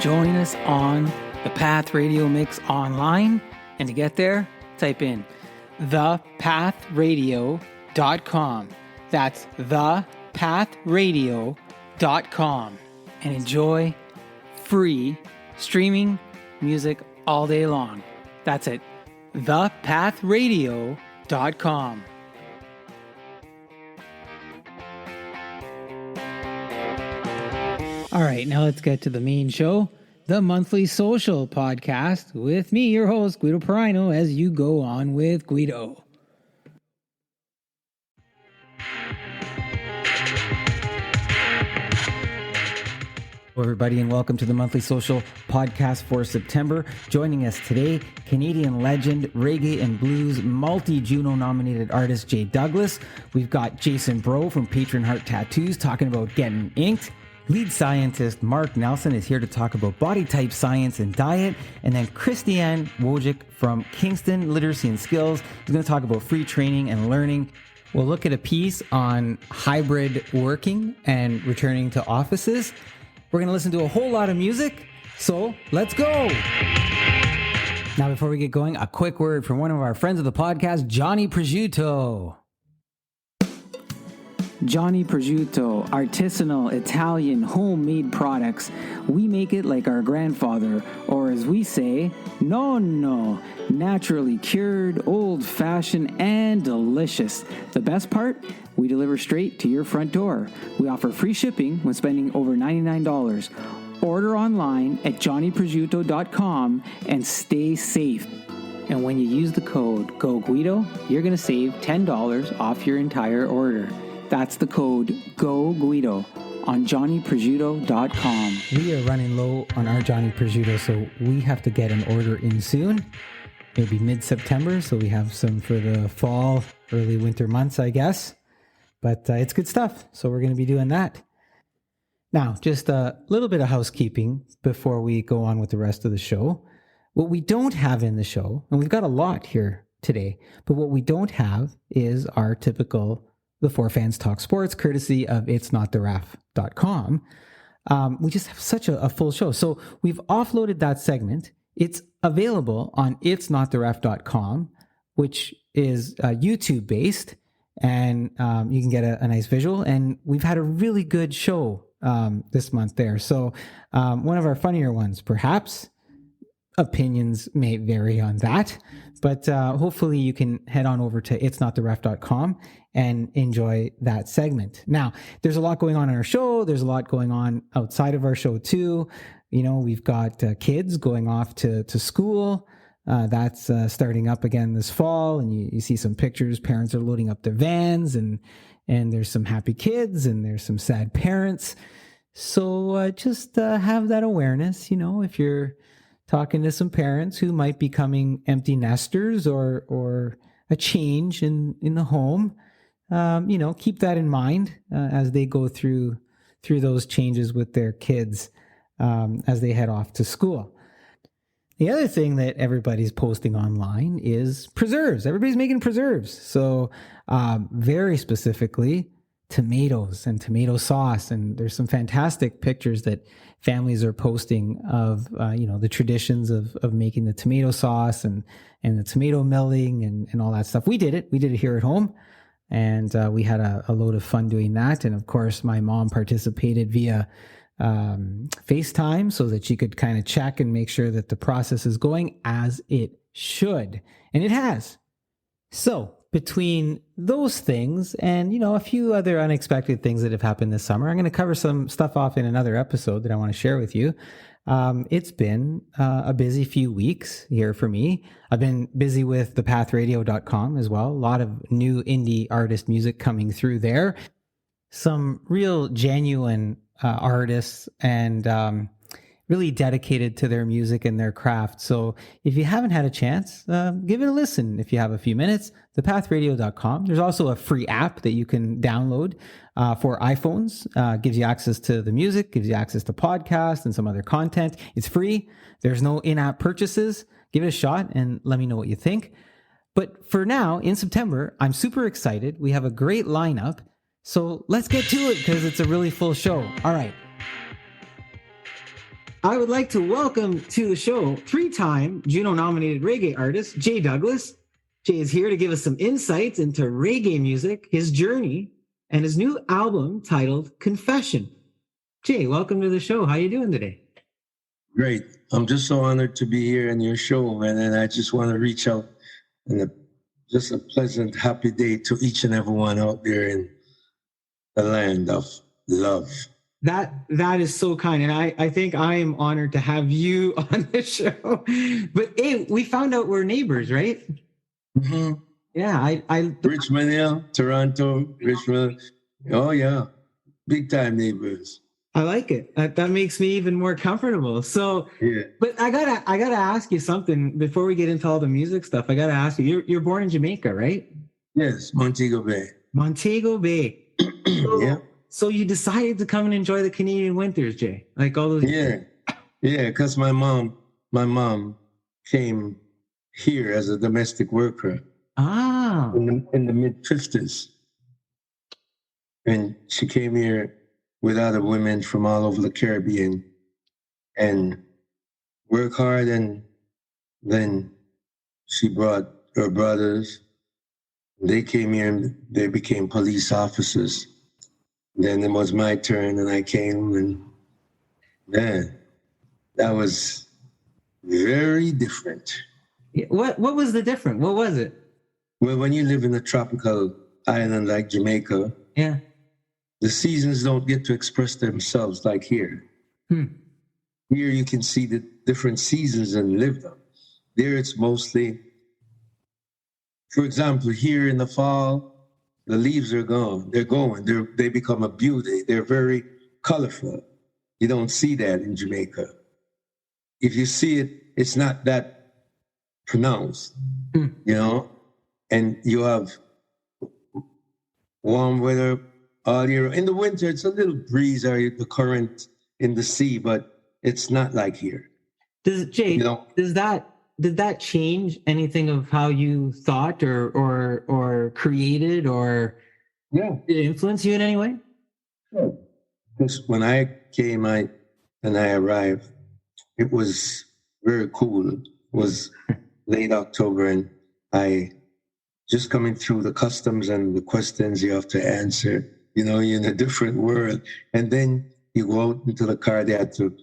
Join us on the Path Radio Mix online. And to get there, type in thepathradio.com. That's thepathradio.com. And enjoy free streaming music all day long. That's it. thepathradio.com. All right, now let's get to the main show, the Monthly Social Podcast, with me, your host, Guido Perino, as you go on with Guido. Hello, everybody, and welcome to the Monthly Social Podcast for September. Joining us today, Canadian legend, reggae and blues, multi-Juno nominated artist Jay Douglas. We've got Jason Breau from Patron Heart Tattoos talking about getting inked. Lead scientist Marc Nelson is here to talk about body type science and diet. And then Christiane Wojcik from Kingston Literacy and Skills is going to talk about free training and learning. We'll look at a piece on hybrid working and returning to offices. We're going to listen to a whole lot of music, so let's go. Now, before we get going, a quick word from one of our friends of the podcast, Johnny Prosciutto. Johnny Prosciutto, artisanal Italian homemade products. We make it like our grandfather, or as we say, Nonno. Naturally cured, old-fashioned, and delicious. The best part? We deliver straight to your front door. We offer free shipping when spending over $99. Order online at johnnyprosciutto.com and stay safe. And when you use the code GOGUIDO, you're going to save $10 off your entire order. That's the code GOGUIDO on johnnyprosciutto.com. We are running low on our Johnny Prosciutto, so we have to get an order in soon. Maybe mid-September, so we have some for the fall, early winter months, I guess. But it's good stuff, so we're going to be doing that. Now, just a little bit of housekeeping before we go on with the rest of the show. What we don't have in the show, and we've got a lot here today, but what we don't have is our typical The Four Fans Talk Sports, courtesy of itsnottheref.com. We just have such a full show. So we've offloaded that segment. It's available on itsnottheref.com, which is YouTube-based, and you can get a nice visual. And we've had a really good show this month there. So one of our funnier ones, perhaps. Opinions may vary on that, but hopefully you can head on over to itsnottheref.com and enjoy that segment. Now, there's a lot going on in our show. There's a lot going on outside of our show too. You know, we've got kids going off to school. That's starting up again this fall, and you see some pictures. Parents are loading up their vans, and there's some happy kids, and there's some sad parents. So just have that awareness, you know, if you're talking to some parents who might be becoming empty nesters or a change in the home, you know, keep that in mind as they go through those changes with their kids as they head off to school. The other thing that everybody's posting online is preserves. Everybody's making preserves. So very specifically, tomatoes and tomato sauce. And there's some fantastic pictures that families are posting of, you know, the traditions of making the tomato sauce and the tomato milling and all that stuff. We did it here at home, and we had a load of fun doing that. And of course, my mom participated via FaceTime so that she could kind of check and make sure that the process is going as it should. And it has. So between those things and, you know, a few other unexpected things that have happened this summer, I'm going to cover some stuff off in another episode that I want to share with you. It's been a busy few weeks here for me. I've been busy with thepathradio.com as well. A lot of new indie artist music coming through there. Some real genuine artists and really dedicated to their music and their craft. So if you haven't had a chance, give it a listen if you have a few minutes. Thepathradio.com. There's also a free app that you can download for iPhones. Gives you access to the music, gives you access to podcasts and some other content. It's free. There's no in-app purchases. Give it a shot and let me know what you think. But for now, in September, I'm super excited. We have a great lineup. So let's get to it because it's a really full show. All right. I would like to welcome to the show three-time Juno-nominated reggae artist Jay Douglas. Jay is here to give us some insights into reggae music, his journey, and his new album titled Confession. Jay, welcome to the show. How you doing today? Great. I'm just so honored to be here in your show, man. And I just want to reach out and just a pleasant, happy day to each and everyone out there in the land of love. That is so kind. And I think I am honored to have you on the show. But hey, we found out we're neighbors, right? Mm-hmm. Yeah, Richmond, yeah, Toronto, Richmond. Oh yeah, big time neighbors. I like it. That makes me even more comfortable. So, yeah. But I gotta ask you something before we get into all the music stuff. I gotta ask you. You're born in Jamaica, right? Yes, Montego Bay. Montego Bay. Yeah. So you decided to come and enjoy the Canadian winters, Jay? Like all those. Yeah, because my mom came here as a domestic worker. Ah. In the mid-50s, and she came here with other women from all over the Caribbean and worked hard, and then she brought her brothers. They came here and they became police officers. Then it was my turn and I came, and man, that was very different. What was the difference? What was it? Well, when you live in a tropical island like Jamaica, yeah, the seasons don't get to express themselves like here. Here you can see the different seasons and live them. There it's mostly, for example, here in the fall, the leaves are gone. They're going. They become a beauty. They're very colorful. You don't see that in Jamaica. If you see it, it's not that pronounced, you know? And you have warm weather all year. In the winter, it's a little breeze or the current in the sea, but it's not like here. Did that change anything of how you thought or created, or did it influence you in any way? Yeah. Because when I came and I arrived, it was very cool. It was late October, and I just coming through the customs and the questions you have to answer. You know, you're in a different world. And then you go out into the car, they had to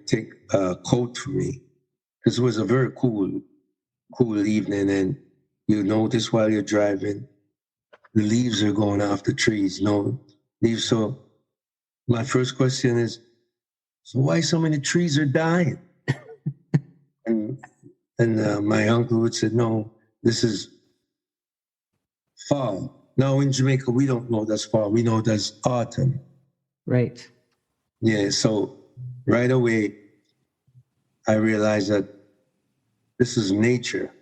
take a coat for me. Because it was a very cool evening. And you notice while you're driving, the leaves are going off the trees. No leaves. So my first question is, so why so many trees are dying? and my uncle would say, no, this is fall. Now in Jamaica, we don't know that's fall. We know that's autumn. Right. Yeah, so right away, I realized that this is nature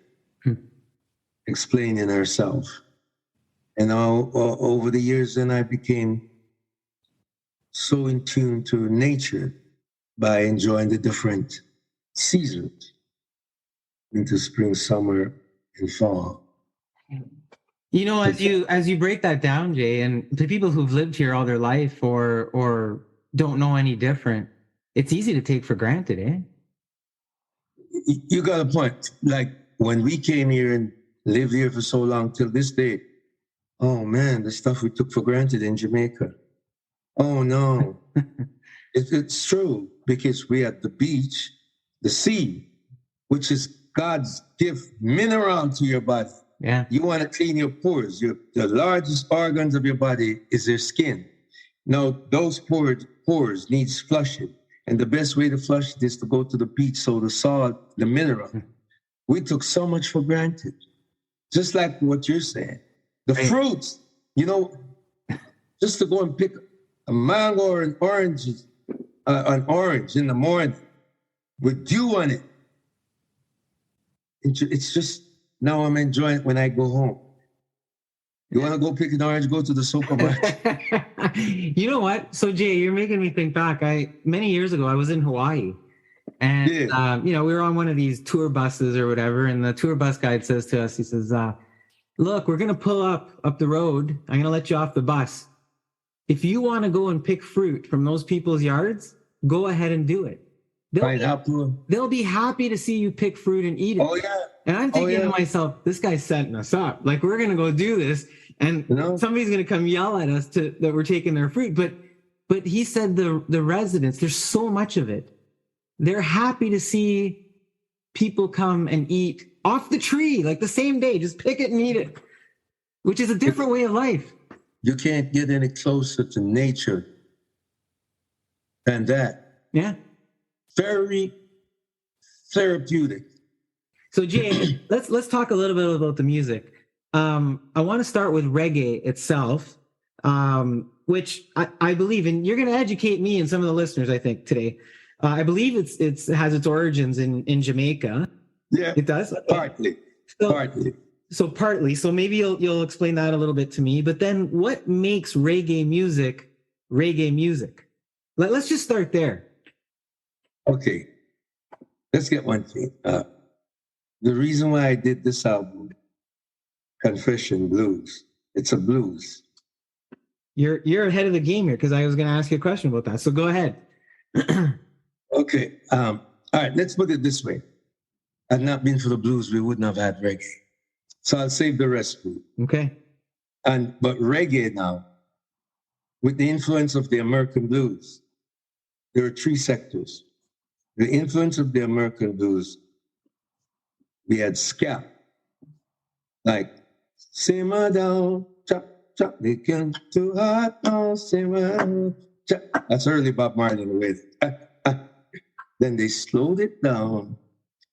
explaining herself. And over the years, then I became so in tune to nature by enjoying the different seasons into spring, summer, and fall. You know, as you break that down, Jay, and to people who've lived here all their life or don't know any different, it's easy to take for granted, eh? You got a point. Like when we came here and lived here for so long till this day, oh man, the stuff we took for granted in Jamaica. Oh no. It's true, because we had the beach, the sea, which is God's gift mineral to your body. Yeah. You want to clean your pores. The largest organs of your body is your skin. Now, those pores needs flushing. And the best way to flush it is to go to the beach. So the salt, the mineral, we took so much for granted. Just like what you're saying. The fruits, you know, just to go and pick a mango or an orange in the morning with dew on it. It's just, now I'm enjoying it when I go home. You want to go pick an orange, go to the supermarket. You know what? So Jay, you're making me think back. Many years ago, I was in Hawaii, and we were on one of these tour buses or whatever, and the tour bus guide says to us, he says, look, we're going to pull up the road. I'm going to let you off the bus. If you want to go and pick fruit from those people's yards, go ahead and do it. they'll be happy to see you pick fruit and eat it. Oh yeah. And I'm thinking to myself, this guy's setting us up. Like, we're gonna go do this, and somebody's gonna come yell at us that we're taking their fruit. But he said the residents, there's so much of it. They're happy to see people come and eat off the tree, like the same day, just pick it and eat it, which is a different way of life. You can't get any closer to nature than that. Yeah. Very therapeutic. So Jay, let's talk a little bit about the music. I want to start with reggae itself, which I believe, and you're going to educate me and some of the listeners, I think, today. I believe it has its origins in Jamaica. Yeah, it does. Partly. So partly. So maybe you'll explain that a little bit to me. But then, what makes reggae music? Let's just start there. Okay, let's get one thing. The reason why I did this album, Confession Blues, it's a blues. You're ahead of the game here, because I was going to ask you a question about that. So go ahead. Okay. All right. Let's put it this way. Had not been for the blues, we wouldn't have had reggae. So I'll save the rest for you. Okay. But reggae now, with the influence of the American blues, there are three sectors. The influence of the American blues, we had ska, like simmer down, chop, chop, they can't too hard, no, simmer down, chop. That's early Bob Marley with. Then they slowed it down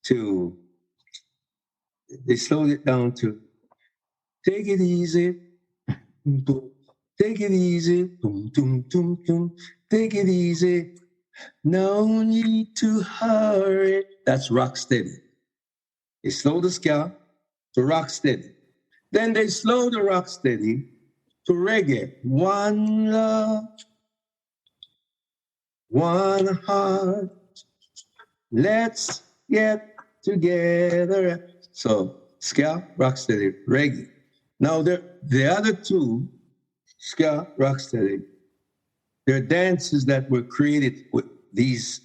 to take it easy, boom, take it easy, boom, boom, boom, boom, take it easy. No need to hurry. That's rock steady. They slow the ska to rock steady. Then they slow the rock steady to reggae. One love, one heart. Let's get together. So ska, rock steady, reggae. Now the other two, ska, rock steady, they're dances that were created with these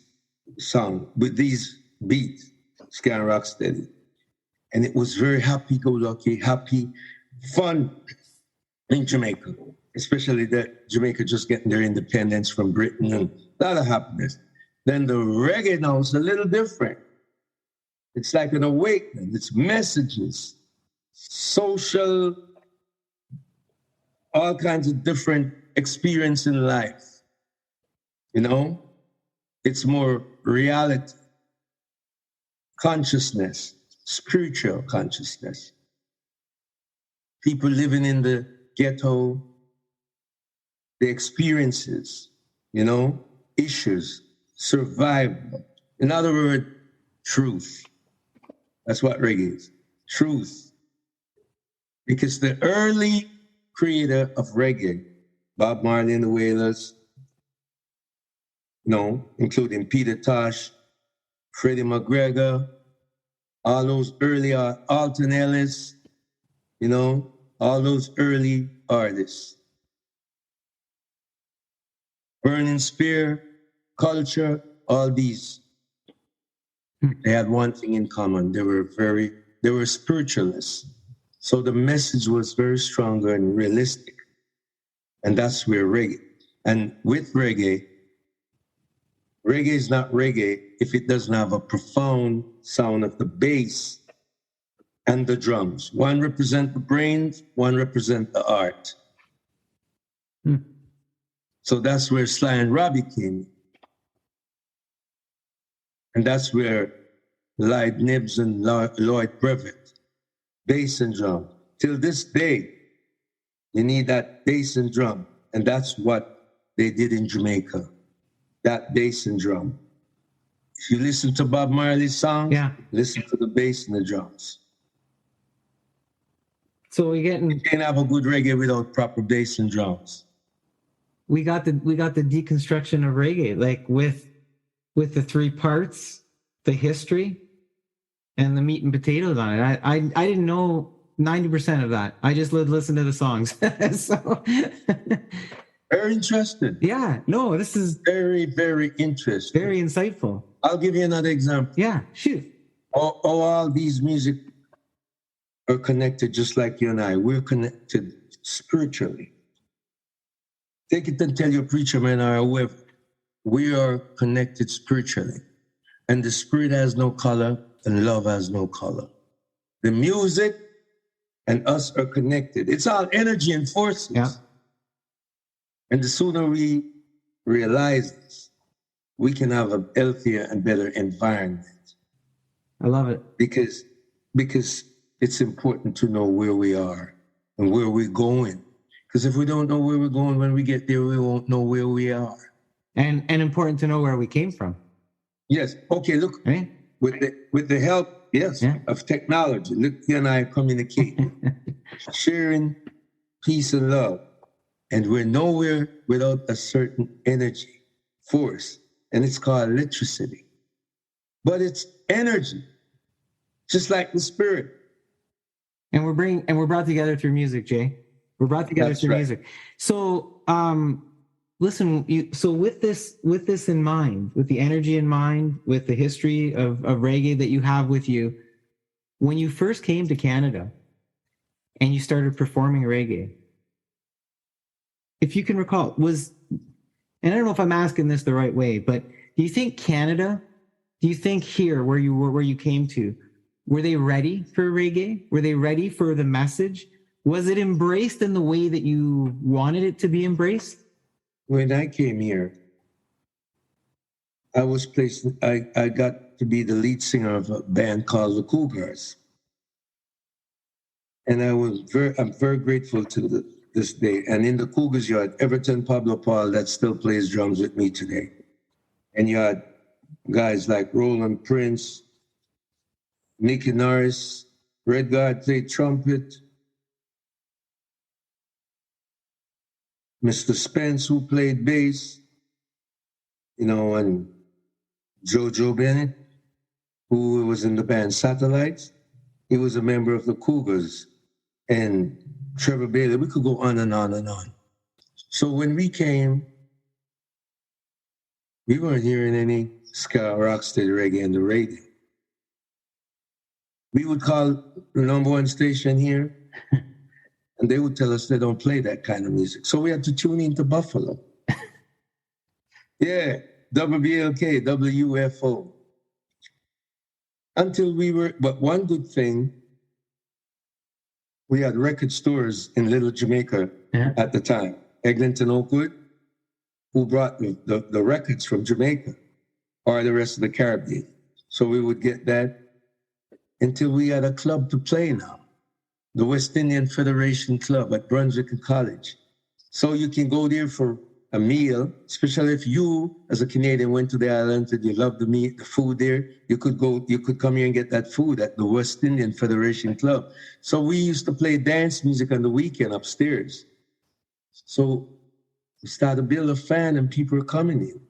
songs, with these beats, ska and rock steady. And it was very happy-go-lucky, happy, fun in Jamaica, especially that Jamaica just getting their independence from Britain, and a lot of happiness. Then the reggae now is a little different. It's like an awakening. It's messages, social, all kinds of different experience in life. You know, it's more reality, consciousness, spiritual consciousness. People living in the ghetto, the experiences, you know, issues, survival. In other words, truth. That's what reggae is, truth. Because the early creator of reggae, Bob Marley and the Wailers, you know, including Peter Tosh, Freddie McGregor, all those early Alton Ellis, you know, all those early artists. Burning Spear, Culture, all these, they had one thing in common. They were spiritualists. So the message was very strong and realistic. And that's where reggae. And with reggae is not reggae if it doesn't have a profound sound of the bass and the drums. One represent the brains, one represent the art. So that's where Sly and Robbie came. And that's where Lloyd Nibbs and Lloyd Brevet, bass and drum. Till this day, you need that bass and drum. And that's what they did in Jamaica, that bass and drum. If you listen to Bob Marley's songs, listen to the bass and the drums. So you can't have a good reggae without proper bass and drums. We got the deconstruction of reggae, like with the three parts, the history, and the meat and potatoes on it. I didn't know 90% of that. I just listened to the songs. So very interesting. Yeah, no, this is very, very interesting. Very insightful. I'll give you another example. Yeah, shoot. All these music are connected just like you and I. We're connected spiritually. Take it and tell your preacher man or whoever. We are connected spiritually. And the spirit has no color and love has no color. The music and us are connected. It's all energy and forces. Yeah. And the sooner we realize this, we can have a healthier and better environment. I love it. Because it's important to know where we are and where we're going. Because if we don't know where we're going when we get there, we won't know where we are. And important to know where we came from. Yes. Okay, look, right? with the help, yes, of technology, look, you and I communicate, sharing peace and love. And we're nowhere without a certain energy, force, and it's called electricity. But it's energy, just like the spirit. And we're brought together through music, Jay. We're brought together through music. So, listen. So with this in mind, with the energy in mind, with the history of reggae that you have with you, when you first came to Canada and you started performing reggae, if you can recall, and I don't know if I'm asking this the right way, but do you think here where you came to, were they ready for reggae? Were they ready for the message? Was it embraced in the way that you wanted it to be embraced? When I came here, I got to be the lead singer of a band called the Cougars. And I'm very grateful to this day. And in the Cougars, you had Everton Pablo Paul that still plays drums with me today. And you had guys like Roland Prince, Nicky Norris, Red Guard played trumpet, Mr. Spence, who played bass, and Jojo Bennett, who was in the band Satellites. He was a member of the Cougars. And Trevor Bailey, we could go on and on and on. So when we came, we weren't hearing any ska, rocksteady, reggae on the radio. We would call the number one station here, and they would tell us they don't play that kind of music. So we had to tune into Buffalo. Yeah, WBLK, WFO. But one good thing, we had record stores in Little Jamaica at the time. Eglinton Oakwood, who brought the records from Jamaica or the rest of the Caribbean. So we would get that until we had a club to play now, the West Indian Federation Club at Brunswick College. So you can go there for a meal, especially if you, as a Canadian, went to the island and you loved the food there. You could come here and get that food at the West Indian Federation Club. So we used to play dance music on the weekend upstairs. So we started to build a fan and people were coming in.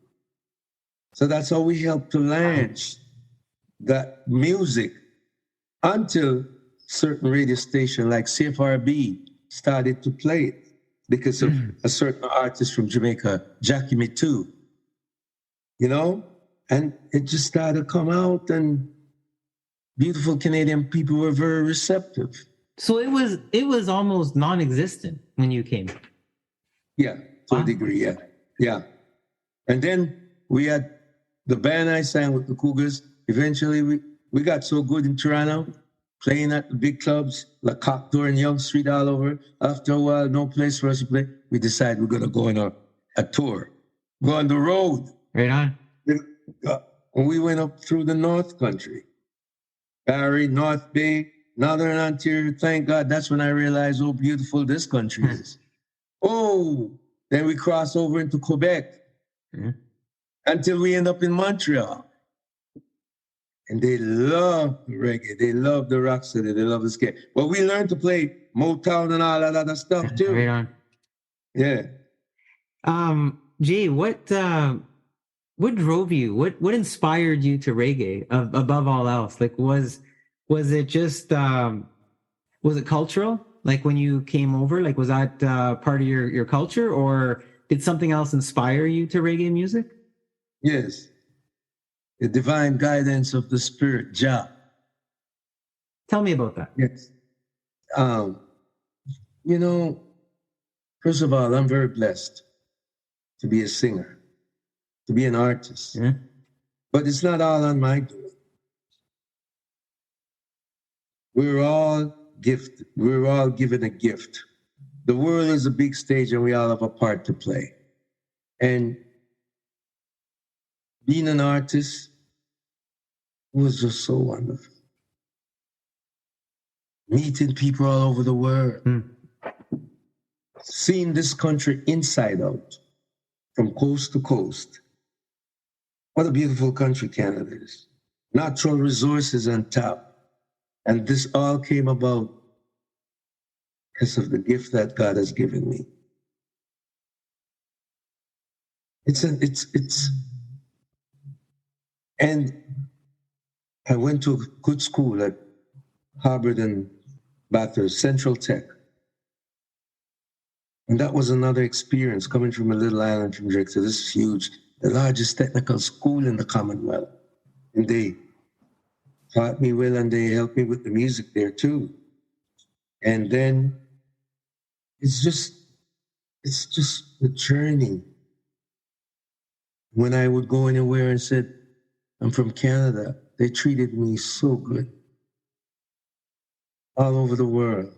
So that's how we helped to launch that music until certain radio station like CFRB started to play it because of a certain artist from Jamaica, Jackie Me Too, and it just started to come out and beautiful Canadian people were very receptive. So it was almost non-existent when you came. Yeah, to a degree, yeah. And then we had the band I sang with the Cougars. Eventually we got so good in Toronto, playing at the big clubs, like Cocktail and Yonge Street all over. After a while, no place for us to play. We decided we're going to go on a tour, go on the road. Right on. And we went up through the North Country, Barrie, North Bay, Northern Ontario. Thank God, that's when I realized how beautiful this country is. Then we crossed over into Quebec until we end up in Montreal. And they love the reggae. They love the rocksteady. They love the ska. But we learned to play Motown and all that other stuff too. Right on. Yeah. Jay, what drove you? What inspired you to reggae above all else? Like, was it just was it cultural? Like when you came over, like was that part of your culture, or did something else inspire you to reggae music? Yes. the divine guidance of the Spirit, Jah. Tell me about that. Yes. You know, first of all, I'm very blessed to be a singer, to be an artist. Yeah. But it's not all on my doing. We're all gifted. We're all given a gift. The world is a big stage and we all have a part to play. And being an artist was just so wonderful. Meeting people all over the world. Seeing this country inside out, from coast to coast. What a beautiful country Canada is. Natural resources on top. And this all came about because of the gift that God has given me. And I went to a good school at Harvard and Bathurst, Central Tech. And that was another experience coming from a little island from Drake to this huge, the largest technical school in the Commonwealth. And they taught me well and they helped me with the music there too. And then it's just the journey. When I would go anywhere and said, I'm from Canada, they treated me so good. All over the world.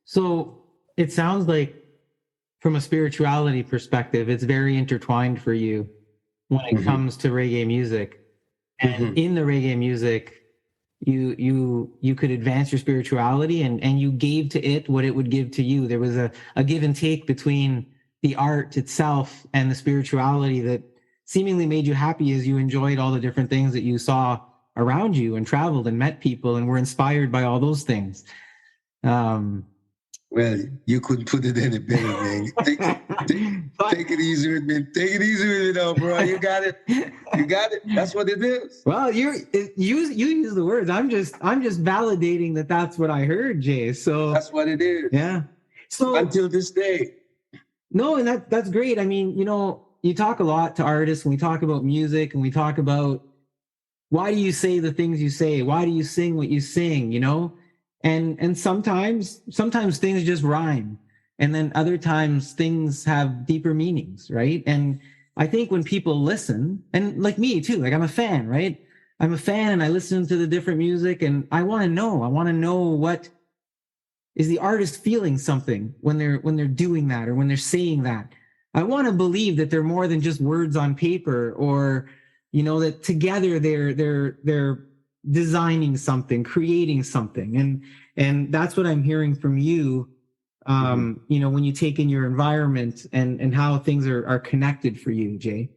So it sounds like from a spirituality perspective, it's very intertwined for you when it comes to reggae music. And in the reggae music, you could advance your spirituality and you gave to it what it would give to you. There was a give and take between the art itself and the spirituality that seemingly made you happy as you enjoyed all the different things that you saw around you and traveled and met people and were inspired by all those things. Well, you couldn't put it any better, man. Take it easy with me. Take it easy with me now, bro. You got it. You got it. That's what it is. Well, you use the words. I'm just validating that that's what I heard, Jay. So that's what it is. Yeah. So until this day. No, and that's great. I mean, you talk a lot to artists when we talk about music and we talk about why do you say the things you say? Why do you sing what you sing? And sometimes things just rhyme. And then other times things have deeper meanings, right? And I think when people listen, and like me too, like I'm a fan, right? I'm a fan and I listen to the different music and I want to know what is the artist feeling something when they're doing that or when they're saying that. I want to believe that they're more than just words on paper or, that together they're designing something, creating something. And that's what I'm hearing from you, when you take in your environment and how things are connected for you, Jay.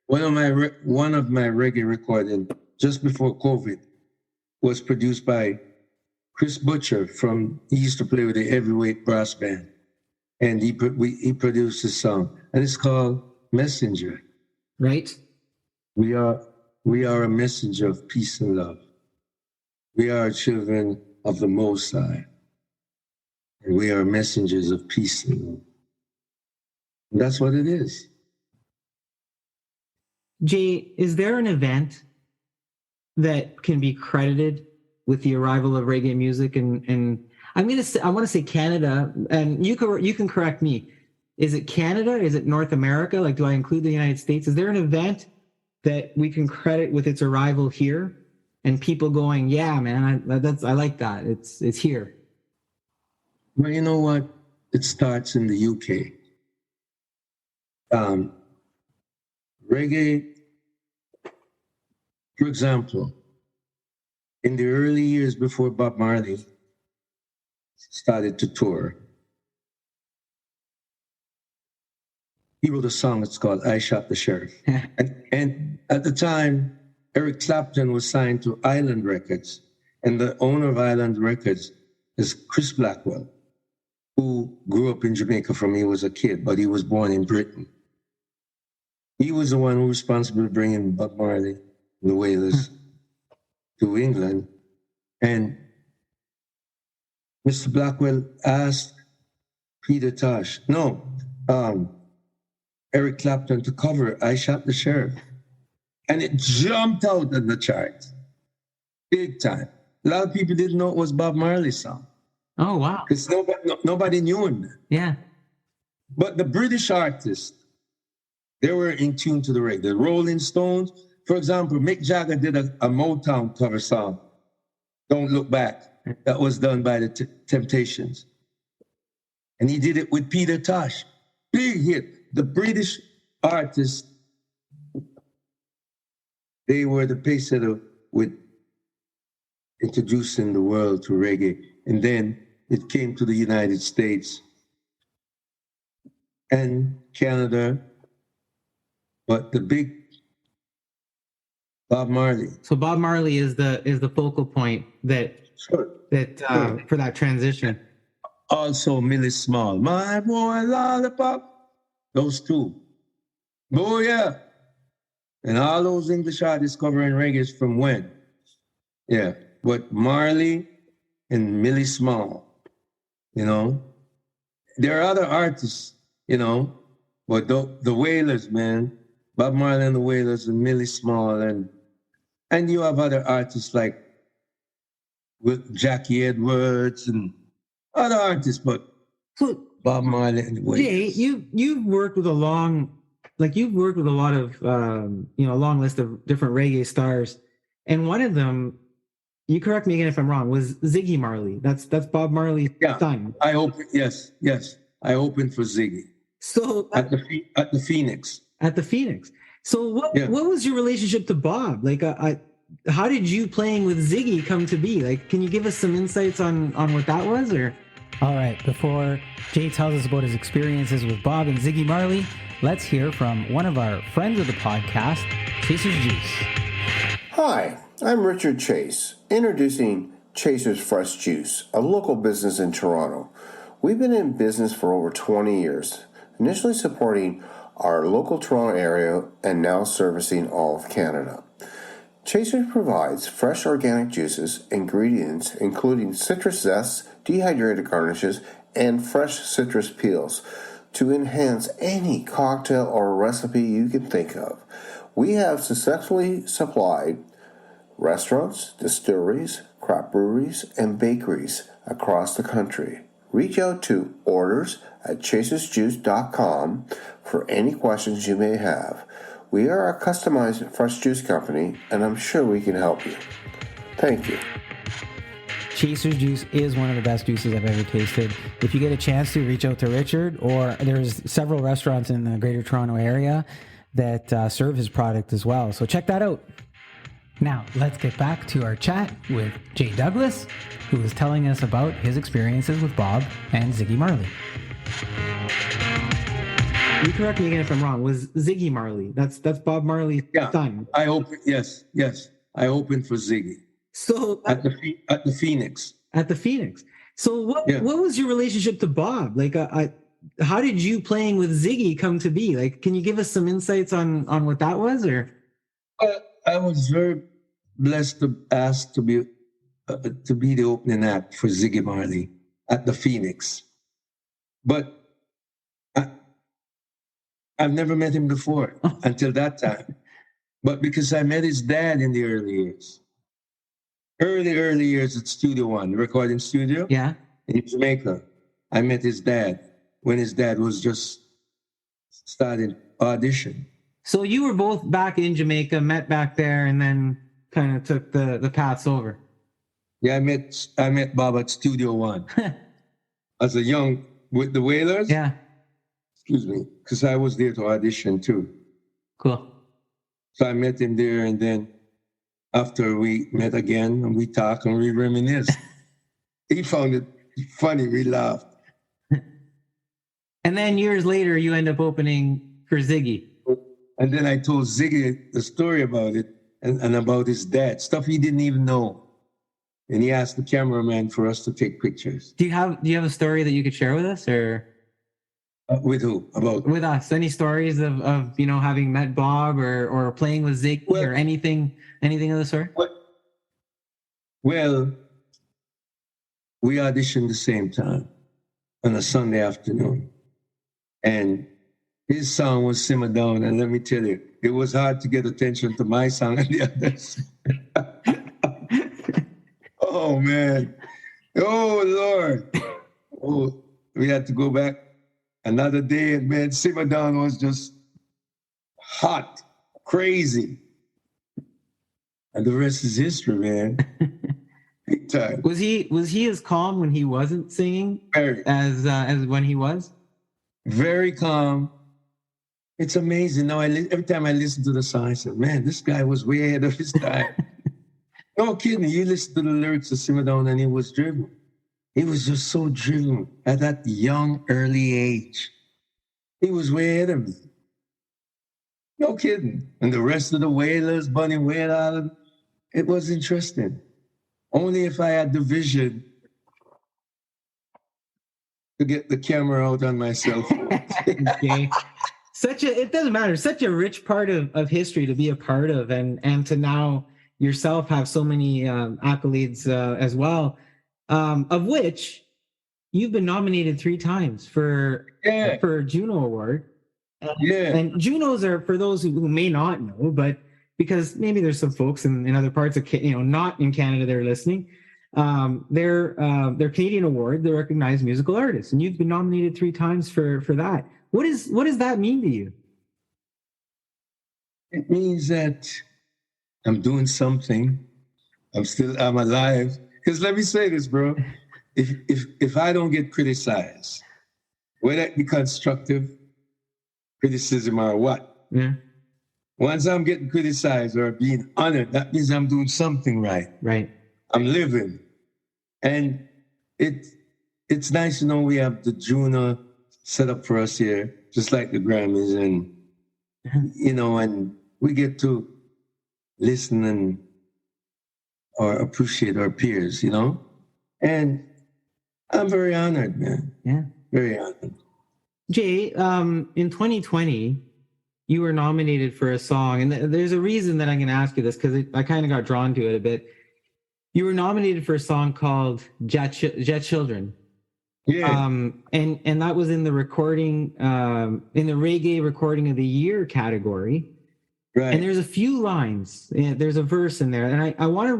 One of my reggae recordings just before COVID was produced by Chris Butcher he used to play with the Heavyweight Brass Band. And he produced a song and it's called Messenger. Right. We are a messenger of peace and love. We are children of the Most High. And we are messengers of peace and love. And that's what it is. Jay, is there an event that can be credited with the arrival of reggae music? And I want to say Canada, and you can correct me. Is it Canada? Is it North America? Like, do I include the United States? Is there an event that we can credit with its arrival here and people going, yeah, man, I like that. It's here. Well, you know what? It starts in the UK. Reggae, for example, in the early years before Bob Marley started to tour, he wrote a song that's called I Shot the Sheriff. and at the time, Eric Clapton was signed to Island Records, and the owner of Island Records is Chris Blackwell, who grew up in Jamaica from he was a kid, but he was born in Britain. He was the one who was responsible for bringing Bob Marley and the Wailers to England. And Mr. Blackwell asked Eric Clapton to cover I Shot the Sheriff. And it jumped out of the charts big time. A lot of people didn't know it was Bob Marley's song. Oh, wow. Because nobody knew him. Yeah. But the British artists, they were in tune to the reggae. The Rolling Stones, for example, Mick Jagger did a Motown cover song, Don't Look Back. That was done by the Temptations. And he did it with Peter Tosh. Big hit. The British artists, they were the pace setter with introducing the world to reggae. And then it came to the United States and Canada. But the big Bob Marley. So Bob Marley is the focal point that Sure. For that transition. Also Millie Small, My Boy Lollipop. Those two. Oh yeah. And all those English artists covering reggae from when? Yeah. But Marley and Millie Small, you know. There are other artists, you know, but the Wailers, man. Bob Marley and the Wailers and Millie Small and you have other artists like with Jackie Edwards and other artists, but So Bob Marley and the Wailers. Jay, you've worked with a lot of a long list of different reggae stars, and one of them, you correct me again if I'm wrong, was Ziggy Marley. That's Bob Marley's son. I opened for Ziggy. So at the Phoenix. At the Phoenix. So what was your relationship to Bob? Like, how did you playing with Ziggy come to be? Like, can you give us some insights on what that was? Or all right, before Jay tells us about his experiences with Bob and Ziggy Marley, let's hear from one of our friends of the podcast, Chaser's Juice. Hi, I'm Richard Chase, introducing Chaser's Fresh Juice, a local business in Toronto. We've been in business for over 20 years, initially supporting our local Toronto area and now servicing all of Canada. Chaser provides fresh organic juices, ingredients including citrus zests, dehydrated garnishes, and fresh citrus peels to enhance any cocktail or recipe you can think of. We have successfully supplied restaurants, distilleries, craft breweries, and bakeries across the country. Reach out to orders@chasersjuice.com for any questions you may have. We are a customized fresh juice company, and I'm sure we can help you. Thank you. Chaser's Juice is one of the best juices I've ever tasted. If you get a chance to, reach out to Richard, or there's several restaurants in the Greater Toronto area that serve his product as well. So check that out. Now, let's get back to our chat with Jay Douglas, who is telling us about his experiences with Bob and Ziggy Marley. You correct me again if I'm wrong. Was Ziggy Marley? That's Bob Marley's son. I opened for Ziggy. So at the Phoenix. At the Phoenix. So what was your relationship to Bob? Like, how did you playing with Ziggy come to be? Like, can you give us some insights on what that was? Or I was very blessed to ask to be the opening act for Ziggy Marley at the Phoenix, but I've never met him before until that time. But because I met his dad in the early years at Studio One, the recording studio, in Jamaica. I met his dad when his dad was just starting audition. So you were both back in Jamaica, met back there, and then kind of took the paths over. Yeah, I met Bob at Studio One as a young with the Wailers. Yeah. Excuse me, because I was there to audition too. Cool. So I met him there, and then after we met again, and we talked and we reminisced. He found it funny. We laughed. And then years later, you end up opening for Ziggy. And then I told Ziggy the story about it and about his dad, stuff he didn't even know. And he asked the cameraman for us to take pictures. Do you have a story that you could share with us, or with who? About with us? Any stories of having met Bob or playing with Ziggy or anything of the sort? Well, we auditioned the same time on a Sunday afternoon, and His song was Simmer Down, and let me tell you, it was hard to get attention to my song and the others. Oh, man. Oh, Lord. Oh, we had to go back another day, and man, Simmer Down was just hot, crazy. And the rest is history, man. Big time. Was he as calm when he wasn't singing Very, as when he was? very calm. It's amazing. Now, every time I listen to the song, I said, man, this guy was way ahead of his time. No kidding. You listen to the lyrics of Simmer Down, and he was driven. He was just so driven at that young, early age. He was way ahead of me. No kidding. And the rest of the Wailers, Bunny Wailer, it was interesting. Only if I had the vision to get the camera out on my cell phone. Okay. It doesn't matter. Such a rich part of history to be a part of, and to now yourself have so many accolades as well, of which you've been nominated 3 times for Juno Award. Yeah. And Junos are, for those who may not know, but because maybe there's some folks in other parts of not in Canada that are listening, they're Canadian award, they recognize musical artists, and you've been nominated 3 times for that. What does that mean to you? It means that I'm doing something. I'm alive. Because let me say this, bro. If I don't get criticized, whether it be constructive criticism or what, Yeah. once I'm getting criticized or being honored, that means I'm doing something right. Right. I'm living. And it's nice to know we have the Juno set up for us here, just like the Grammys, and and we get to listen or appreciate our peers, and I'm very honored, man. Yeah. Very honored. Jay, in 2020, you were nominated for a song, and there's a reason that I'm going to ask you this, because I kind of got drawn to it a bit. You were nominated for a song called Jet Children. Yeah. And that was in the recording, in the Reggae Recording of the Year category. Right. And there's a few lines, there's a verse in there, and I want to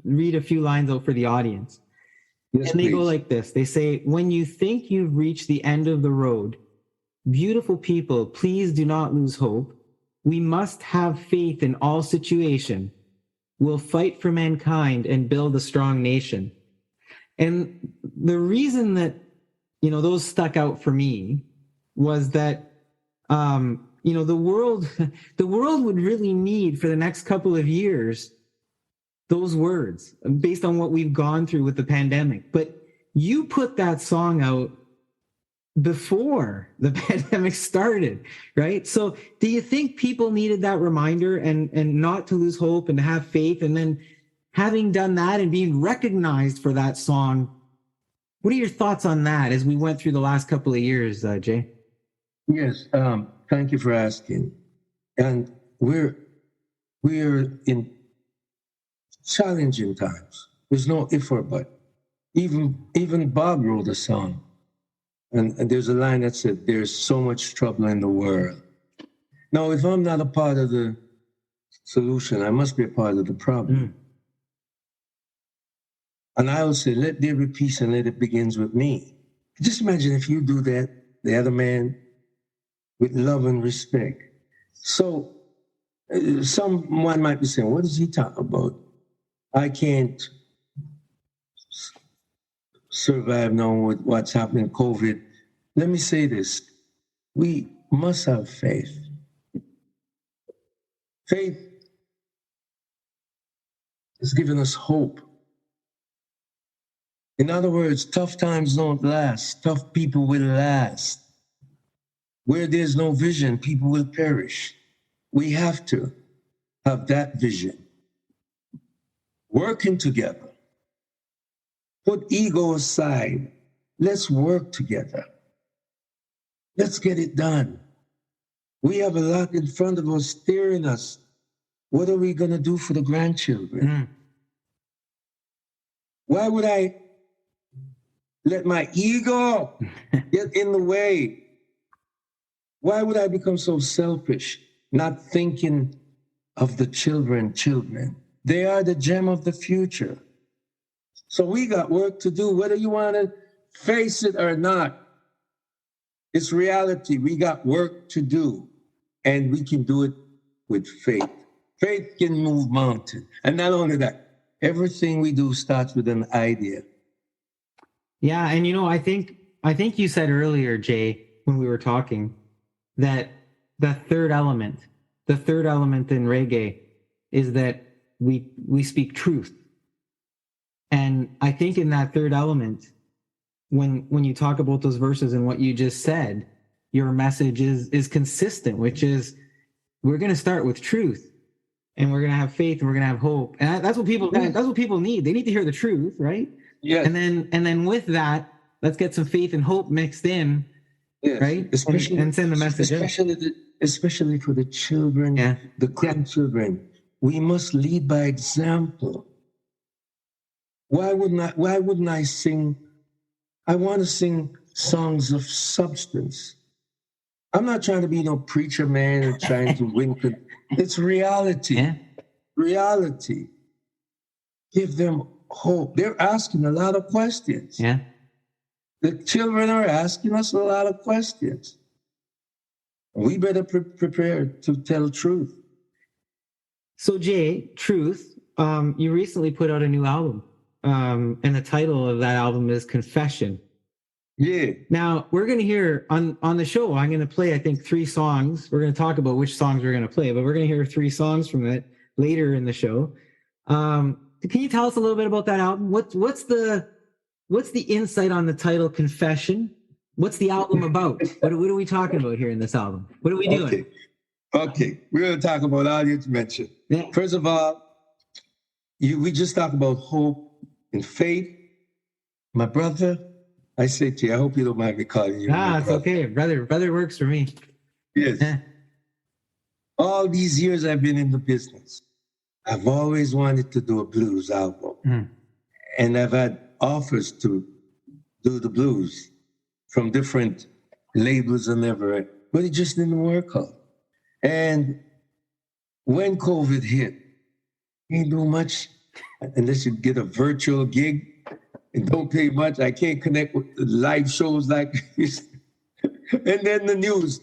read a few lines out for the audience. Yes, and they please. go like this. They say, when you think you've reached the end of the road, beautiful people, please do not lose hope. We must have faith in all situation. We'll fight for mankind and build a strong nation. And the reason that, those stuck out for me was that, the world would really need for the next couple of years those words based on what we've gone through with the pandemic. But you put that song out before the pandemic started, right? So do you think people needed that reminder and not to lose hope and to have faith? And then having done that and being recognized for that song, what are your thoughts on that as we went through the last couple of years, Jay? Yes, thank you for asking. And we're in challenging times. There's no if or but. Even Bob wrote a song, and there's a line that said, "There's so much trouble in the world." Now, if I'm not a part of the solution, I must be a part of the problem. And I will say, let there be peace, and let it begins with me. Just imagine if you do that, the other man, with love and respect. So someone might be saying, what is he talking about? I can't survive now with what's happening, COVID. Let me say this. We must have faith. Faith has given us hope. In other words, tough times don't last. Tough people will last. Where there's no vision, people will perish. We have to have that vision. Working together. Put ego aside. Let's work together. Let's get it done. We have a lot in front of us staring us. What are we going to do for the grandchildren? Why would I let my ego get in the way Why would I become so selfish, not thinking of the children? They are the gem of the future. So we got work to do, whether you want to face it or not. It's reality. We got work to do, and we can do it with faith. Faith can move mountains. And not only that, everything we do starts with an idea. Yeah, and I think you said earlier, Jay, when we were talking, that the third element in reggae is that we speak truth. And I think in that third element, when you talk about those verses and what you just said, your message is consistent, which is we're going to start with truth, and we're going to have faith, and we're going to have hope. And that's what people need. They need to hear the truth, right? Yes. And then with that, let's get some faith and hope mixed in, yes. Right? Especially, and send the message. Especially for the children, the grandchildren. We must lead by example. Why wouldn't I sing? I want to sing songs of substance. I'm not trying to be no preacher man and trying to win. It's reality. Yeah. Reality. Give them hope. They're asking a lot of questions. Yeah. The children are asking us a lot of questions. We better prepare to tell truth. So Jay, Truth, you recently put out a new album. And the title of that album is Confession. Yeah. Now we're going to hear on the show, I'm going to play, I think, 3 songs. We're going to talk about which songs we're going to play, but we're going to hear 3 songs from it later in the show. Can you tell us a little bit about that album? What's the insight on the title Confession? What's the album about? What are we talking about here in this album? What are we doing? Okay. We're going to talk about all you mentioned. Yeah. First of all, we just talked about hope and faith. My brother, I say to you, I hope you don't mind me calling you. It's okay. Brother works for me. Yes. All these years I've been in the business, I've always wanted to do a blues album. Mm. And I've had offers to do the blues from different labels and everything, but it just didn't work out. And when COVID hit, you didn't do much unless you get a virtual gig and don't pay much. I can't connect with the live shows like this. And then the news.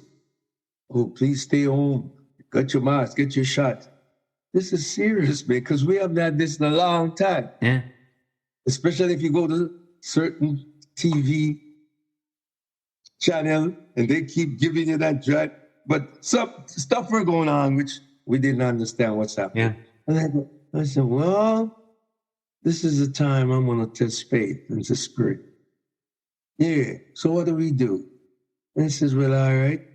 Oh, please stay home. Get your mask, get your shot. This is serious, man, because we haven't had this in a long time. Yeah. Especially if you go to certain TV channel and they keep giving you that drug. But some stuff were going on which we didn't understand what's happening. Yeah. And I said, well, this is the time I'm going to test faith and the spirit. Yeah, so what do we do? And he says, well, all right.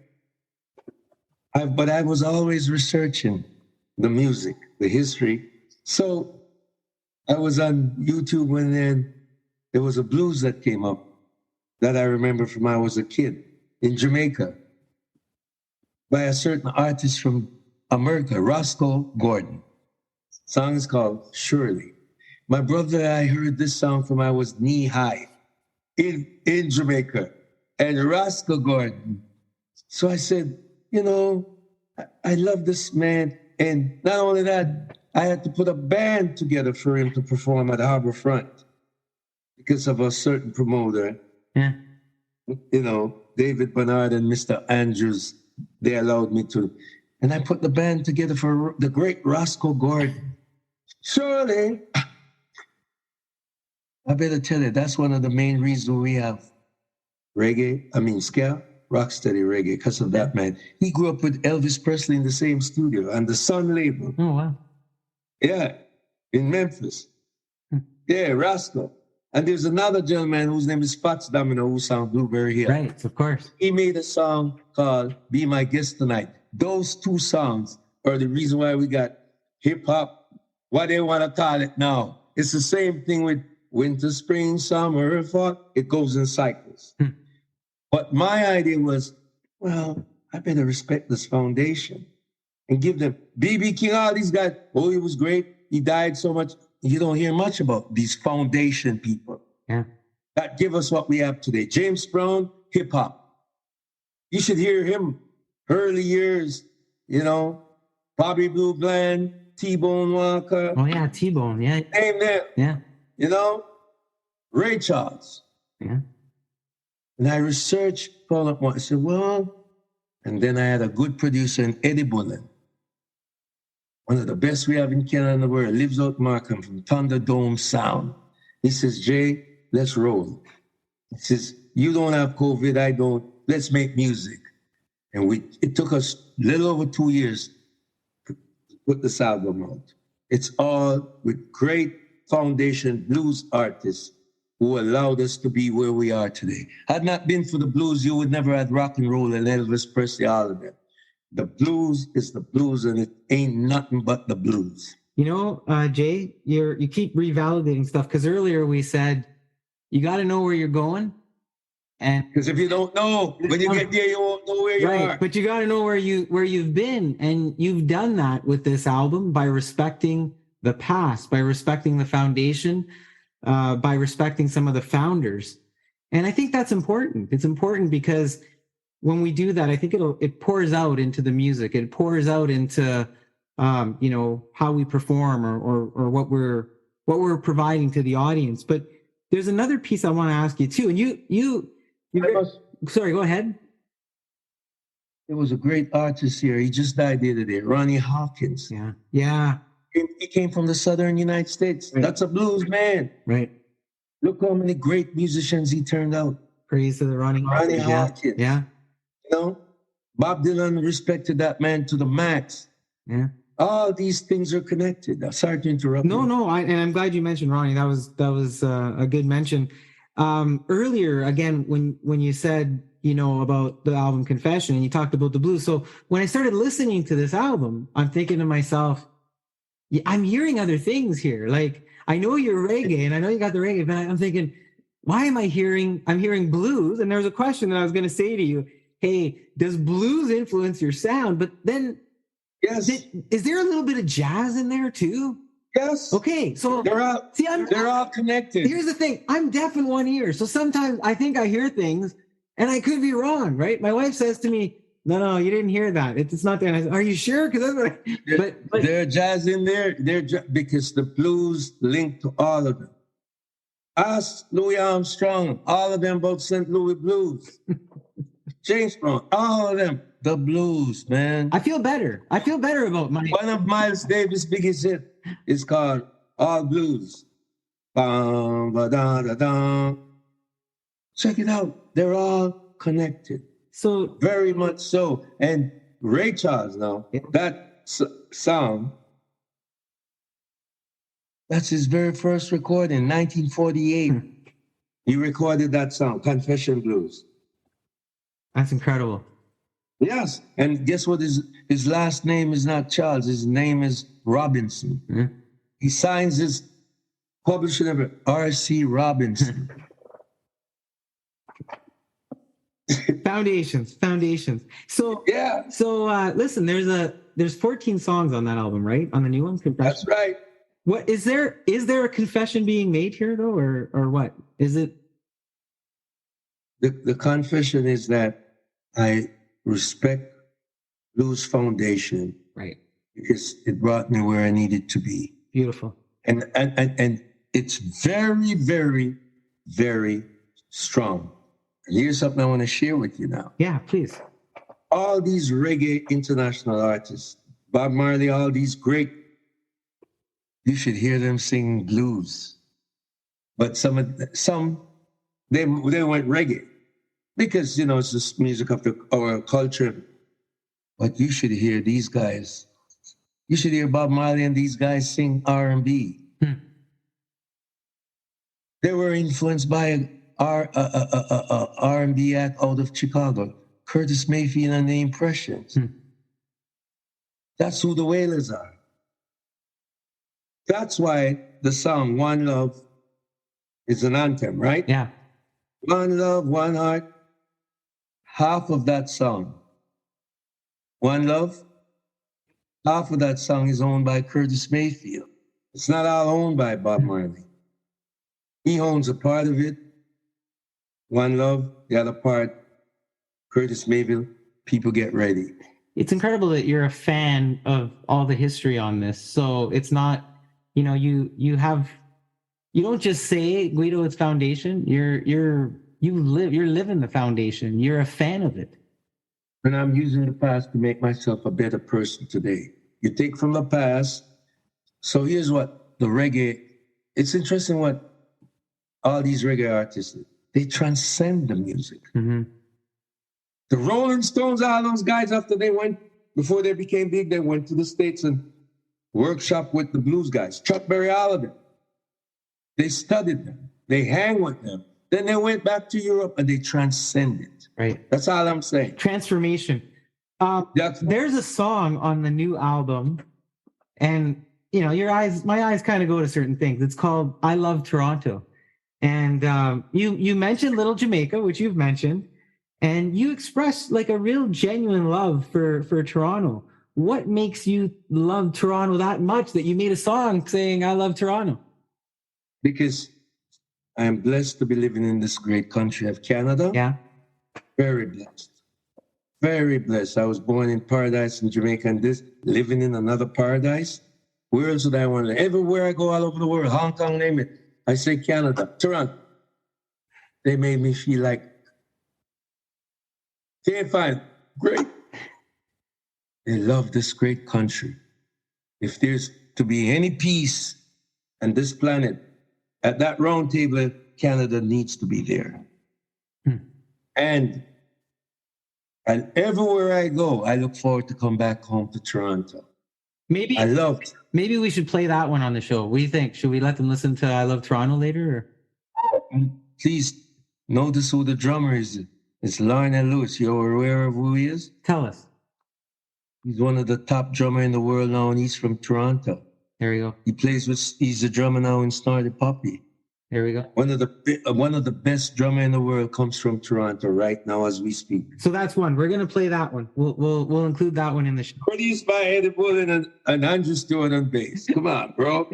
But I was always researching the music, the history. So I was on YouTube and then there was a blues that came up that I remember from when I was a kid in Jamaica by a certain artist from America, Roscoe Gordon. The song is called Surely. My brother, I heard this song from I was knee high in Jamaica, and Roscoe Gordon. So I said, I love this man. And not only that, I had to put a band together for him to perform at Harbor Front because of a certain promoter. Yeah. David Bernard and Mr. Andrews, they allowed me to. And I put the band together for the great Roscoe Gordon. Surely, I better tell you, that's one of the main reasons we have ska, rocksteady reggae, because of that man. He grew up with Elvis Presley in the same studio on the Sun label. Oh, wow. Yeah, in Memphis. Yeah, Roscoe. And there's another gentleman whose name is Spots Domino who sang Blueberry Hill. Right, of course. He made a song called Be My Guest Tonight. Those 2 songs are the reason why we got hip-hop, what they want to call it now. It's the same thing with winter, spring, summer, fall. It goes in cycles. But my idea was, well, I better respect this foundation and give them B.B. King, all these guys. Oh, he was great. He died so much. You don't hear much about these foundation people that give us what we have today. James Brown, hip hop. You should hear him early years, you know, Bobby Blue Bland, T-Bone Walker. Oh yeah, T-Bone. Yeah. Name them. Yeah. You know, Ray Charles. Yeah. And I researched all at once. I said, well, and then I had a good producer in Eddie Bullen, one of the best we have in Canada in the world, lives out Markham from Thunderdome Sound. He says, Jay, let's roll. He says, you don't have COVID, I don't. Let's make music. And it took us a little over 2 years to put this album out. It's all with great foundation blues artists who allowed us to be where we are today. Had not been for the blues, you would never have rock and roll and Elvis Presley, all of them. The blues is the blues, and it ain't nothing but the blues. You know, Jay, you keep revalidating stuff, because earlier we said you got to know where you're going, and because if you don't know, when you get there, you won't know where you are. But you got to know where you've been, and you've done that with this album by respecting the past, by respecting the foundation, by respecting some of the founders, and I think that's important. It's important because when we do that, I think it pours out into the music. It pours out into you know, how we perform or what we're providing to the audience. But there's another piece I want to ask you too. And sorry, go ahead. There was a great artist here. He just died the other day, Ronnie Hawkins. Yeah. Yeah. He came from the Southern United States. Right. That's a blues man. Right. Look how many great musicians he turned out. Praise to the Ronnie Hawkins. Yeah. You know, Bob Dylan respected that man to the max. Yeah. All these things are connected. Sorry to interrupt. No, and I'm glad you mentioned Ronnie. That was a good mention. Earlier, again, when you said, you know, about the album Confession and you talked about the blues. So when I started listening to this album, I'm thinking to myself, yeah, I'm hearing other things here. Like, I know you're reggae and I know you got the reggae, but I'm thinking, why am I'm hearing blues? And there was a question that I was going to say to you. Hey, does blues influence your sound? But then, yes, is there a little bit of jazz in there too? Yes. Okay, so they're all connected. Here's the thing: I'm deaf in one ear, so sometimes I think I hear things, and I could be wrong. Right? My wife says to me, "No, you didn't hear that. It's not there." And I said, "Are you sure?" Because that's what. But there's jazz in there. Because the blues link to all of them. Ask Louis Armstrong. All of them about St. Louis blues. James Brown, all of them, the blues, man. I feel better about my. One of Miles Davis' biggest hit is called All Blues. Bum, ba, da, da, da. Check it out. They're all connected. So very much so. And Ray Charles now, that song, that's his very first recording, 1948. He recorded that song, Confession Blues. That's incredible. Yes. And guess what? His last name is not Charles. His name is Robinson. Mm-hmm. He signs his publishing of R.C. Robinson. Foundations. So yeah. So listen, there's 14 songs on that album, right? On the new one, Confession. That's right. What is there a confession being made here though, or what? Is it? The confession is that I respect Blues Foundation, right? Because it brought me where I needed to be. Beautiful. And it's very, very, very strong. And here's something I want to share with you now. Yeah, please. All these reggae international artists, Bob Marley, all these great, you should hear them sing blues. But some they went reggae. Because, you know, it's just music of our culture. But you should hear these guys. You should hear Bob Marley and these guys sing R&B. They were influenced by an R&B act out of Chicago, Curtis Mayfield and the Impressions. That's who the Wailers are. That's why the song One Love is an anthem, right? Yeah. One love, one heart. Half of that song, One Love, half of that song is owned by Curtis Mayfield. It's not all owned by Bob Marley. He owns a part of it, One Love, the other part, Curtis Mayfield. people get ready. It's incredible that you're a fan of all the history on this. So it's not, you know, you don't just say Guido it's foundation. You're living the foundation. You're a fan of it. And I'm using the past to make myself a better person today. You take from the past. So here's what the reggae, it's interesting what all these reggae artists, they transcend the music. Mm-hmm. The Rolling Stones, all those guys, before they became big, they went to the States and workshop with the blues guys. Chuck Berry, all of them. They studied them. They hang with them. Then they went back to Europe and they transcended. Right. That's all I'm saying. Transformation. There's a song on the new album, and you know, my eyes kind of go to certain things. It's called "I Love Toronto," and you mentioned Little Jamaica, which you've mentioned, and you expressed like a real genuine love for Toronto. What makes you love Toronto that much that you made a song saying "I love Toronto"? Because I am blessed to be living in this great country of Canada. Yeah. Very blessed. Very blessed. I was born in paradise in Jamaica and living in another paradise. Where else would I want to? Everywhere I go all over the world, Hong Kong, name it. I say Canada, Toronto. They made me feel like, can't find great. They love this great country. If there's to be any peace on this planet, at that round table, Canada needs to be there. And everywhere I go, I look forward to come back home to Toronto. Maybe we should play that one on the show. What do you think? Should we let them listen to "I Love Toronto" later? Or? Please notice who the drummer is. It's Lionel Lewis. You're aware of who he is? Tell us. He's one of the top drummer in the world now, and he's from Toronto. There we go. He's a drummer now in Snarly Puppy. There we go. One of the best drummer in the world comes from Toronto right now as we speak. So that's one. We're gonna play that one. We'll include that one in the show. Produced by Eddie Bullen and Andrew Stewart on bass. Come on, bro.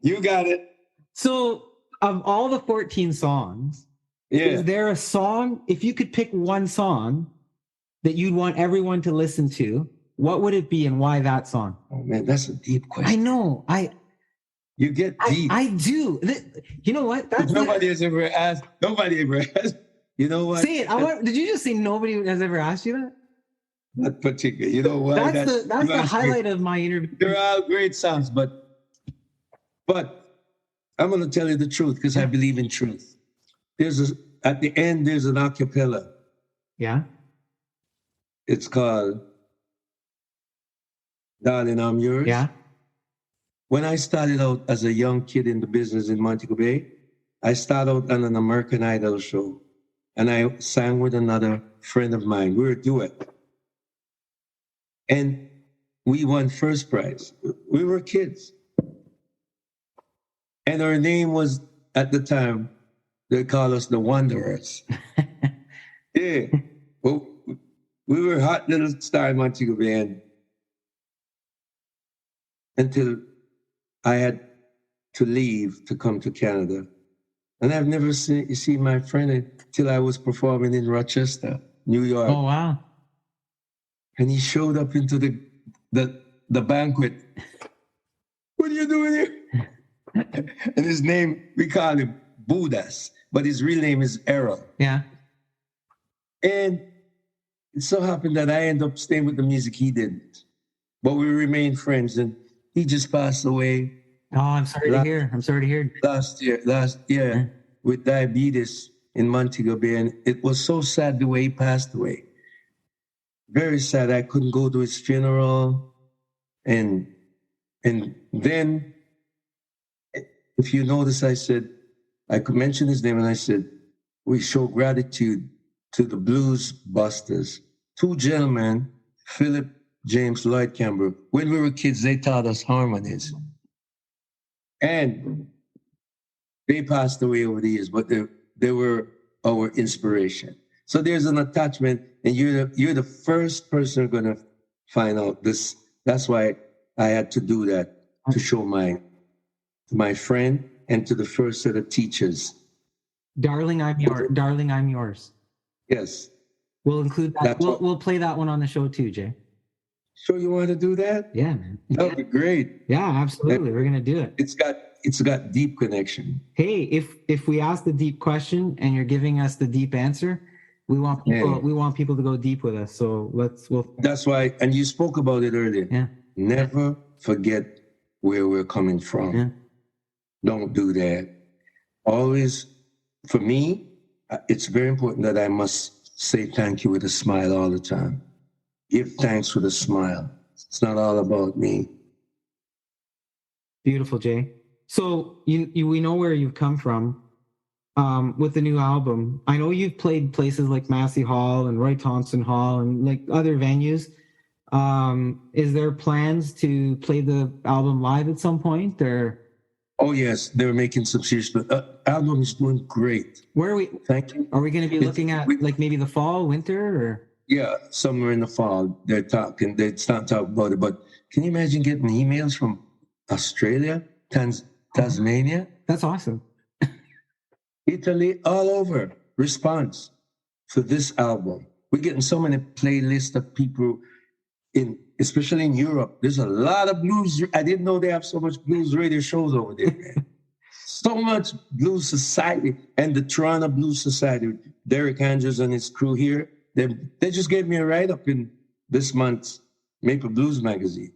You got it. So of all the 14 songs, is there a song, if you could pick one song that you'd want everyone to listen to, what would it be and why that song? Oh man, that's a deep question. I know. You get deep. I do. You know what? Nobody ever asked. You know what? Say it. Did you just say nobody has ever asked you that? Not particular. You know what? That's the highlight of my interview. They're all great songs, but I'm going to tell you the truth because I believe in truth. At the end, there's an acapella. Yeah. It's called "Darling, I'm Yours." Yeah. When I started out as a young kid in the business in Montego Bay, I started out on an American Idol show, and I sang with another friend of mine. We were a duet. And we won first prize. We were kids. And our name was, at the time, they call us the Wanderers. Yeah. Well, we were a hot little star in Montego Bay until I had to leave to come to Canada. And I've never seen my friend until I was performing in Rochester, New York. Oh, wow. And he showed up into the banquet. What are you doing here? And his name, we call him Budas, but his real name is Errol. Yeah. And it so happened that I ended up staying with the music he didn't. But we remained friends, and he just passed away. Oh, I'm sorry to hear. Last year, with diabetes in Montego Bay, and it was so sad the way he passed away. Very sad. I couldn't go to his funeral, and then, if you notice, I could mention his name, and I said, we show gratitude to the Blues Busters, two gentlemen, Philip James Lloyd Campbell. When we were kids, they taught us harmonies. And they passed away over the years, but they were our inspiration. So there's an attachment, and you're the first person who's going to find out this. That's why I had to do that, to show my friend and to the first set of teachers. Darling, I'm yours. Yes. We'll include that. We'll play that one on the show too, Jay. Sure, you want to do that? Yeah, man. That'd be great. Yeah, absolutely. We're gonna do it. It's got deep connection. Hey, if we ask the deep question and you're giving us the deep answer, we want people to go deep with us. So That's why, and you spoke about it earlier. Yeah. Never forget where we're coming from. Yeah. Don't do that. Always, for me, it's very important that I must say thank you with a smile all the time. Give thanks with a smile. It's not all about me. Beautiful, Jay. So we know where you've come from with the new album. I know you've played places like Massey Hall and Roy Thompson Hall and like other venues. Is there plans to play the album live at some point, or? Oh yes, they're making some serious. Album is doing great. Where are we? Thank you. Are we going to be looking at like maybe the fall, winter, or? Yeah, somewhere in the fall. They're talking. They start talking about it. But can you imagine getting emails from Australia, Tasmania? That's awesome. Italy, all over. Response to this album. We're getting so many playlists of people especially in Europe. There's a lot of blues. I didn't know they have so much blues radio shows over there, man. So much Blues Society and the Toronto Blues Society. Derek Andrews and his crew here. They just gave me a write-up in this month's Maple Blues magazine.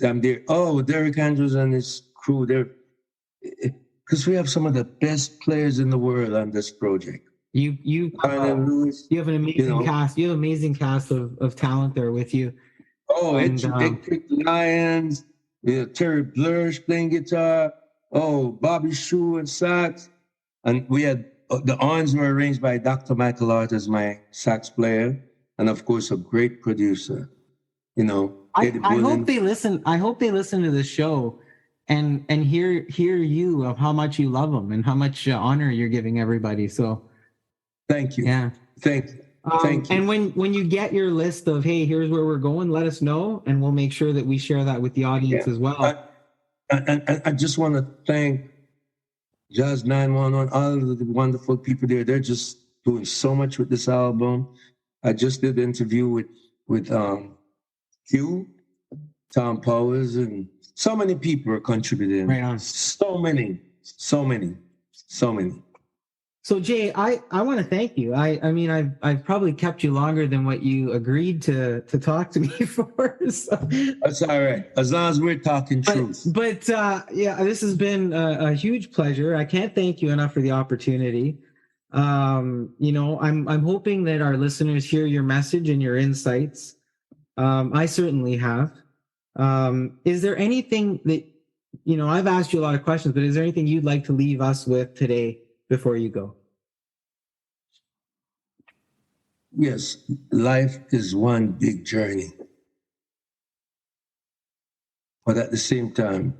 I'm there. Oh, Derek Andrews and his crew. Because we have some of the best players in the world on this project. You have an amazing cast. You have an amazing cast of talent there with you. Oh, and Lions, Terry Blursh playing guitar. Oh, Bobby Shue and sax. And we had the horns were arranged by Dr. Michael Hart as my sax player, and of course a great producer. I hope they listen. I hope they listen to the show and hear you of how much you love them and how much honor you're giving everybody. So, thank you. Yeah, thank you. Thank you. And when you get your list of, hey, here's where we're going, let us know, and we'll make sure that we share that with the audience as well. I just want to thank Jazz 911, all of the wonderful people there. They're just doing so much with this album. I just did an interview with Q, Tom Powers, and so many people are contributing. Right on. So many. So Jay, I want to thank you. I mean, I've probably kept you longer than what you agreed to talk to me for. So. That's all right, as long as we're talking truth. But yeah, this has been a huge pleasure. I can't thank you enough for the opportunity. I'm hoping that our listeners hear your message and your insights. I certainly have. Is there anything that I've asked you a lot of questions, but is there anything you'd like to leave us with today before you go? Yes, life is one big journey. But at the same time,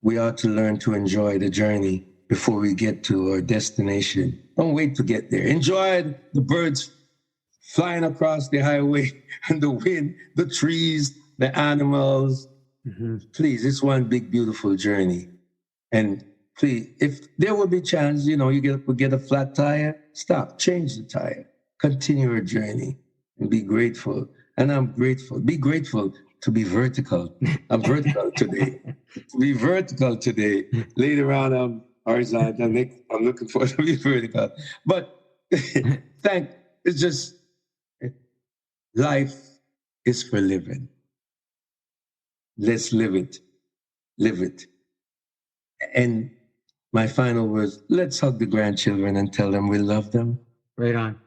we ought to learn to enjoy the journey before we get to our destination. Don't wait to get there. Enjoy the birds flying across the highway and the wind, the trees, the animals. Mm-hmm. Please, it's one big, beautiful journey. And please, if there will be chance, you get a flat tire, stop, change the tire, continue your journey, and be grateful. And I'm grateful. Be grateful to be vertical. I'm vertical today. To be vertical today. Later on, I'm horizontal. I'm looking forward to be vertical. But it's just, life is for living. Let's live it. Live it. And my final words, let's hug the grandchildren and tell them we love them. Right on.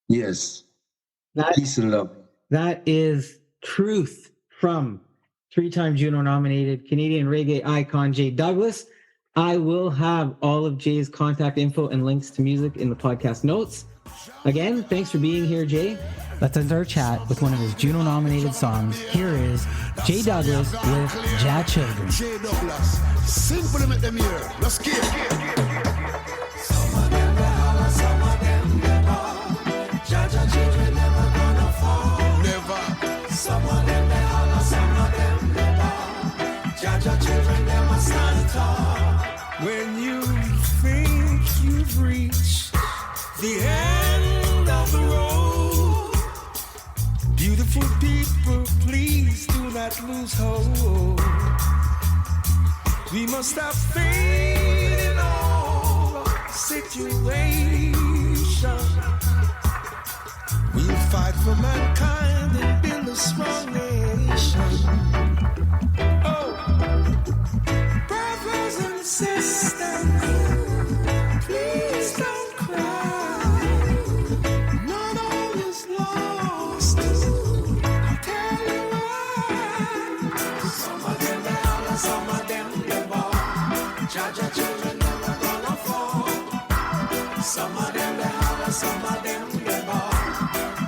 Yes. Peace and love. That is truth from 3-time Juno nominated Canadian reggae icon Jay Douglas. I will have all of Jay's contact info and links to music in the podcast notes. Again, thanks for being here, Jay. Let's end our chat with one of his Juno nominated songs. Here is Jay Douglas with Ja Children. Jay Douglas, simple make them hear. Let's get it. Some of them they holler, some of them they ball. Ja children never gonna fall. Never. Some of them they holler, some of them they ball. Ja children never stand tall. When you think you've reached the end of the road, might lose hope. We must have faith in all situations. We'll fight for mankind and build a strong nation. Oh, brothers and sisters, please don't cry. Not all is lost. I'll tell you why. Some of them they holler, some of them they ball. Jaja children never gonna fall. Some of them they holler, some of them they ball.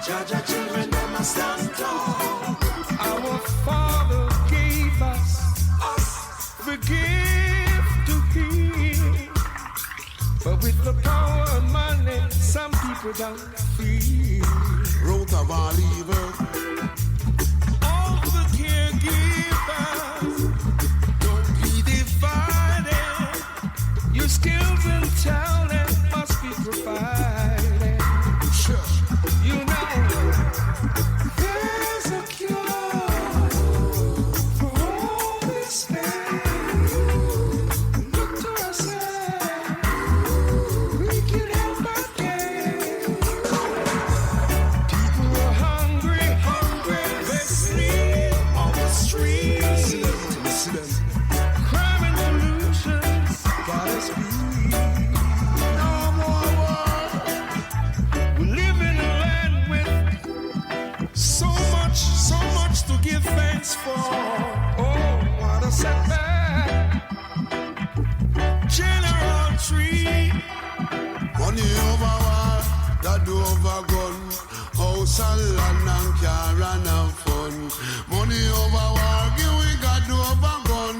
Jaja children they must stand tall. Our Father gave us the gift to heal, but with the power of money, some people don't feel. Root of all evil. All the caregivers, don't be divided. Your skills and talent must be provided. Sure. You know, there's a cure for all this pain. Look to ourselves, we can help again. People are hungry, they sleep on the streets. See them. Crime and pollution got us weak. No more war. We live in a land with so much to give thanks for. Oh, what a setback. General tree. Money over war, that do over gun. House and land and car and fun. Money over war, give we got do over gun.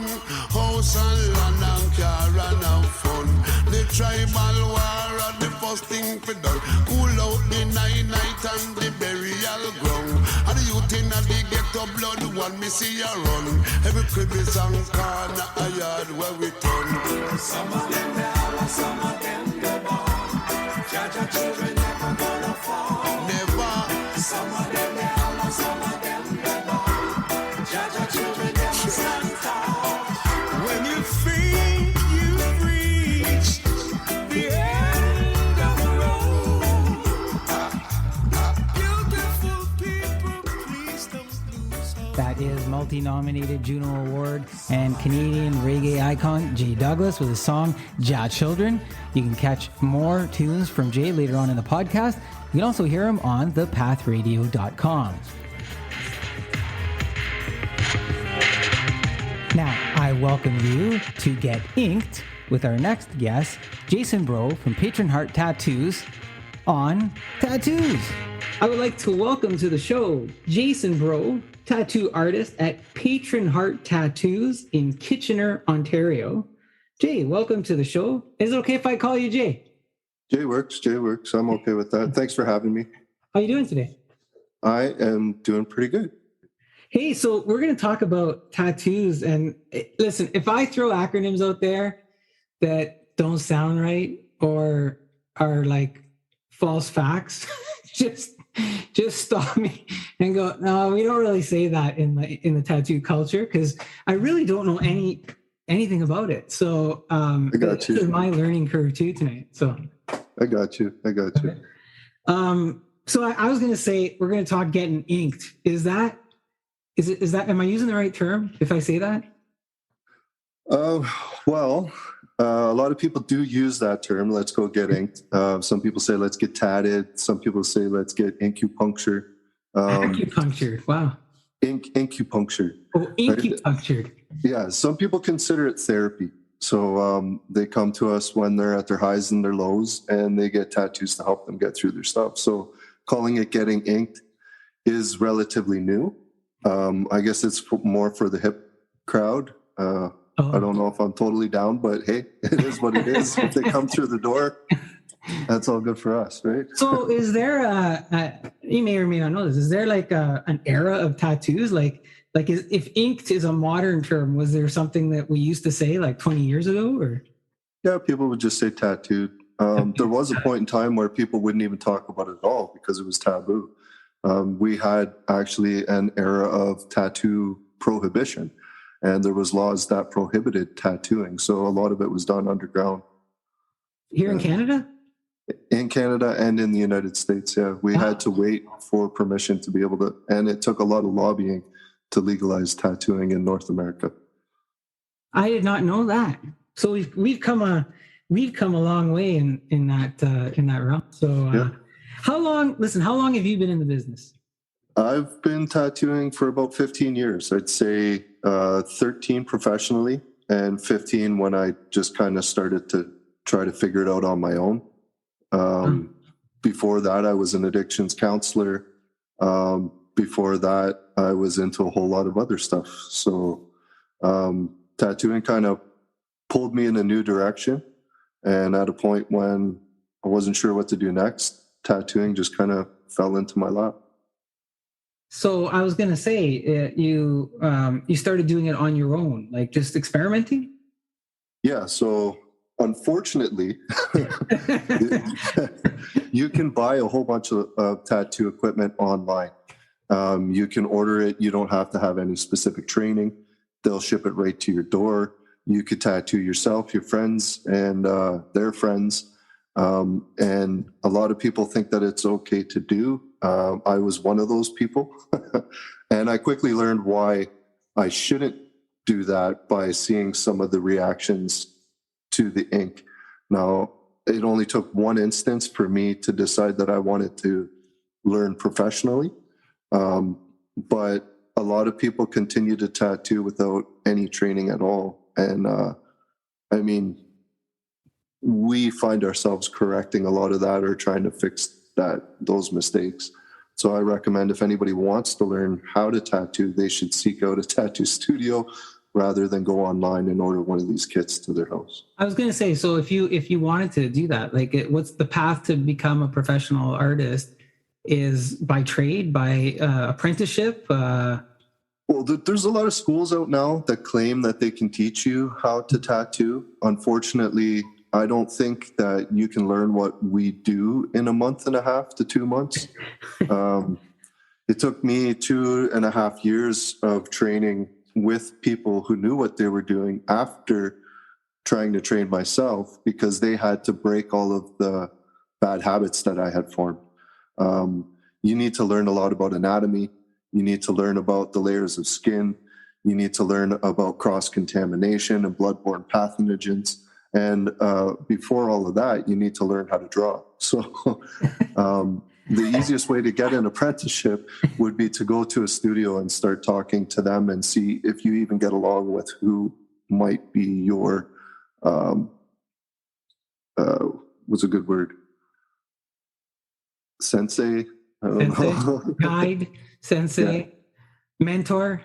House and land and car and fun. The tribal war are the first thing we done. Cool out the night and the burial ground. And the youth in the ghetto blood, one me see ya run. Every crib is on corner, a yard where we turn. Some of them they holler, some of them they ball. Jaja children never gonna fall. Never. Some of them they holler, some of them they ball. Jaja children never stand tall. When you think you've reached the end of the road, beautiful people, please don't lose hope. That is multi-nominated Juno Award and Canadian reggae icon Jay Douglas with his song Ja Children. You can catch more tunes from Jay later on in the podcast. You can also hear him on thepathradio.com. Now, I welcome you to get inked with our next guest, Jason Breau from Patron Heart Tattoos on Tattoos. I would like to welcome to the show Jason Breau, tattoo artist at Patron Heart Tattoos in Kitchener, Ontario. Jay, welcome to the show. Is it okay if I call you Jay? Jay works. I'm okay with that. Thanks for having me. How are you doing today? I am doing pretty good. Hey, so we're going to talk about tattoos. And listen, if I throw acronyms out there that don't sound right or are like false facts, just stop me and go, no, we don't really say that in the tattoo culture, because I really don't know anything about it. So I got this you. is my learning curve too tonight. So I got you. okay. So I was going to say, we're going to talk getting inked. Is that, am I using the right term if I say that? Well, a lot of people do use that term. Let's go get inked. Some people say let's get tatted. Some people say let's get acupuncture. Acupuncture. Wow. Acupuncture. Oh, acupuncture. Right? Yeah. Some people consider it therapy. So they come to us when they're at their highs and their lows, and they get tattoos to help them get through their stuff. So calling it getting inked is relatively new. I guess it's more for the hip crowd. I don't know if I'm totally down, but hey, it is what it is. If they come through the door, that's all good for us, right? So is there you may or may not know this, is there like an era of tattoos? If inked is a modern term, was there something that we used to say like 20 years ago? Or Yeah, people would just say tattooed. There was a point in time where people wouldn't even talk about it at all because it was taboo. We had actually an era of tattoo prohibition, and there was laws that prohibited tattooing. So a lot of it was done underground. Here in Canada? In Canada and in the United States, yeah. We had to wait for permission to be able to, and it took a lot of lobbying to legalize tattooing in North America. I did not know that. So we've come a long way in that realm. So Yeah. how long have you been in the business? I've been tattooing for about 15 years. I'd say 13 professionally and 15 when I just kind of started to try to figure it out on my own. Before that, I was an addictions counselor. Before that, I was into a whole lot of other stuff. So tattooing kind of pulled me in a new direction. And at a point when I wasn't sure what to do next, tattooing just kind of fell into my lap. So I was going to say, you started doing it on your own, like just experimenting? Yeah. So unfortunately, you can buy a whole bunch of tattoo equipment online. You can order it. You don't have to have any specific training. They'll ship it right to your door. You could tattoo yourself, your friends, and their friends. And a lot of people think that it's okay to do. I was one of those people. And I quickly learned why I shouldn't do that by seeing some of the reactions to the ink. Now, it only took one instance for me to decide that I wanted to learn professionally. But a lot of people continue to tattoo without any training at all. And I mean, we find ourselves correcting a lot of that or trying to fix those mistakes. So I recommend if anybody wants to learn how to tattoo, they should seek out a tattoo studio rather than go online and order one of these kits to their house. I was going to say, so if you wanted to do that, like what's the path to become a professional artist? Is by trade, by apprenticeship? Well, there's a lot of schools out now that claim that they can teach you how to tattoo. Unfortunately, I don't think that you can learn what we do in a month and a half to 2 months. It took me 2.5 years of training with people who knew what they were doing after trying to train myself, because they had to break all of the bad habits that I had formed. You need to learn a lot about anatomy. You need to learn about the layers of skin. You need to learn about cross-contamination and bloodborne pathogens. And before all of that, you need to learn how to draw. So the easiest way to get an apprenticeship would be to go to a studio and start talking to them and see if you even get along with who might be your, what's a good word? Sensei? I don't know. Guide, sensei, yeah. Mentor,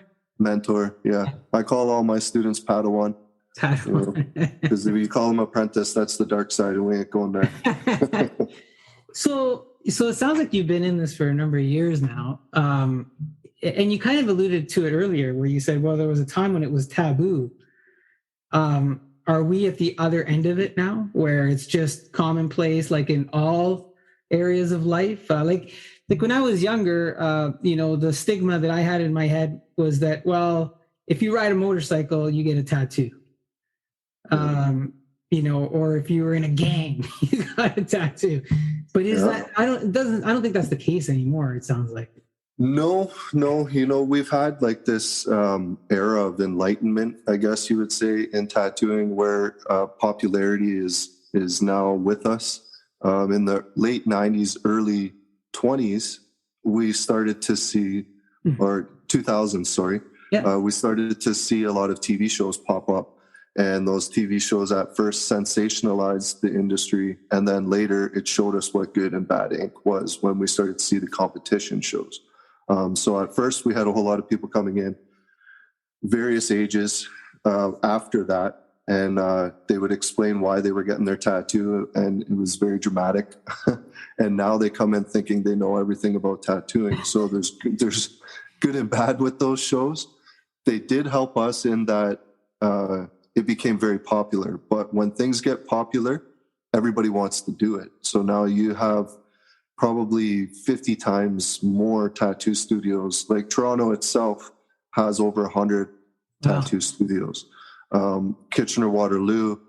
yeah. I call all my students Padawan. Because if you call them apprentice, that's the dark side, and we ain't going there. So it sounds like you've been in this for a number of years now. And you kind of alluded to it earlier where you said, well, there was a time when it was taboo. Are we at the other end of it now where it's just commonplace, like in all areas of life? Like when I was younger, the stigma that I had in my head was that, well, if you ride a motorcycle, you get a tattoo. Or if you were in a gang, you got a tattoo. But I don't think that's the case anymore, it sounds like. No, we've had like this era of enlightenment, I guess you would say, in tattooing, where popularity is now with us. In the late 90s, early 20s, we started to see, or 2000s, sorry, we started to see a lot of TV shows pop up. And those TV shows at first sensationalized the industry, and then later it showed us what good and bad ink was when we started to see the competition shows. So at first we had a whole lot of people coming in, various ages after that, and they would explain why they were getting their tattoo, and it was very dramatic. And now they come in thinking they know everything about tattooing. So there's good and bad with those shows. They did help us in that it became very popular. But when things get popular, everybody wants to do it. So now you have probably 50 times more tattoo studios. Like Toronto itself has over 100 tattoo studios. Kitchener-Waterloo,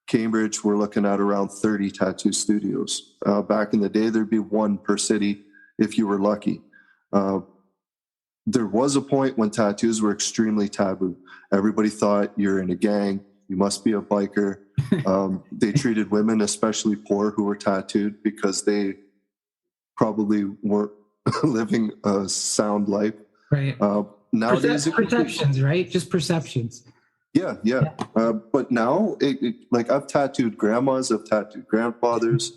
Cambridge, we're looking at around 30 tattoo studios. Back in the day, there'd be one per city if you were lucky. There was a point when tattoos were extremely taboo. Everybody thought you're in a gang, you must be a biker. They treated women, especially poor, who were tattooed because they probably weren't living a sound life. Right. Nowadays, perceptions, right? Just perceptions. Yeah. But now, like I've tattooed grandmas, I've tattooed grandfathers,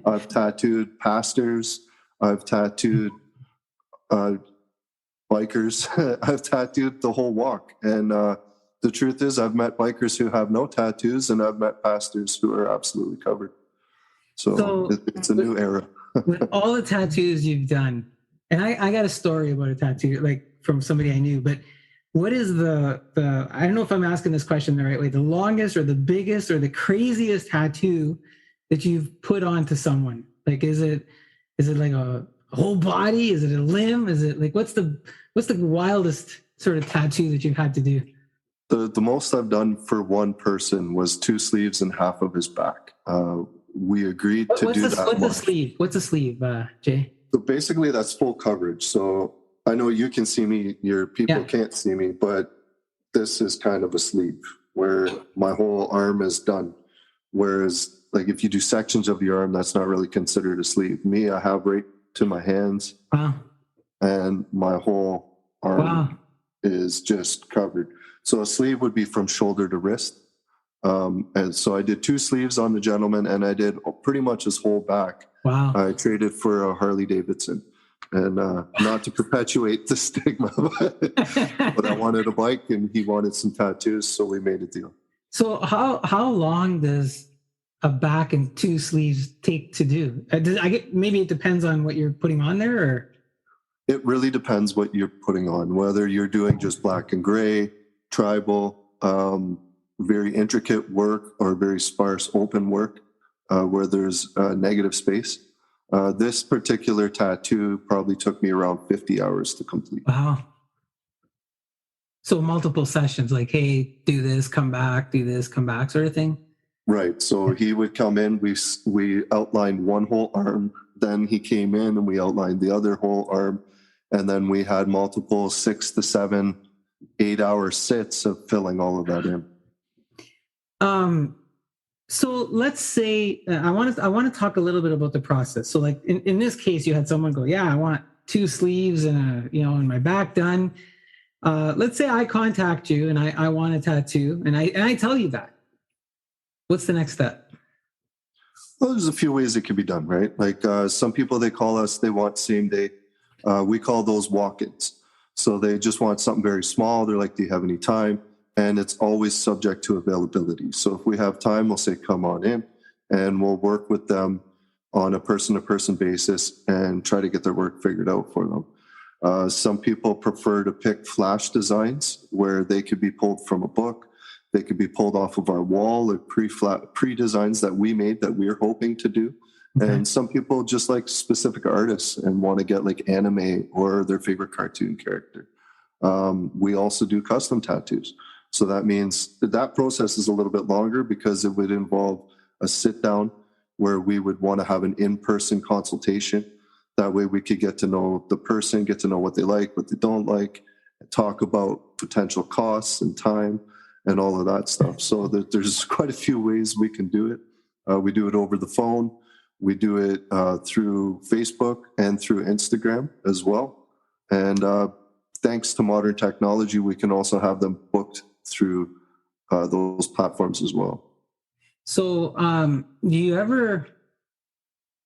I've tattooed pastors, I've tattooed bikers, I've tattooed the whole walk. And the truth is, I've met bikers who have no tattoos, and I've met pastors who are absolutely covered. So it's a new era. With all the tattoos you've done, and I got a story about a tattoo, like from somebody I knew, but what is the I don't know if I'm asking this question the right way, the longest or the biggest or the craziest tattoo that you've put onto someone? Like, is it like a whole body? Is it a limb? Is it like, what's the wildest sort of tattoo that you've had to do? The most I've done for one person was 2 sleeves and half of his back. We agreed to do that. What's a sleeve, Jay? So basically, that's full coverage. So I know you can see me, your people can't see me, but this is kind of a sleeve where my whole arm is done. Whereas, like, if you do sections of your arm, that's not really considered a sleeve. Me, I have right to my hands. Wow. And my whole arm is just covered. So a sleeve would be from shoulder to wrist. And so I did 2 sleeves on the gentleman, and I did pretty much his whole back. Wow. I traded for a Harley Davidson. And not to perpetuate the stigma, but I wanted a bike and he wanted some tattoos, so we made a deal. So how long does a back and 2 sleeves take to do? Maybe it depends on what you're putting on there, or? It really depends what you're putting on, whether you're doing just black and gray, tribal, very intricate work, or very sparse open work where there's negative space. This particular tattoo probably took me around 50 hours to complete. Wow. So multiple sessions, like, hey, do this, come back, do this, come back, sort of thing? Right. So he would come in, we outlined one whole arm, then he came in and we outlined the other whole arm, and then we had multiple 6 to 7, 8-hour sits of filling all of that in. So let's say I want to talk a little bit about the process. So, like in this case, you had someone go, "Yeah, I want 2 sleeves and and my back done." Let's say I contact you and I want a tattoo, and I tell you that. What's the next step? Well, there's a few ways it can be done, right? Like some people, they call us, they want same day. We call those walk-ins. So they just want something very small. They're like, "Do you have any time?" And it's always subject to availability. So if we have time, we'll say, "Come on in," and we'll work with them on a person-to-person basis and try to get their work figured out for them. Some people prefer to pick flash designs where they could be pulled from a book. They could be pulled off of our wall, or pre-designs that we made that we're hoping to do. Okay. And some people just like specific artists and want to get like anime or their favorite cartoon character. We also do custom tattoos. So that means that process is a little bit longer because it would involve a sit down where we would want to have an in-person consultation. That way we could get to know the person, get to know what they like, what they don't like, talk about potential costs and time and all of that stuff. So there's quite a few ways we can do it. We do it over the phone. We do it through Facebook and through Instagram as well. And thanks to modern technology, we can also have them booked through those platforms as well. So do you ever,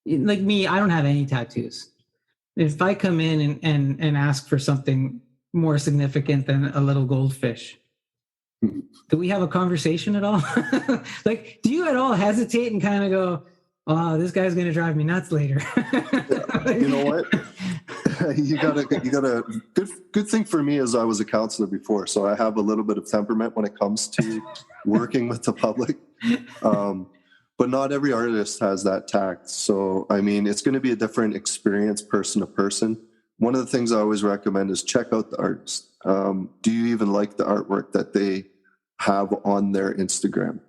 like me, I don't have any tattoos. If I come in and ask for something more significant than a little goldfish, do we have a conversation at all? Like, do you at all hesitate and kind of go, "Oh, this guy's going to drive me nuts later"? You know what? You got a good thing for me is I was a counselor before, so I have a little bit of temperament when it comes to working with the public. But not every artist has that tact. So, I mean, it's going to be a different experience person to person. One of the things I always recommend is check out the artist. Do you even like the artwork that they have on their Instagram?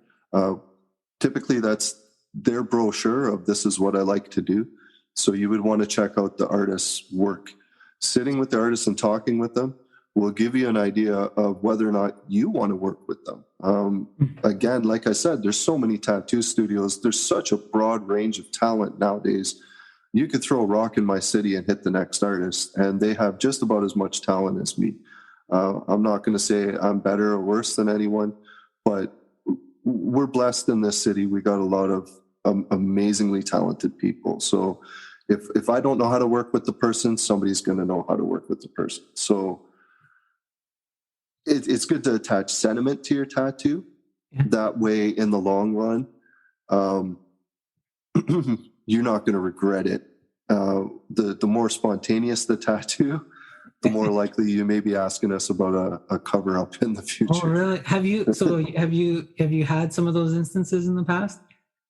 Typically, that's their brochure of this is what I like to do. So you would want to check out the artist's work. Sitting with the artist and talking with them will give you an idea of whether or not you want to work with them. Again, like I said, there's so many tattoo studios. There's such a broad range of talent nowadays. You could throw a rock in my city and hit the next artist, and they have just about as much talent as me. I'm not going to say I'm better or worse than anyone, but we're blessed in this city. We got a lot of amazingly talented people. So if I don't know how to work with the person, somebody's going to know how to work with the person. So it's good to attach sentiment to your tattoo. Yeah. That way, in the long run, you're not going to regret it. The more spontaneous the tattoo, the more likely you may be asking us about a cover up in the future. Oh, really? Have you had some of those instances in the past?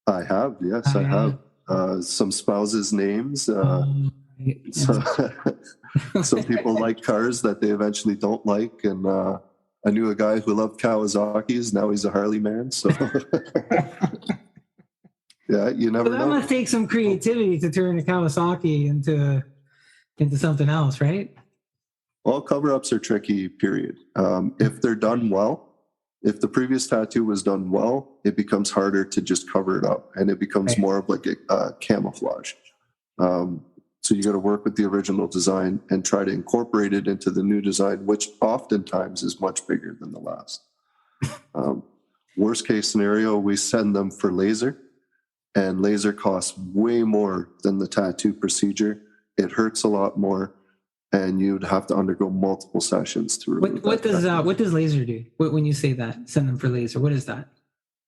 I have, yes, I have. Some spouses' names. Some people like cars that they eventually don't like, and I knew a guy who loved Kawasaki's. Now he's a Harley man. So yeah, you never know. That must take some creativity to turn a Kawasaki into something else, right? Well, cover-ups are tricky, period. If they're done well, if the previous tattoo was done well, it becomes harder to just cover it up, and it becomes more of like a camouflage. So you got to work with the original design and try to incorporate it into the new design, which oftentimes is much bigger than the last. Worst case scenario, we send them for laser, and laser costs way more than the tattoo procedure. It hurts a lot more, and you'd have to undergo multiple sessions to remove what does laser do? When you say that, send them for laser, what is that?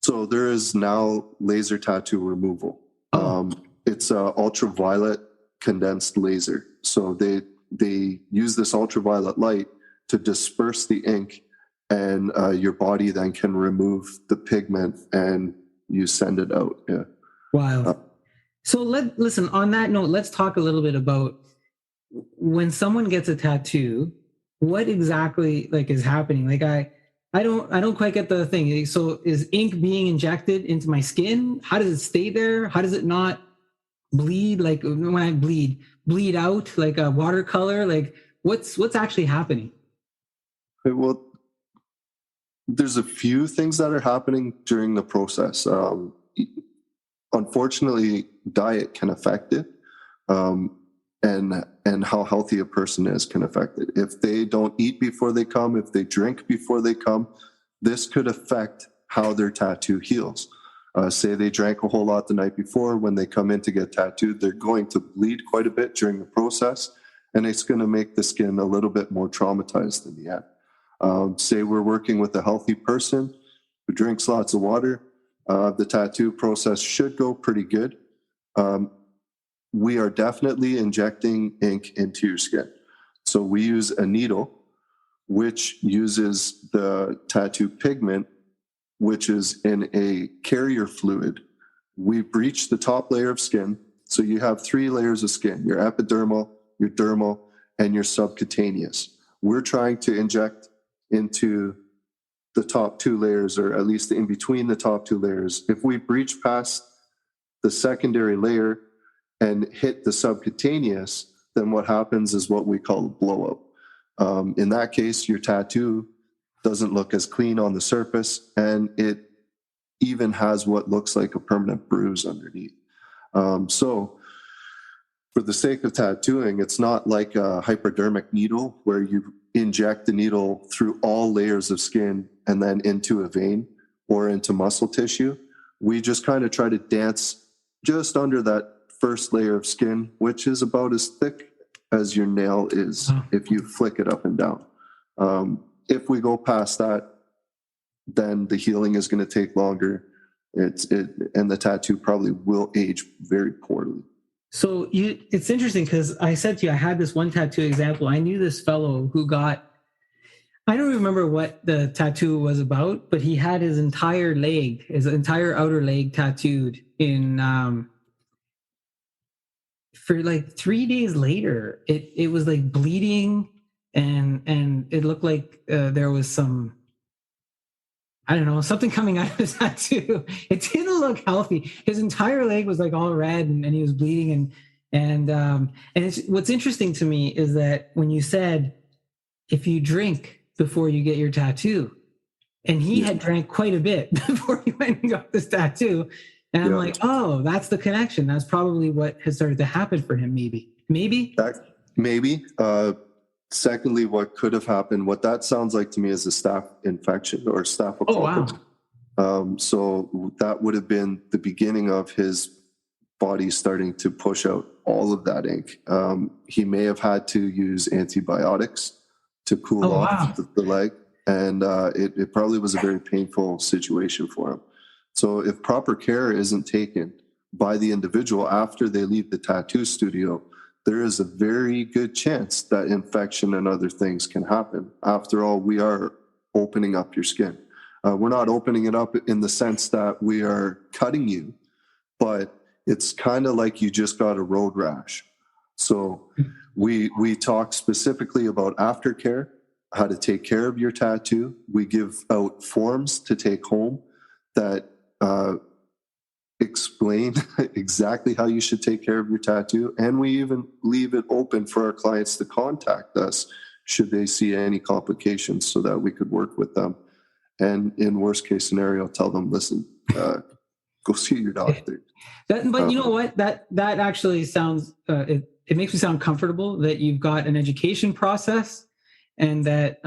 So there is now laser tattoo removal. It's ultraviolet condensed laser. So they use this ultraviolet light to disperse the ink, and your body then can remove the pigment and you send it out. Yeah. Wow. So listen, on that note, let's talk a little bit about when someone gets a tattoo, what exactly is happening? I don't quite get the thing. So is ink being injected into my skin? How does it stay there? How does it not bleed? Like when I bleed out like a watercolor? What's actually happening? Well, there's a few things that are happening during the process. Unfortunately, diet can affect it. And how healthy a person is can affect it. If they don't eat before they come, if they drink before they come, this could affect how their tattoo heals. Say they drank a whole lot the night before, when they come in to get tattooed, they're going to bleed quite a bit during the process, and it's going to make the skin a little bit more traumatized in the end. Say we're working with a healthy person who drinks lots of water, the tattoo process should go pretty good. We are definitely injecting ink into your skin. So we use a needle, which uses the tattoo pigment, which is in a carrier fluid. We breach the top layer of skin. So you have 3 layers of skin: your epidermal, your dermal, and your subcutaneous. We're trying to inject into the top 2 layers, or at least in between the top 2 layers. If we breach past the secondary layer and hit the subcutaneous, then what happens is what we call a blowout. In that case, your tattoo doesn't look as clean on the surface, and it even has what looks like a permanent bruise underneath. So for the sake of tattooing, it's not like a hypodermic needle where you inject the needle through all layers of skin and then into a vein or into muscle tissue. We just kind of try to dance just under that first layer of skin, which is about as thick as your nail is if you flick it up and down. If we go past that, then the healing is going to take longer. And the tattoo probably will age very poorly. So it's interesting because I said to you, I had this one tattoo example. I knew this fellow who got, I don't remember what the tattoo was about, but he had his entire outer leg tattooed in, for 3 days later, it was bleeding and it looked like there was some, I don't know, something coming out of his tattoo. It didn't look healthy. His entire leg was like all red, and he was bleeding. And what's interesting to me is that when you said if you drink before you get your tattoo, and he had drank quite a bit before he went and got this tattoo, and I'm like, oh, that's the connection. That's probably what has started to happen for him. Maybe. Maybe. Secondly, what could have happened, what that sounds like to me is a staph infection or staphylococcus. Oh, wow. So that would have been the beginning of his body starting to push out all of that ink. He may have had to use antibiotics to cool off the leg, and it probably was a very painful situation for him. So if proper care isn't taken by the individual after they leave the tattoo studio, there is a very good chance that infection and other things can happen. After all, we are opening up your skin. We're not opening it up in the sense that we are cutting you, but it's kind of like you just got a road rash. So we talk specifically about aftercare, how to take care of your tattoo. We give out forms to take home that explain exactly how you should take care of your tattoo. And we even leave it open for our clients to contact us should they see any complications so that we could work with them. And in worst case scenario, tell them, listen, go see your doctor. But you know what? That actually sounds, it makes me sound comfortable that you've got an education process, and that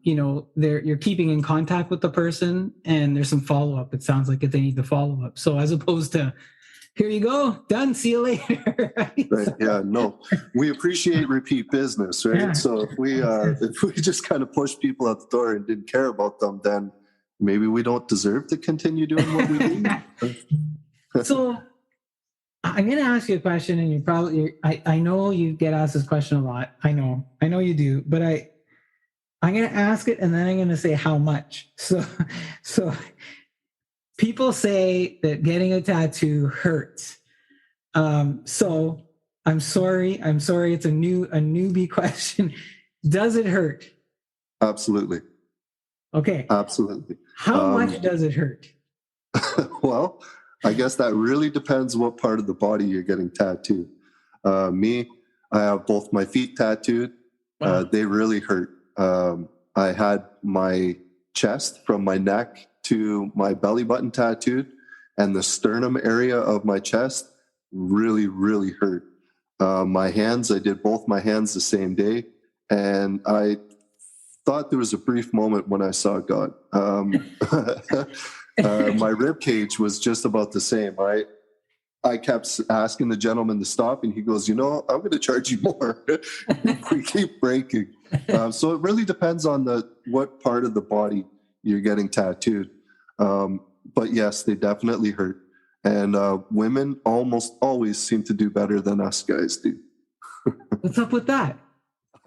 you're keeping in contact with the person, and there's some follow-up. It sounds like if they need the follow-up. So as opposed to, here you go, done, see you later. Right? Yeah, no, we appreciate repeat business, right? Yeah. So if we just kind of push people out the door and didn't care about them, then maybe we don't deserve to continue doing what we do. So I'm going to ask you a question, and I know you get asked this question a lot. I know you do, but I'm going to ask it, and then I'm going to say how much. So people say that getting a tattoo hurts. So I'm sorry. It's a newbie question. Does it hurt? Absolutely. Okay. Absolutely. How much does it hurt? Well, I guess that really depends what part of the body you're getting tattooed. Me, I have both my feet tattooed. Wow. They really hurt. I had my chest from my neck to my belly button tattooed, and the sternum area of my chest really, really hurt. My hands, I did both my hands the same day, and I thought there was a brief moment when I saw God. My rib cage was just about the same. I kept asking the gentleman to stop, and he goes, I'm going to charge you more if we keep breaking. So it really depends on what part of the body you're getting tattooed. But yes, they definitely hurt. And women almost always seem to do better than us guys do. What's up with that?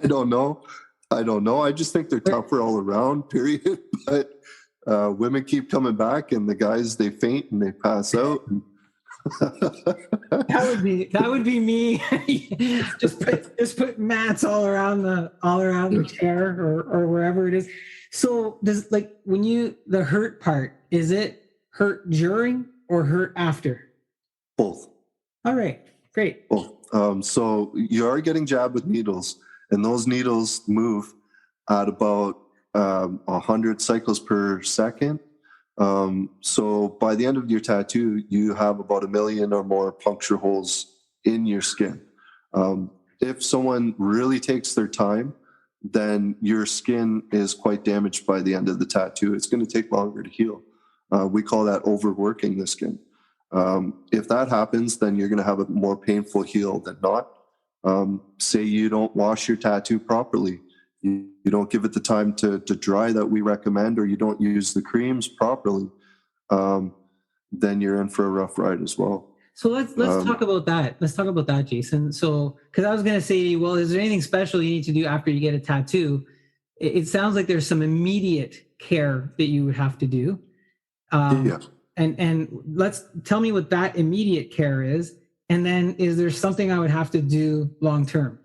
I don't know. I just think they're tougher all around, period. But women keep coming back, and the guys, they faint and they pass out. That would be me. just put mats all around the chair or wherever it is. So does the hurt part, is it hurt during or hurt after? Both. All right, great. Both. So you are getting jabbed with needles, and those needles move at about 100 cycles per second. So by the end of your tattoo, you have about 1 million or more puncture holes in your skin. If someone really takes their time, then your skin is quite damaged by the end of the tattoo. It's going to take longer to heal. We call that overworking the skin. If that happens, then you're going to have a more painful heal than not. Say you don't wash your tattoo properly. You don't give it the time to dry that we recommend, or you don't use the creams properly, then you're in for a rough ride as well. So let's talk about that. Let's talk about that, Jason. So, because I was going to say, well, is there anything special you need to do after you get a tattoo? It sounds like there's some immediate care that you would have to do. Yeah. And tell me what that immediate care is. And then is there something I would have to do long term?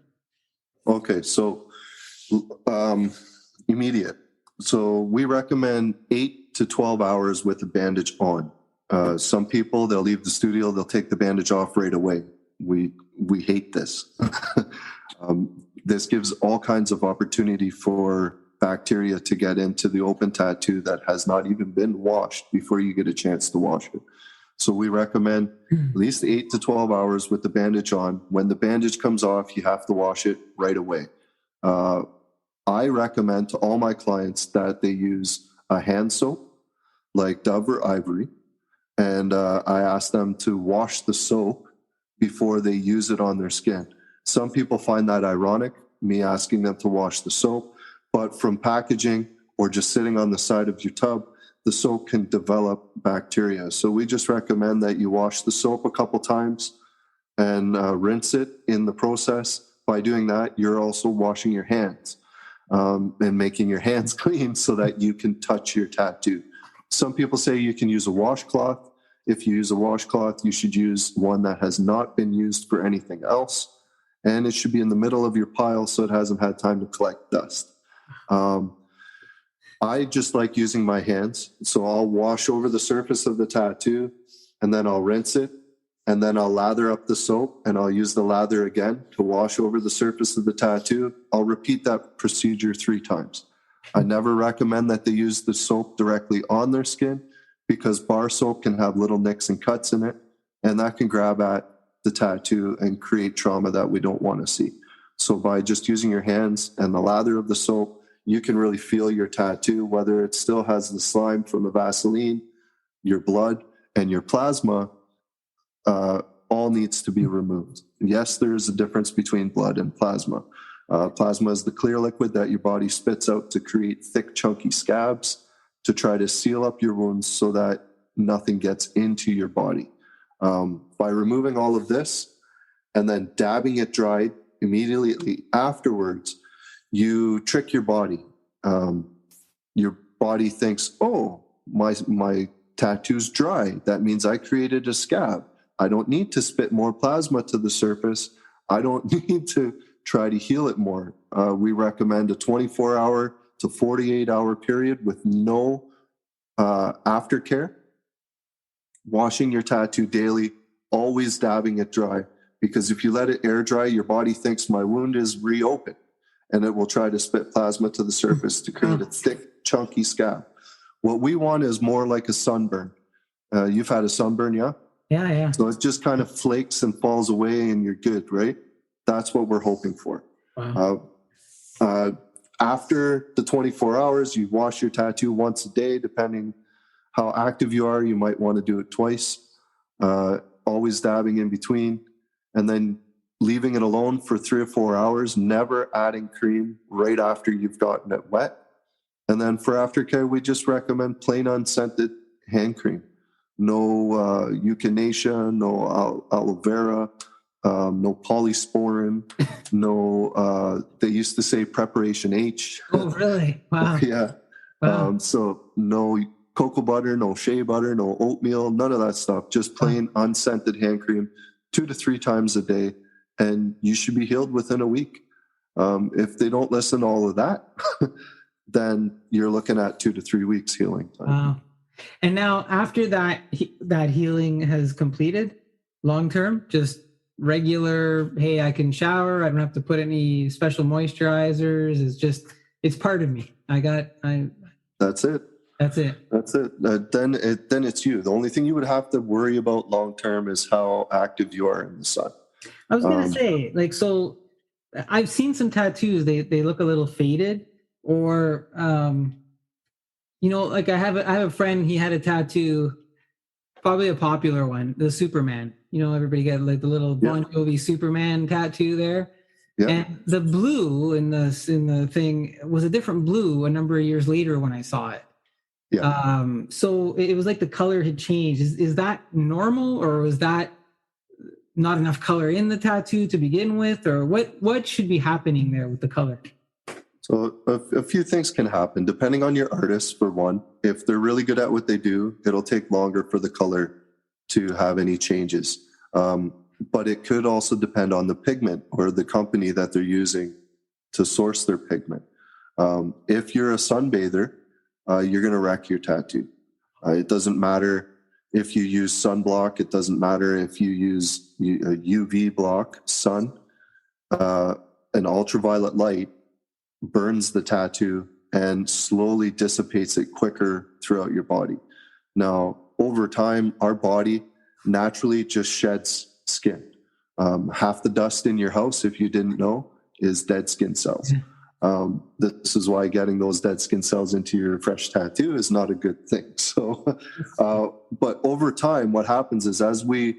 Okay. So Immediate. So we recommend 8 to 12 hours with the bandage on. Some people, they'll leave the studio, they'll take the bandage off right away. We hate this. This gives all kinds of opportunity for bacteria to get into the open tattoo that has not even been washed before you get a chance to wash it. So we recommend at least 8 to 12 hours with the bandage on. When the bandage comes off, you have to wash it right away. I recommend to all my clients that they use a hand soap like Dove or Ivory. And I ask them to wash the soap before they use it on their skin. Some people find that ironic, me asking them to wash the soap, but from packaging or just sitting on the side of your tub, the soap can develop bacteria. So we just recommend that you wash the soap a couple times and rinse it in the process. By doing that, you're also washing your hands and making your hands clean so that you can touch your tattoo. Some people say you can use a washcloth. If you use a washcloth, you should use one that has not been used for anything else. And it should be in the middle of your pile so it hasn't had time to collect dust. I just like using my hands. So I'll wash over the surface of the tattoo and then I'll rinse it. And then I'll lather up the soap and I'll use the lather again to wash over the surface of the tattoo. I'll repeat that procedure 3 times. I never recommend that they use the soap directly on their skin because bar soap can have little nicks and cuts in it, and that can grab at the tattoo and create trauma that we don't want to see. So by just using your hands and the lather of the soap, you can really feel your tattoo, whether it still has the slime from the Vaseline, your blood, and your plasma, all needs to be removed. Yes, there is a difference between blood and plasma. Plasma is the clear liquid that your body spits out to create thick, chunky scabs to try to seal up your wounds so that nothing gets into your body. By removing all of this and then dabbing it dry immediately afterwards, you trick your body. Your body thinks, oh, my tattoo's dry. That means I created a scab. I don't need to spit more plasma to the surface. I don't need to try to heal it more. We recommend a 24-hour to 48-hour period with no aftercare. Washing your tattoo daily, always dabbing it dry, because if you let it air dry, your body thinks my wound is reopened, and it will try to spit plasma to the surface to create a thick, chunky scab. What we want is more like a sunburn. You've had a sunburn, yeah? Yeah. So it just kind of flakes and falls away and you're good, right? That's what we're hoping for. Wow. After the 24 hours, you wash your tattoo once a day, depending how active you are. You might want to do it twice, always dabbing in between, and then leaving it alone for 3 or 4 hours, never adding cream right after you've gotten it wet. And then for aftercare, we just recommend plain unscented hand cream. No echinacea, no aloe vera, no polysporin, no, they used to say preparation H. Oh, really? Wow. Yeah. Wow. So no cocoa butter, no shea butter, no oatmeal, none of that stuff. Just plain unscented hand cream 2 to 3 times a day, and you should be healed within a week. If they don't listen to all of that, then you're looking at 2 to 3 weeks healing time. Wow. And now after that healing has completed, long term, just regular, hey, I can shower, I don't have to put any special moisturizers. It's part of me. That's it. Then it's you. The only thing you would have to worry about long term is how active you are in the sun. I was gonna say, so I've seen some tattoos, they look a little faded, or I have a friend, he had a tattoo, probably a popular one, the Superman. Everybody got like the little Bon Jovi Superman tattoo there. Yeah. And the blue in the thing was a different blue a number of years later when I saw it. Yeah. So it was like the color had changed. Is that normal, or was that not enough color in the tattoo to begin with, or what should be happening there with the color? So a few things can happen depending on your artist. For one, if they're really good at what they do, it'll take longer for the color to have any changes. But it could also depend on the pigment or the company that they're using to source their pigment. If you're a sunbather, you're going to wreck your tattoo. It doesn't matter if you use sunblock. It doesn't matter if you use a UV block, sun. An ultraviolet light burns the tattoo and slowly dissipates it quicker throughout your body. Now, over time, our body naturally just sheds skin. Half the dust in your house, if you didn't know, is dead skin cells. This is why getting those dead skin cells into your fresh tattoo is not a good thing. So, but over time, what happens is as we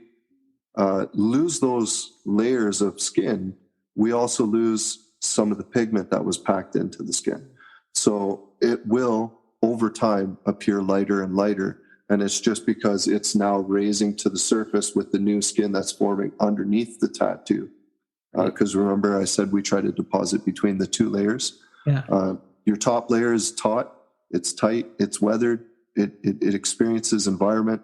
lose those layers of skin, we also lose some of the pigment that was packed into the skin. So it will, over time, appear lighter and lighter. And it's just because it's now raising to the surface with the new skin that's forming underneath the tattoo. Because remember, I said we try to deposit between the two layers. Yeah. Your top layer is taut, it's tight, it's weathered, it experiences environment,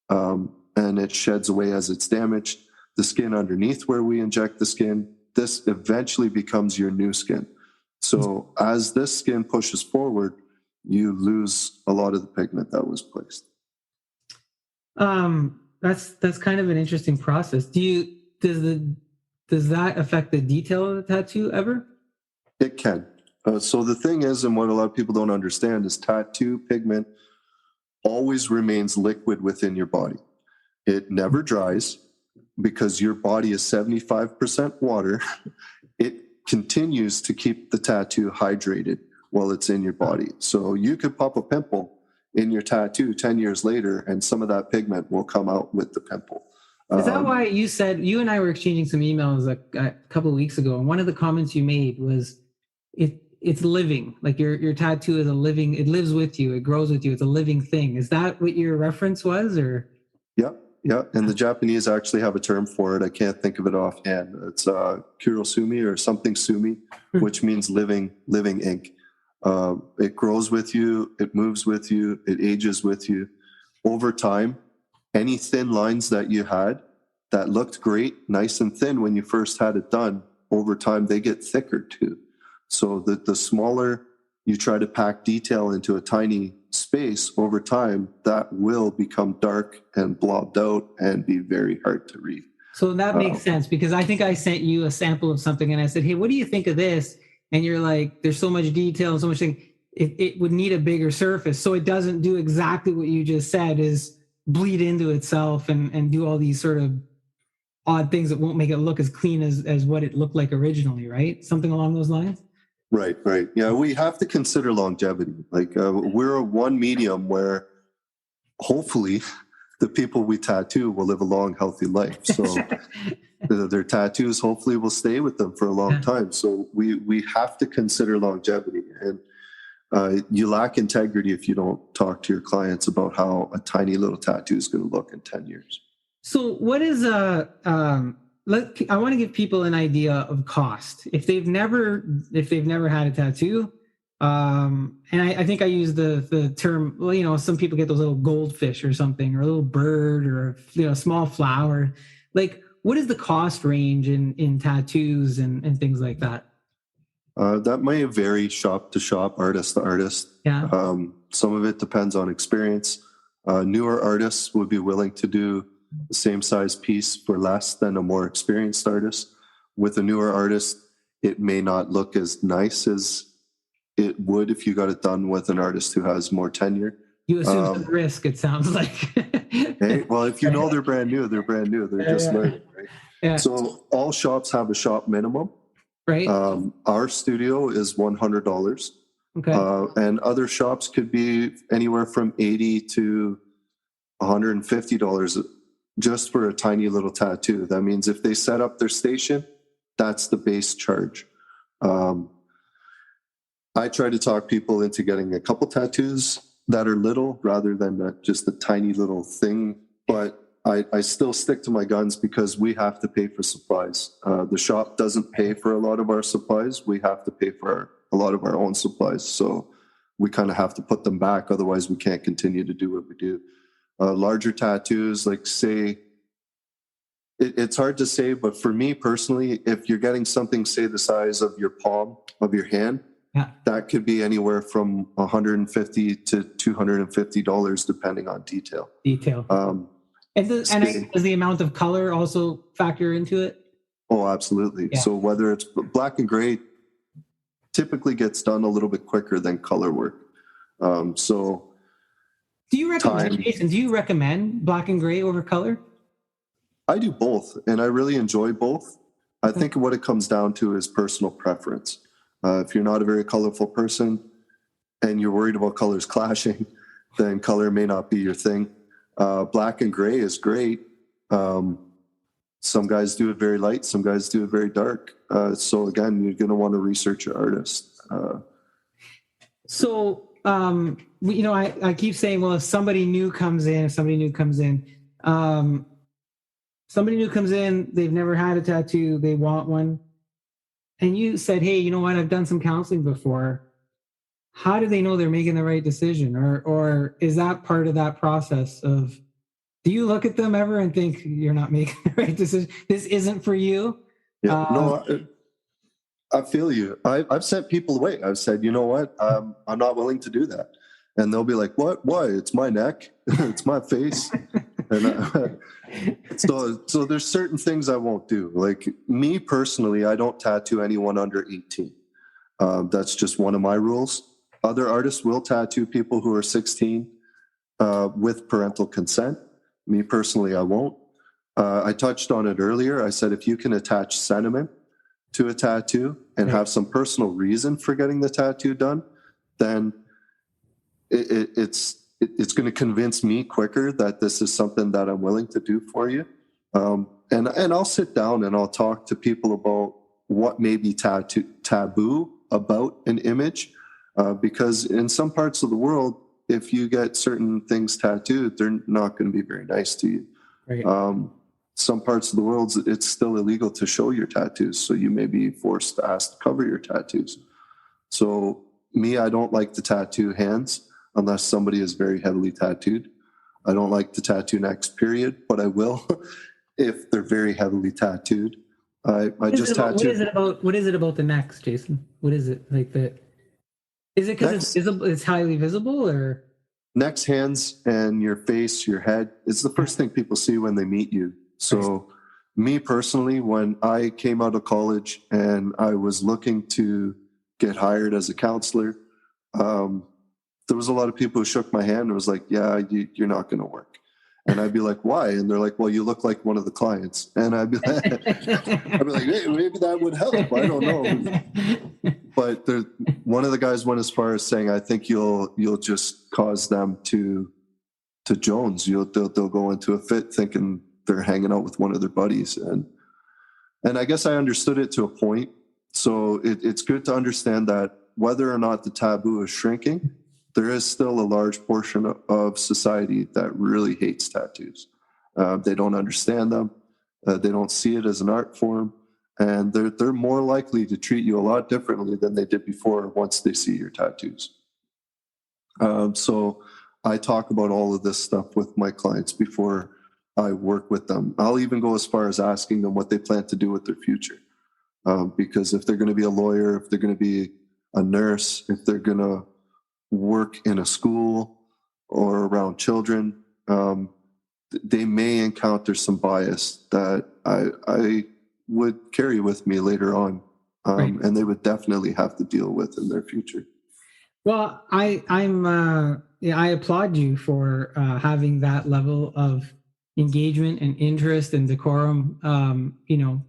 and it sheds away as it's damaged. The skin underneath where we inject the skin, this eventually becomes your new skin. So as this skin pushes forward, you lose a lot of the pigment that was placed. That's kind of an interesting process. Does that affect the detail of the tattoo ever? It can. So the thing is, and what a lot of people don't understand is tattoo pigment always remains liquid within your body. It never dries because your body is 75% water. It continues to keep the tattoo hydrated while it's in your body. So you could pop a pimple in your tattoo 10 years later, and some of that pigment will come out with the pimple. Is that why you said, you and I were exchanging some emails a couple of weeks ago, and one of the comments you made was it's living, like your tattoo is a living, it lives with you, it grows with you, it's a living thing. Is that what your reference was, or? Yeah. And the Japanese actually have a term for it. I can't think of it offhand. It's kurosumi or something sumi, which means living ink. It grows with you, it moves with you, it ages with you. Over time, any thin lines that you had that looked great, nice and thin when you first had it done, over time they get thicker too. So the smaller you try to pack detail into a tiny space, over time that will become dark and blobbed out and be very hard to read. So that makes sense, because I think I sent you a sample of something and I said, hey, what do you think of this? And you're like, there's so much detail and so much thing. It would need a bigger surface. So it doesn't do exactly what you just said, is bleed into itself and do all these sort of odd things that won't make it look as clean as what it looked like originally, right? Something along those lines? Right. Yeah, we have to consider longevity. Like we're a one medium where hopefully the people we tattoo will live a long, healthy life. So their tattoos hopefully will stay with them for a long time. So we have to consider longevity. And you lack integrity if you don't talk to your clients about how a tiny little tattoo is going to look in 10 years. So what is I want to give people an idea of cost. If they've never had a tattoo, and I think I use the term, well, some people get those little goldfish or something, or a little bird, or a small flower. Like, what is the cost range in tattoos and things like that? That may vary shop to shop, artist to artist. Yeah. Some of it depends on experience. Newer artists would be willing to do the same size piece for less than a more experienced artist. With a newer artist, it may not look as nice as it would if you got it done with an artist who has more tenure. You assume some risk, it sounds like. Hey, well, if you know they're brand new, they're brand new. They're just learning, right? Yeah. So all shops have a shop minimum. Right. Our studio is $100. Okay. And other shops could be anywhere from $80 to $150 just for a tiny little tattoo. That means if they set up their station, that's the base charge. I try to talk people into getting a couple tattoos that are little rather than just a tiny little thing. But I still stick to my guns because we have to pay for supplies. The shop doesn't pay for a lot of our supplies. We have to pay for a lot of our own supplies. So we kind of have to put them back. Otherwise, we can't continue to do what we do. Larger tattoos, like say It's hard to say, but for me personally, if you're getting something, say the size of your palm of your hand, Yeah. that could be anywhere from $150 to $250, depending on detail. And does the amount of color also factor into it? Oh, absolutely. Yeah. So whether it's black and gray, typically gets done a little bit quicker than color work. So do you recommend, Jason, do you recommend black and gray over color? I do both, and I really enjoy both. I think what it comes down to is personal preference. If you're not a very colorful person and you're worried about colors clashing, then color may not be your thing. Black and gray is great. Some guys do it very light, some guys do it very dark. So again, you're going to want to research your artist. I keep saying, well, if somebody new comes in, they've never had a tattoo, they want one. And you said, hey, you know what? I've done some counseling before. How do they know they're making the right decision? Or is that part of that process of, do you look at them ever and think you're not making the right decision? This isn't for you? Yeah, no, I feel you. I've sent people away. I've said, you know what? I'm not willing to do that. And they'll be like, what? Why? It's my neck. It's my face. And so there's certain things I won't do. Like me personally, I don't tattoo anyone under 18. That's just one of my rules. Other artists will tattoo people who are 16 with parental consent. Me personally, I won't. I touched on it earlier. I said, if you can attach sentiment to a tattoo and have some personal reason for getting the tattoo done, then it's going to convince me quicker that this is something that I'm willing to do for you. And I'll sit down and I'll talk to people about what may be taboo about an image, because in some parts of the world, if you get certain things tattooed, they're not going to be very nice to you. Right. Some parts of the world, it's still illegal to show your tattoos, so you may be forced to ask to cover your tattoos. So me, I don't like to tattoo hands unless somebody is very heavily tattooed. I don't like to tattoo necks, period, but I will if they're very heavily tattooed. What is it about the necks, Jason? What is it like that? Is it because it's visible? It's highly visible, or necks, hands, and your face, your head is the first thing people see when they meet you. So me personally, when I came out of college and I was looking to get hired as a counselor, there was a lot of people who shook my hand and was like, yeah, you're not going to work. And I'd be like, why? And they're like, well, you look like one of the clients. And I'd be like, hey, maybe that would help. I don't know. But one of the guys went as far as saying, I think you'll just cause them to Jones. They'll go into a fit thinking they're hanging out with one of their buddies. And I guess I understood it to a point. So it's good to understand that whether or not the taboo is shrinking, there is still a large portion of society that really hates tattoos. They don't understand them. They don't see it as an art form. And they're more likely to treat you a lot differently than they did before once they see your tattoos. So I talk about all of this stuff with my clients before I work with them. I'll even go as far as asking them what they plan to do with their future. Because if they're going to be a lawyer, if they're going to be a nurse, if they're going to work in a school or around children, they may encounter some bias that I would carry with me later on, and they would definitely have to deal with in their future. Well, I applaud you for having that level of engagement and interest and decorum,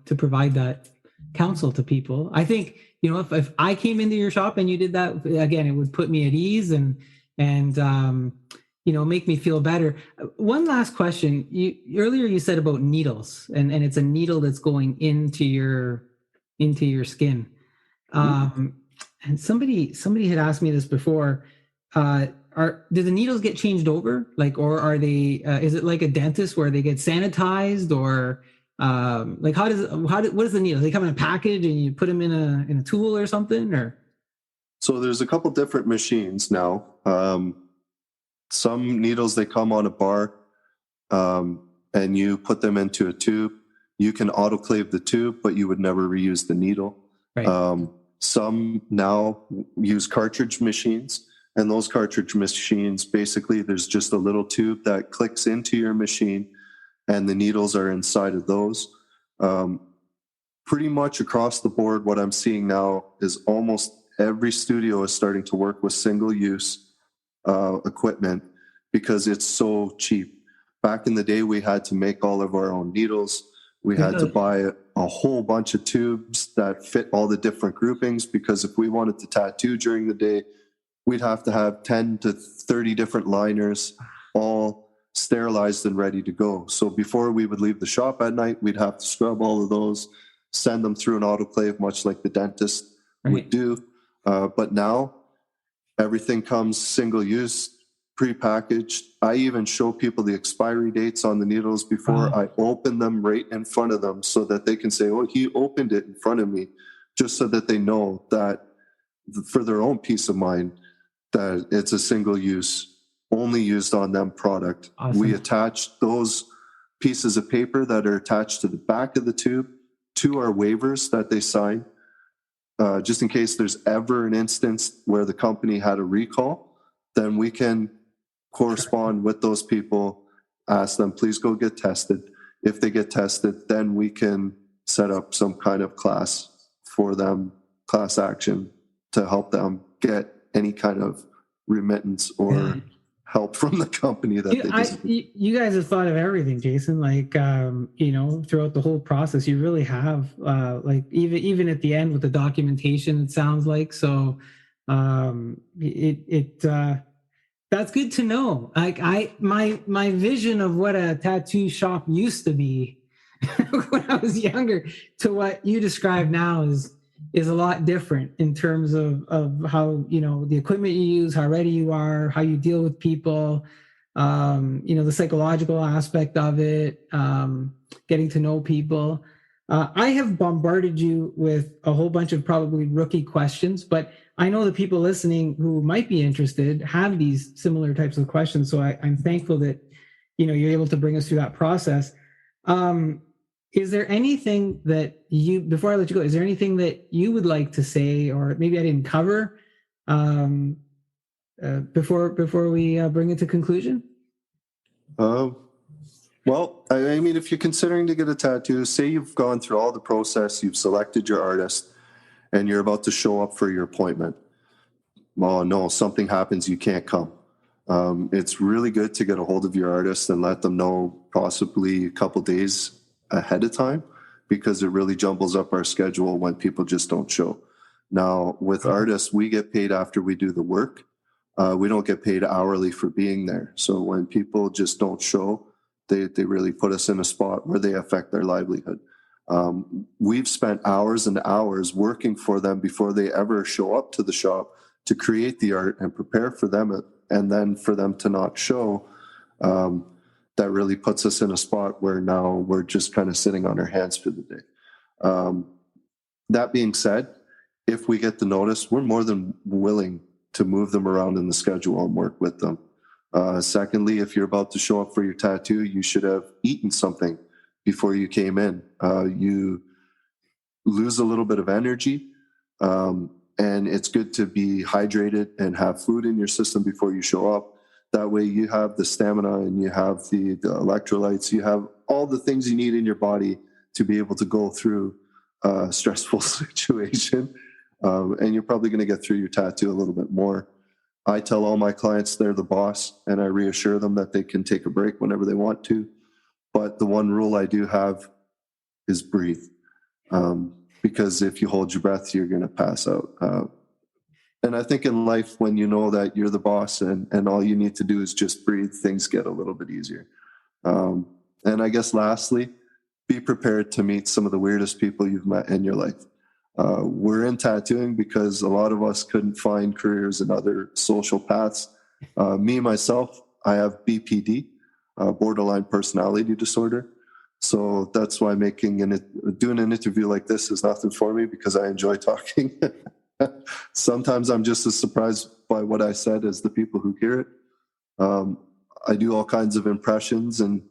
to provide that counsel to people. I think, if I came into your shop and you did that, again, it would put me at ease and make me feel better. One last question. Earlier you said about needles, and it's a needle that's going into your skin. And somebody had asked me this before. Do the needles get changed over? Or are they? Is it like a dentist where they get sanitized, or what is the needle? They come in a package and you put them in a tool or something, or? So there's a couple different machines now. Some needles, they come on a bar, and you put them into a tube. you can autoclave the tube, but you would never reuse the needle. Right. Some now use cartridge machines, and those cartridge machines, basically there's just a little tube that clicks into your machine and the needles are inside of those. Pretty much across the board, what I'm seeing now is almost every studio is starting to work with single-use equipment because it's so cheap. Back in the day, we had to make all of our own needles. We had to buy a whole bunch of tubes that fit all the different groupings, because if we wanted to tattoo during the day, we'd have to have 10 to 30 different liners, all sterilized and ready to go. So before we would leave the shop at night, we'd have to scrub all of those, send them through an autoclave, much like the dentist would do. But now everything comes single use, prepackaged. I even show people the expiry dates on the needles before I open them right in front of them, so that they can say, oh, he opened it in front of me, just so that they know that for their own peace of mind, that it's a single use, only used on them product. Awesome. We attach those pieces of paper that are attached to the back of the tube to our waivers that they sign, just in case there's ever an instance where the company had a recall. Then we can correspond with those people, ask them, please go get tested. If they get tested, then we can set up some kind of class for them, class action, to help them get any kind of remittance or help from the company that you guys have thought of everything, Jason. Like, throughout the whole process, you really have, like, even at the end with the documentation, it sounds like. So that's good to know. Like, my vision of what a tattoo shop used to be when I was younger to what you describe now is a lot different in terms of how, the equipment you use, how ready you are, how you deal with people, the psychological aspect of it, getting to know people. I have bombarded you with a whole bunch of probably rookie questions, but I know the people listening who might be interested have these similar types of questions. So I'm thankful that, you're able to bring us through that process. Is there anything that before I let you go, is there anything that you would like to say, or maybe I didn't cover before we bring it to conclusion? Well, I mean, if you're considering to get a tattoo, say you've gone through all the process, you've selected your artist, and you're about to show up for your appointment. Oh no, something happens, you can't come. It's really good to get a hold of your artist and let them know possibly a couple days ahead of time, because it really jumbles up our schedule when people just don't show. Now, with artists, we get paid after we do the work. We don't get paid hourly for being there. So when people just don't show, they really put us in a spot where they affect their livelihood. We've spent hours and hours working for them before they ever show up to the shop to create the art and prepare for them, and then for them to not show, that really puts us in a spot where now we're just kind of sitting on our hands for the day. That being said, if we get the notice, we're more than willing to move them around in the schedule and work with them. Secondly, if you're about to show up for your tattoo, you should have eaten something before you came in. You lose a little bit of energy, and it's good to be hydrated and have food in your system before you show up. That way you have the stamina and you have the electrolytes, you have all the things you need in your body to be able to go through a stressful situation. And you're probably going to get through your tattoo a little bit more. I tell all my clients they're the boss, and I reassure them that they can take a break whenever they want to. But the one rule I do have is breathe. Because if you hold your breath, you're going to pass out. And I think in life, when you know that you're the boss and all you need to do is just breathe, things get a little bit easier. And I guess lastly, be prepared to meet some of the weirdest people you've met in your life. We're in tattooing because a lot of us couldn't find careers in other social paths. Me, myself, I have BPD, borderline personality disorder. So that's why doing an interview like this is nothing for me, because I enjoy talking. Sometimes I'm just as surprised by what I said as the people who hear it. I do all kinds of impressions, and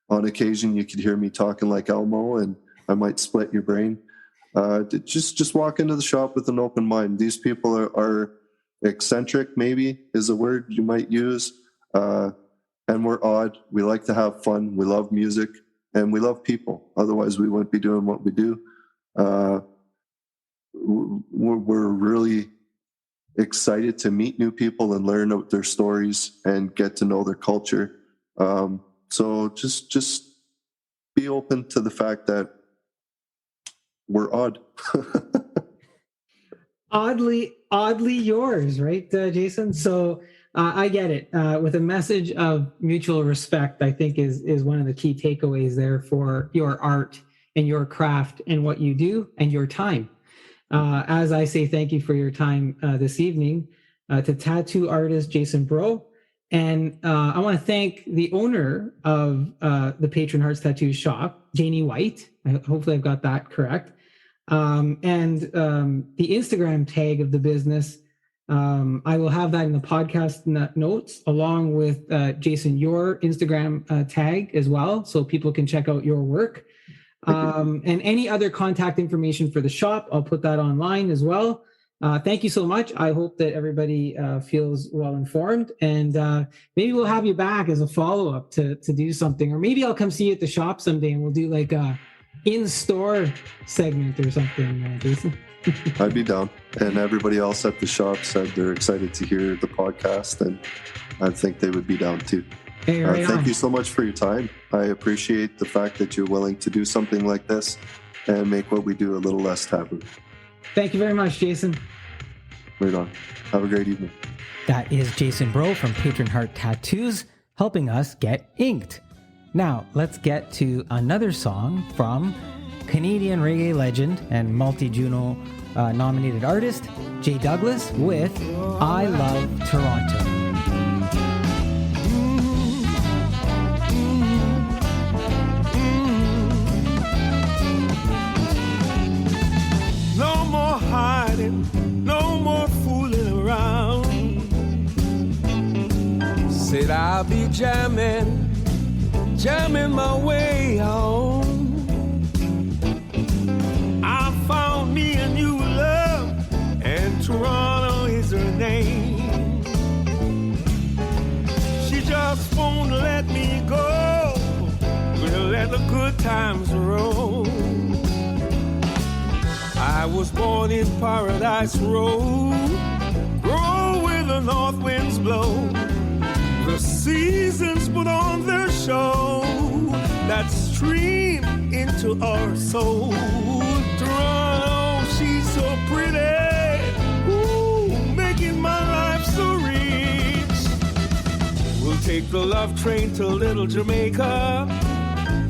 on occasion, you could hear me talking like Elmo, and I might split your brain. Just walk into the shop with an open mind. These people are eccentric, maybe is a word you might use, and we're odd. We like to have fun. We love music, and we love people. Otherwise, we wouldn't be doing what we do. We're really excited to meet new people and learn about their stories and get to know their culture. So just be open to the fact that we're odd. oddly yours, right, Jason? So I get it. With a message of mutual respect, I think is one of the key takeaways there for your art and your craft and what you do and your time. As I say, thank you for your time this evening to tattoo artist Jason Breau. And I want to thank the owner of the Patron Hearts Tattoo Shop, Janie White. Hopefully I've got that correct. And the Instagram tag of the business, I will have that in the podcast notes, along with Jason, your Instagram tag as well, so people can check out your work. And any other contact information for the shop, I'll put that online as well. Thank you so much. I hope that everybody feels well informed, and maybe we'll have you back as a follow-up to do something, or maybe I'll come see you at the shop someday and we'll do like a in-store segment or something, Jason. I'd be down. And everybody else at the shop said they're excited to hear the podcast, and I think they would be down too. Hey, thank you so much for your time. I appreciate the fact that you're willing to do something like this and make what we do a little less taboo. Thank you very much, Jason. Right on. Have a great evening. That is Jason Breau from Patron Heart Tattoos, helping us get inked. Now, let's get to another song from Canadian reggae legend and multi-Juno nominated artist, Jay Douglas, with I Love Toronto. No more hiding, no more fooling around. Said I'll be jamming my way home. I found me a new love, and Toronto is her name. She just won't let me go. We'll let the good times roll. I was born in Paradise Row, grow where the north winds blow. The seasons put on their show that stream into our soul. Toronto, she's so pretty, ooh, making my life so rich. We'll take the love train to little Jamaica,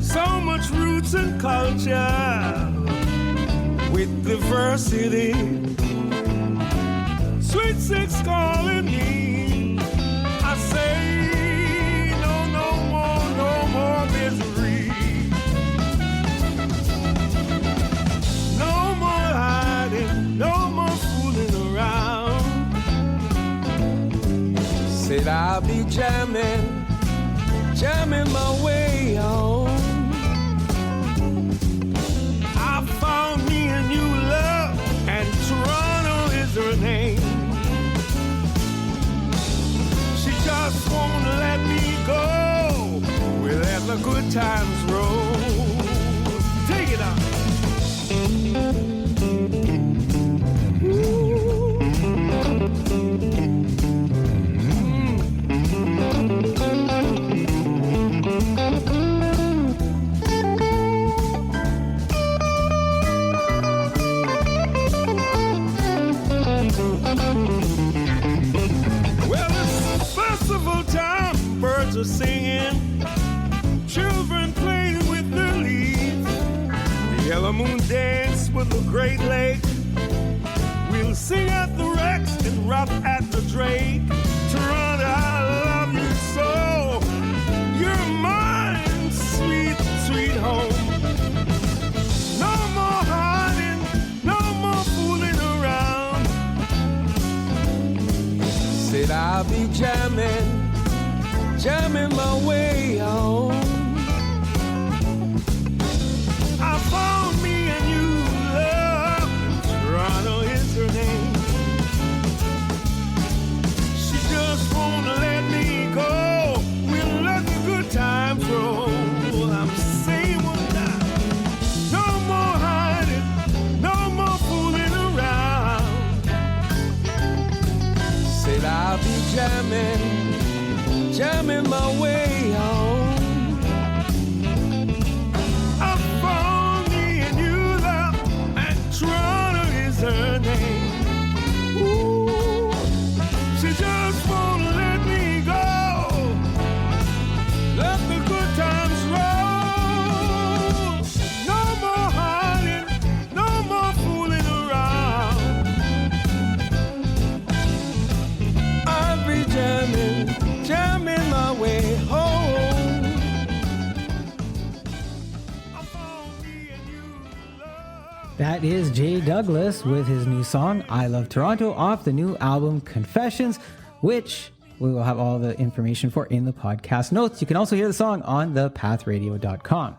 so much roots and culture. With diversity, Sweet Six calling me. I say no more misery. No more hiding, no more fooling around. Said I'll be jamming my way home. I found me a new love, and Toronto is her name. She just won't let me go. We'll let the good times roll. Take it out. Birds are singing, children playing with their leaves. The yellow moon dance with the Great Lake. We'll sing at the Rex and rock at the Drake. Toronto, I love you so. You're mine, sweet, sweet home. No more hiding, no more fooling around. Said I'll be jamming my way home. jamming my way home. I found me a new love, and Toronto is her name. Ooh, she just won't let me go. Let the good times roll. No more hiding, no more fooling around. I'll be jamming my way home. I found me a new love. That is Jay Douglas with his new song, I Love Toronto, off the new album Confessions, which we will have all the information for in the podcast notes. You can also hear the song on thepathradio.com.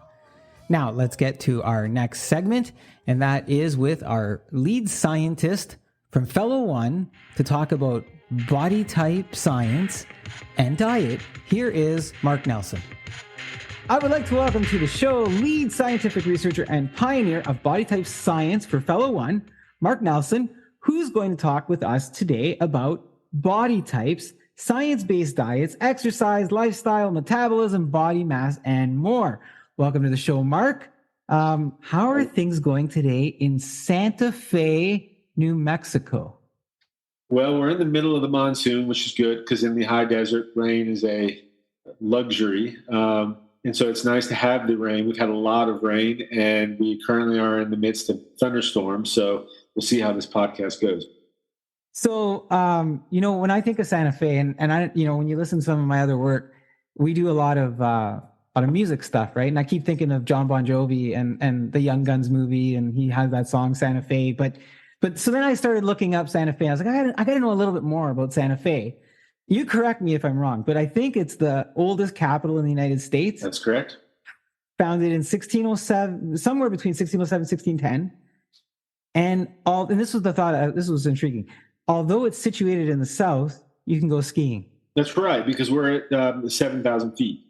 Now, let's get to our next segment, and that is with our lead scientist from Fellow One to talk about body type science and diet. Here is Marc Nelson. I would like to welcome to the show lead scientific researcher and pioneer of body type science for Fellow One, Marc Nelson, who's going to talk with us today about body types, science-based diets, exercise, lifestyle, metabolism, body mass, and more. Welcome to the show, Marc. How are things going today in Santa Fe, New Mexico? Well, we're in the middle of the monsoon, which is good because in the high desert, rain is a luxury. And so it's nice to have the rain. We've had a lot of rain, and we currently are in the midst of thunderstorms. So we'll see how this podcast goes. So, when I think of Santa Fe, and I, when you listen to some of my other work, we do a lot of music stuff, right? And I keep thinking of John Bon Jovi and the Young Guns movie, and he has that song Santa Fe. But so then I started looking up Santa Fe. I was like, I got to know a little bit more about Santa Fe. You correct me if I'm wrong, but I think it's the oldest capital in the United States. That's correct. Founded in 1607, somewhere between 1607 and 1610. And this was the thought. This was intriguing. Although it's situated in the south, you can go skiing. That's right, because we're at 7,000 feet.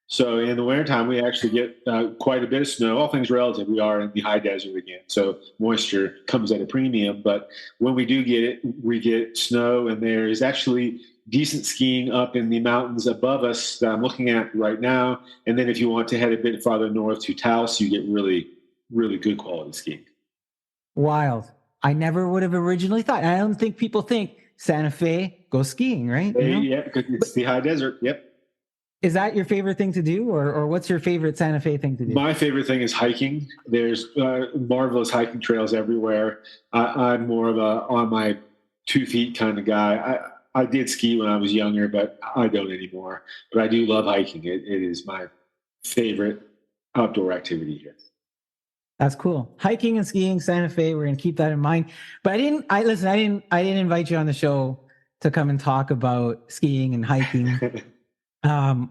So in the wintertime, we actually get quite a bit of snow. All things relative, we are in the high desert again. So moisture comes at a premium. But when we do get it, we get snow, and there is actually decent skiing up in the mountains above us that I'm looking at right now. And then if you want to head a bit farther north to Taos, you get really, really good quality skiing. Wild. I never would have originally thought. I don't think people think Santa Fe, go skiing, right? Yeah, because it's the high desert. Yep. Is that your favorite thing to do, or what's your favorite Santa Fe thing to do? My favorite thing is hiking. There's marvelous hiking trails everywhere. I'm more of a on my 2 feet kind of guy. I did ski when I was younger, but I don't anymore. But I do love hiking. It is my favorite outdoor activity here. That's cool. Hiking and skiing, Santa Fe. We're going to keep that in mind. But I didn't invite you on the show to come and talk about skiing and hiking.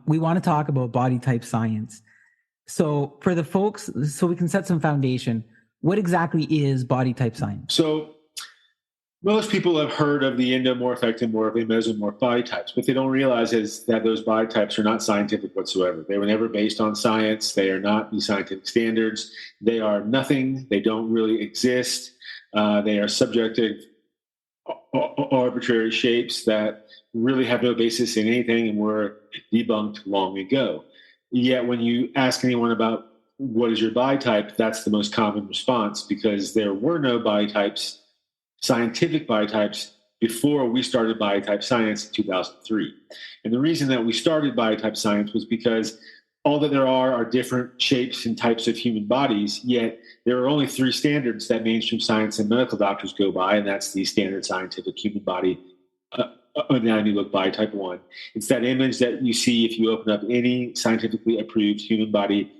We want to talk about body type science. So for the folks, so we can set some foundation, what exactly is body type science? So most people have heard of the endomorph, ectomorph, and mesomorph body types. What they don't realize is that those body types are not scientific whatsoever. They were never based on science. They are not the scientific standards. They are nothing. They don't really exist. They are subjective, arbitrary shapes that really have no basis in anything and were debunked long ago. Yet when you ask anyone about what is your body type, that's the most common response, because there were no body types, scientific body types, before we started body type science in 2003. And the reason that we started body type science was because all that there are different shapes and types of human bodies, yet there are only 3 standards that mainstream science and medical doctors go by, and that's the standard scientific human body anatomy book body type 1. It's that image that you see if you open up any scientifically approved human body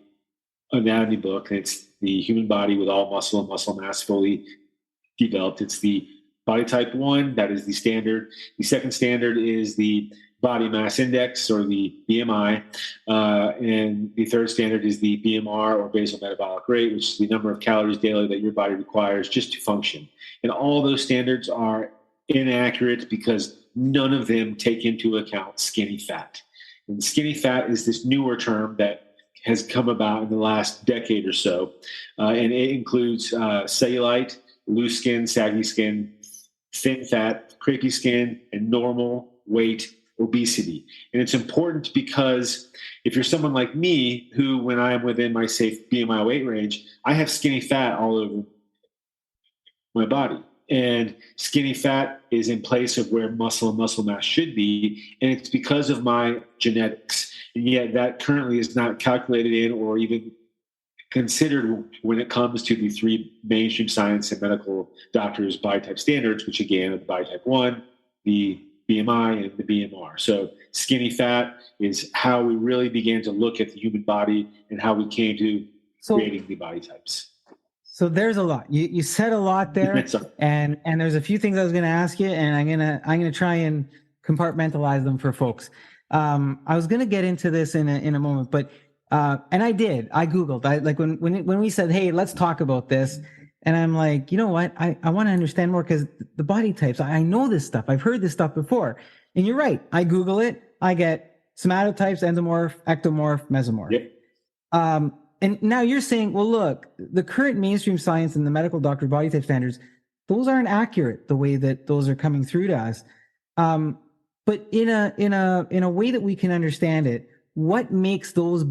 anatomy book, and it's the human body with all muscle and muscle mass fully developed. It's the body type 1. That is the standard. The second standard is the body mass index, or the BMI. And the third standard is the BMR, or basal metabolic rate, which is the number of calories daily that your body requires just to function. And all those standards are inaccurate because none of them take into account skinny fat. And skinny fat is this newer term that has come about in the last decade or so. And it includes cellulite, loose skin, saggy skin, thin fat, crepey skin, and normal weight obesity. And it's important because if you're someone like me, who when I am within my safe BMI weight range, I have skinny fat all over my body. And skinny fat is in place of where muscle and muscle mass should be. And it's because of my genetics. And yet that currently is not calculated in or even considered when it comes to the three mainstream science and medical doctors' body type standards, which again are the body type 1, the BMI, and the BMR. So skinny fat is how we really began to look at the human body and how we came to creating the body types. So there's a lot. You said a lot there, and there's a few things I was going to ask you, and I'm gonna try and compartmentalize them for folks. I was going to get into this in a moment, but and I did. I Googled. When we said, hey, let's talk about this, and I'm like, you know what? I want to understand more because the body types. I know this stuff. I've heard this stuff before, and you're right. I Google it. I get somatotypes, endomorph, ectomorph, mesomorph. Yep. And now you're saying, well, look, the current mainstream science and the medical doctor body type standards, those aren't accurate the way that those are coming through to us. But in a way that we can understand it, what makes those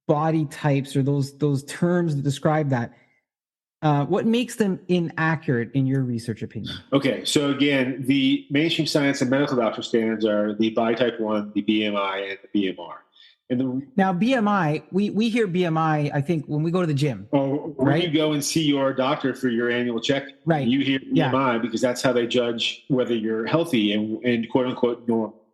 body types or those terms that describe that, what makes them inaccurate in your research opinion? Okay, so again, the mainstream science and medical doctor standards are the body type 1, the BMI, and the BMR. Now BMI, we hear BMI, I think, when we go to the gym. Or when you go and see your doctor for your annual check, right? You hear BMI because that's how they judge whether you're healthy and quote unquote normal,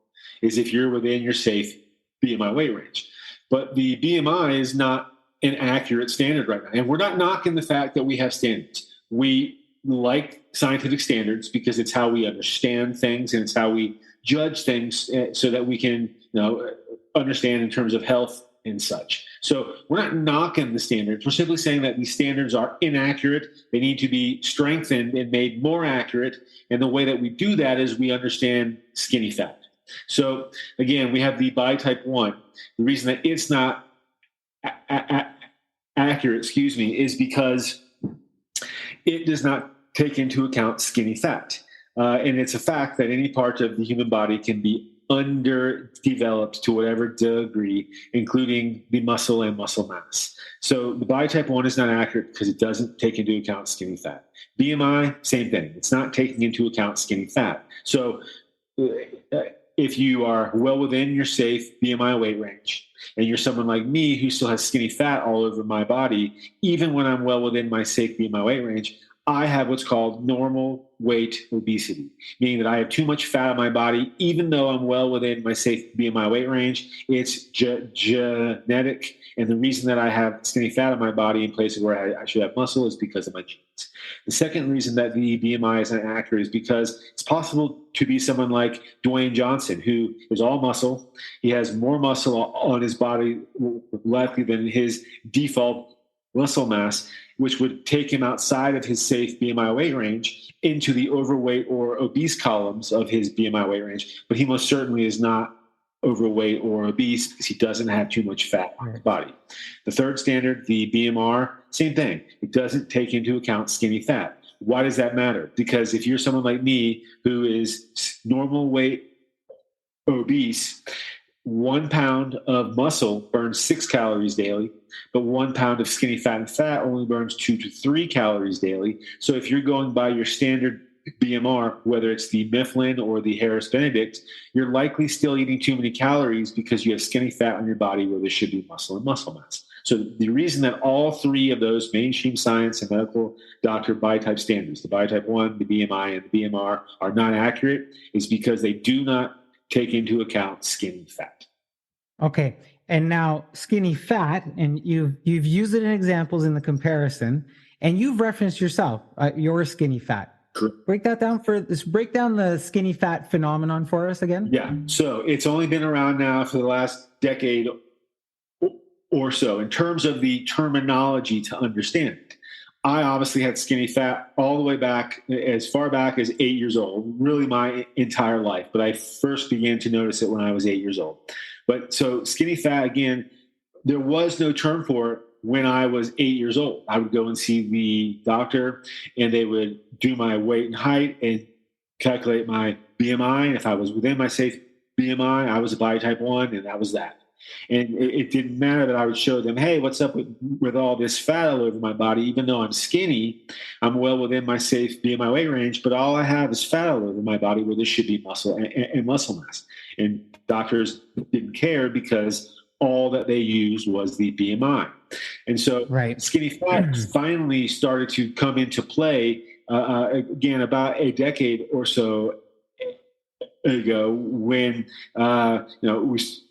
is if you're within your safe BMI weight range. But the BMI is not an accurate standard right now. And we're not knocking the fact that we have standards. We like scientific standards because it's how we understand things and it's how we judge things so that we can, understand in terms of health and such. So we're not knocking the standards. We're simply saying that these standards are inaccurate. They need to be strengthened and made more accurate. And the way that we do that is we understand skinny fat. So again, we have the body type 1. The reason that it's not accurate, is because it does not take into account skinny fat. And it's a fact that any part of the human body can be underdeveloped to whatever degree, including the muscle and muscle mass. So the body type 1 is not accurate because it doesn't take into account skinny fat. BMI, same thing. It's not taking into account skinny fat. So if you are well within your safe BMI weight range and you're someone like me who still has skinny fat all over my body, even when I'm well within my safe BMI weight range, I have what's called normal weight obesity, meaning that I have too much fat on my body, even though I'm well within my safe BMI weight range. It's genetic. And the reason that I have skinny fat on my body in places where I should have muscle is because of my genes. The second reason that the BMI is not accurate is because it's possible to be someone like Dwayne Johnson, who is all muscle. He has more muscle on his body likely than his default muscle mass, which would take him outside of his safe BMI weight range into the overweight or obese columns of his BMI weight range. But he most certainly is not overweight or obese because he doesn't have too much fat on his body. The third standard, the BMR, same thing. It doesn't take into account skinny fat. Why does that matter? Because if you're someone like me who is normal weight obese, 1 pound of muscle burns 6 calories daily, but 1 pound of skinny fat and fat only burns 2 to 3 calories daily. So if you're going by your standard BMR, whether it's the Mifflin or the Harris Benedict, you're likely still eating too many calories because you have skinny fat on your body where there should be muscle and muscle mass. So the reason that all three of those mainstream science and medical doctor body type standards, the body type 1, the BMI, and the BMR, are not accurate is because they do not take into account skinny fat. Okay. And now skinny fat, and you've used it in examples in the comparison, and you've referenced yourself, your skinny fat. Correct. Break down the skinny fat phenomenon for us again. Yeah. So it's only been around now for the last decade or so in terms of the terminology to understand it. I obviously had skinny fat all the way back, as far back as 8 years old, really my entire life. But I first began to notice it when I was 8 years old. But so skinny fat, again, there was no term for it when I was 8 years old. I would go and see the doctor and they would do my weight and height and calculate my BMI. And if I was within my safe BMI, I was a body type 1, and that was that. And it didn't matter that I would show them, hey, what's up with all this fat all over my body? Even though I'm skinny, I'm well within my safe BMI weight range, but all I have is fat all over my body where there should be muscle and muscle mass. And doctors didn't care because all that they used was the BMI. And so skinny fat finally started to come into play, again, about a decade or so ago, when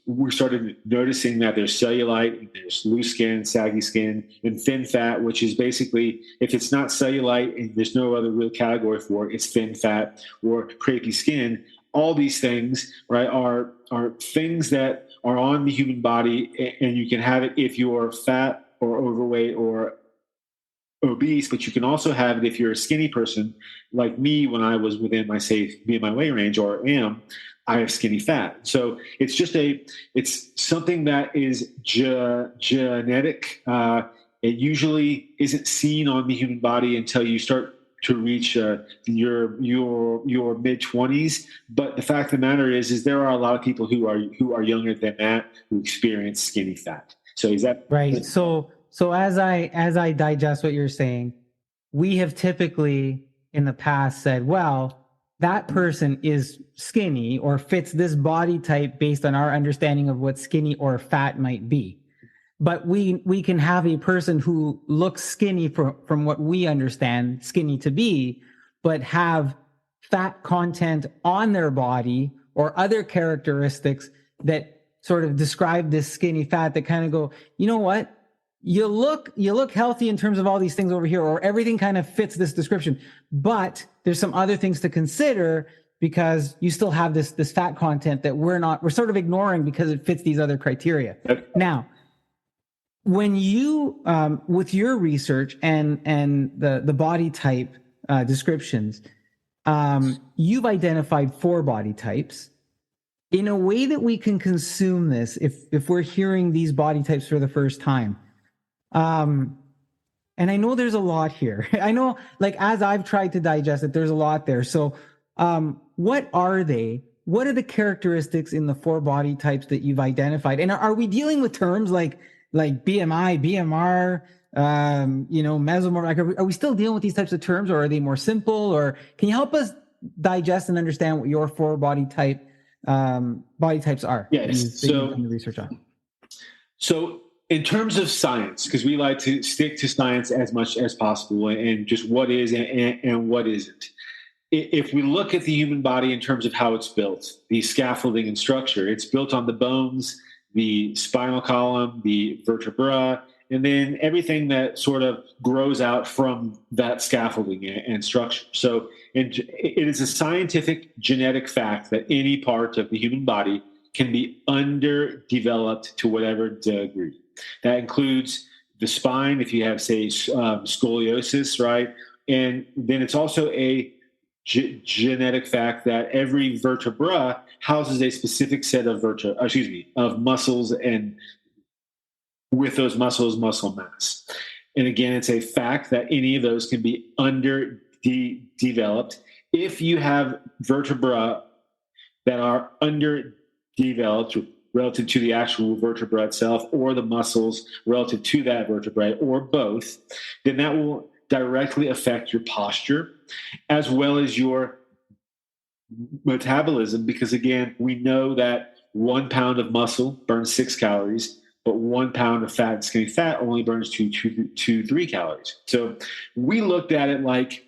we started noticing that there's cellulite, there's loose skin, saggy skin, and thin fat, which is basically, if it's not cellulite and there's no other real category for it, it's thin fat or crepey skin. All these things, right, are things that are on the human body, and you can have it if you're fat or overweight or obese, but you can also have it if you're a skinny person like me. When I was within my safe BMI weight range, or am, I have skinny fat. So it's just it's something that is genetic. It usually isn't seen on the human body until you start to reach your mid-20s. But the fact of the matter is there are a lot of people who are younger than that who experience skinny fat. So is that right? So as I digest what you're saying, we have typically in the past said, well, that person is skinny or fits this body type based on our understanding of what skinny or fat might be. But we can have a person who looks skinny from what we understand skinny to be, but have fat content on their body or other characteristics that sort of describe this skinny fat, that kind of go, you know what? You look healthy in terms of all these things over here, or everything kind of fits this description, but there's some other things to consider because you still have this fat content that we're sort of ignoring because it fits these other criteria. Now, when you, with your research and the body type descriptions, you've identified 4 body types. In a way that we can consume this, if we're hearing these body types for the first time, and I know there's a lot here. I know, like, as I've tried to digest it, there's a lot there. So, what are they? What are the characteristics in the 4 body types that you've identified? And are we dealing with terms like BMI, BMR, mesomorph? Like, are we still dealing with these types of terms, or are they more simple? Or can you help us digest and understand what your 4 body types are? Yes. So the research on. So in terms of science, because we like to stick to science as much as possible, and just what is and what isn't. If we look at the human body in terms of how it's built, the scaffolding and structure, it's built on the bones, the spinal column, the vertebra, and then everything that sort of grows out from that scaffolding and structure. So it is a scientific genetic fact that any part of the human body can be underdeveloped to whatever degree. That includes the spine, if you have, say, scoliosis, right? And then it's also a genetic fact that every vertebra houses a specific set of of muscles, and with those muscles, muscle mass. And again, it's a fact that any of those can be underdeveloped. If you have vertebra that are underdeveloped relative to the actual vertebra itself, or the muscles relative to that vertebrae, or both, then that will directly affect your posture as well as your metabolism. Because again, we know that 1 pound of muscle burns 6 calories, but 1 pound of fat and skinny fat only burns 3 calories. So we looked at it like,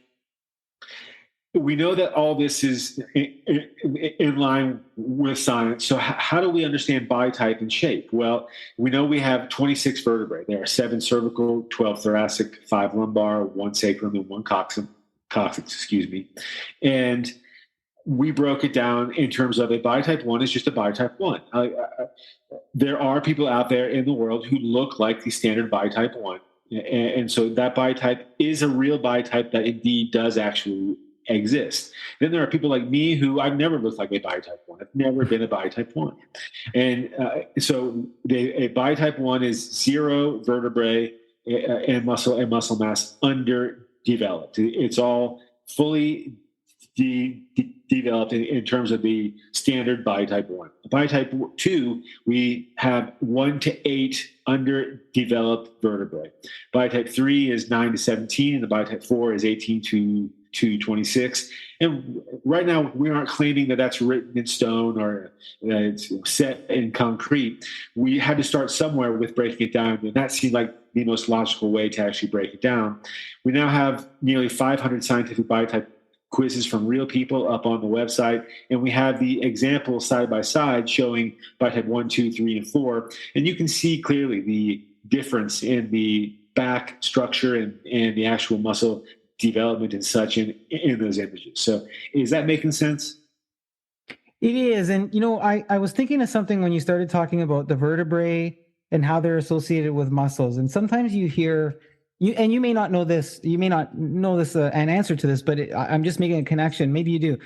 we know that all this is in line with science. So how do we understand body type and shape? Well, we know we have 26 vertebrae. There are 7 cervical, 12 thoracic, 5 lumbar, 1 sacrum, and 1 coccyx, And we broke it down in terms of a body type 1 is just a body type 1. There are people out there in the world who look like the standard body type 1. And so that body type is a real body type that indeed does actually exist. Then there are people like me who I've never looked like a body type 1. I've never been a body type 1. And so a body type 1 is 0 vertebrae and muscle mass underdeveloped. It's all fully developed in terms of the standard body type 1. Body type 2, we have 1 to 8 underdeveloped vertebrae. Body type 3 is 9 to 17, and the body type 4 is 18 to 26. And right now, we aren't claiming that that's written in stone or it's set in concrete. We had to start somewhere with breaking it down, and that seemed like the most logical way to actually break it down. We now have nearly 500 scientific body type quizzes from real people up on the website, and we have the examples side by side showing body type 1, 2, 3, and 4, and you can see clearly the difference in the back structure and the actual muscle development and such in those images. So is that making sense? It is. And, I was thinking of something when you started talking about the vertebrae and how they're associated with muscles. And sometimes you hear, you may not know this, an answer to this, but I'm just making a connection. Maybe you do.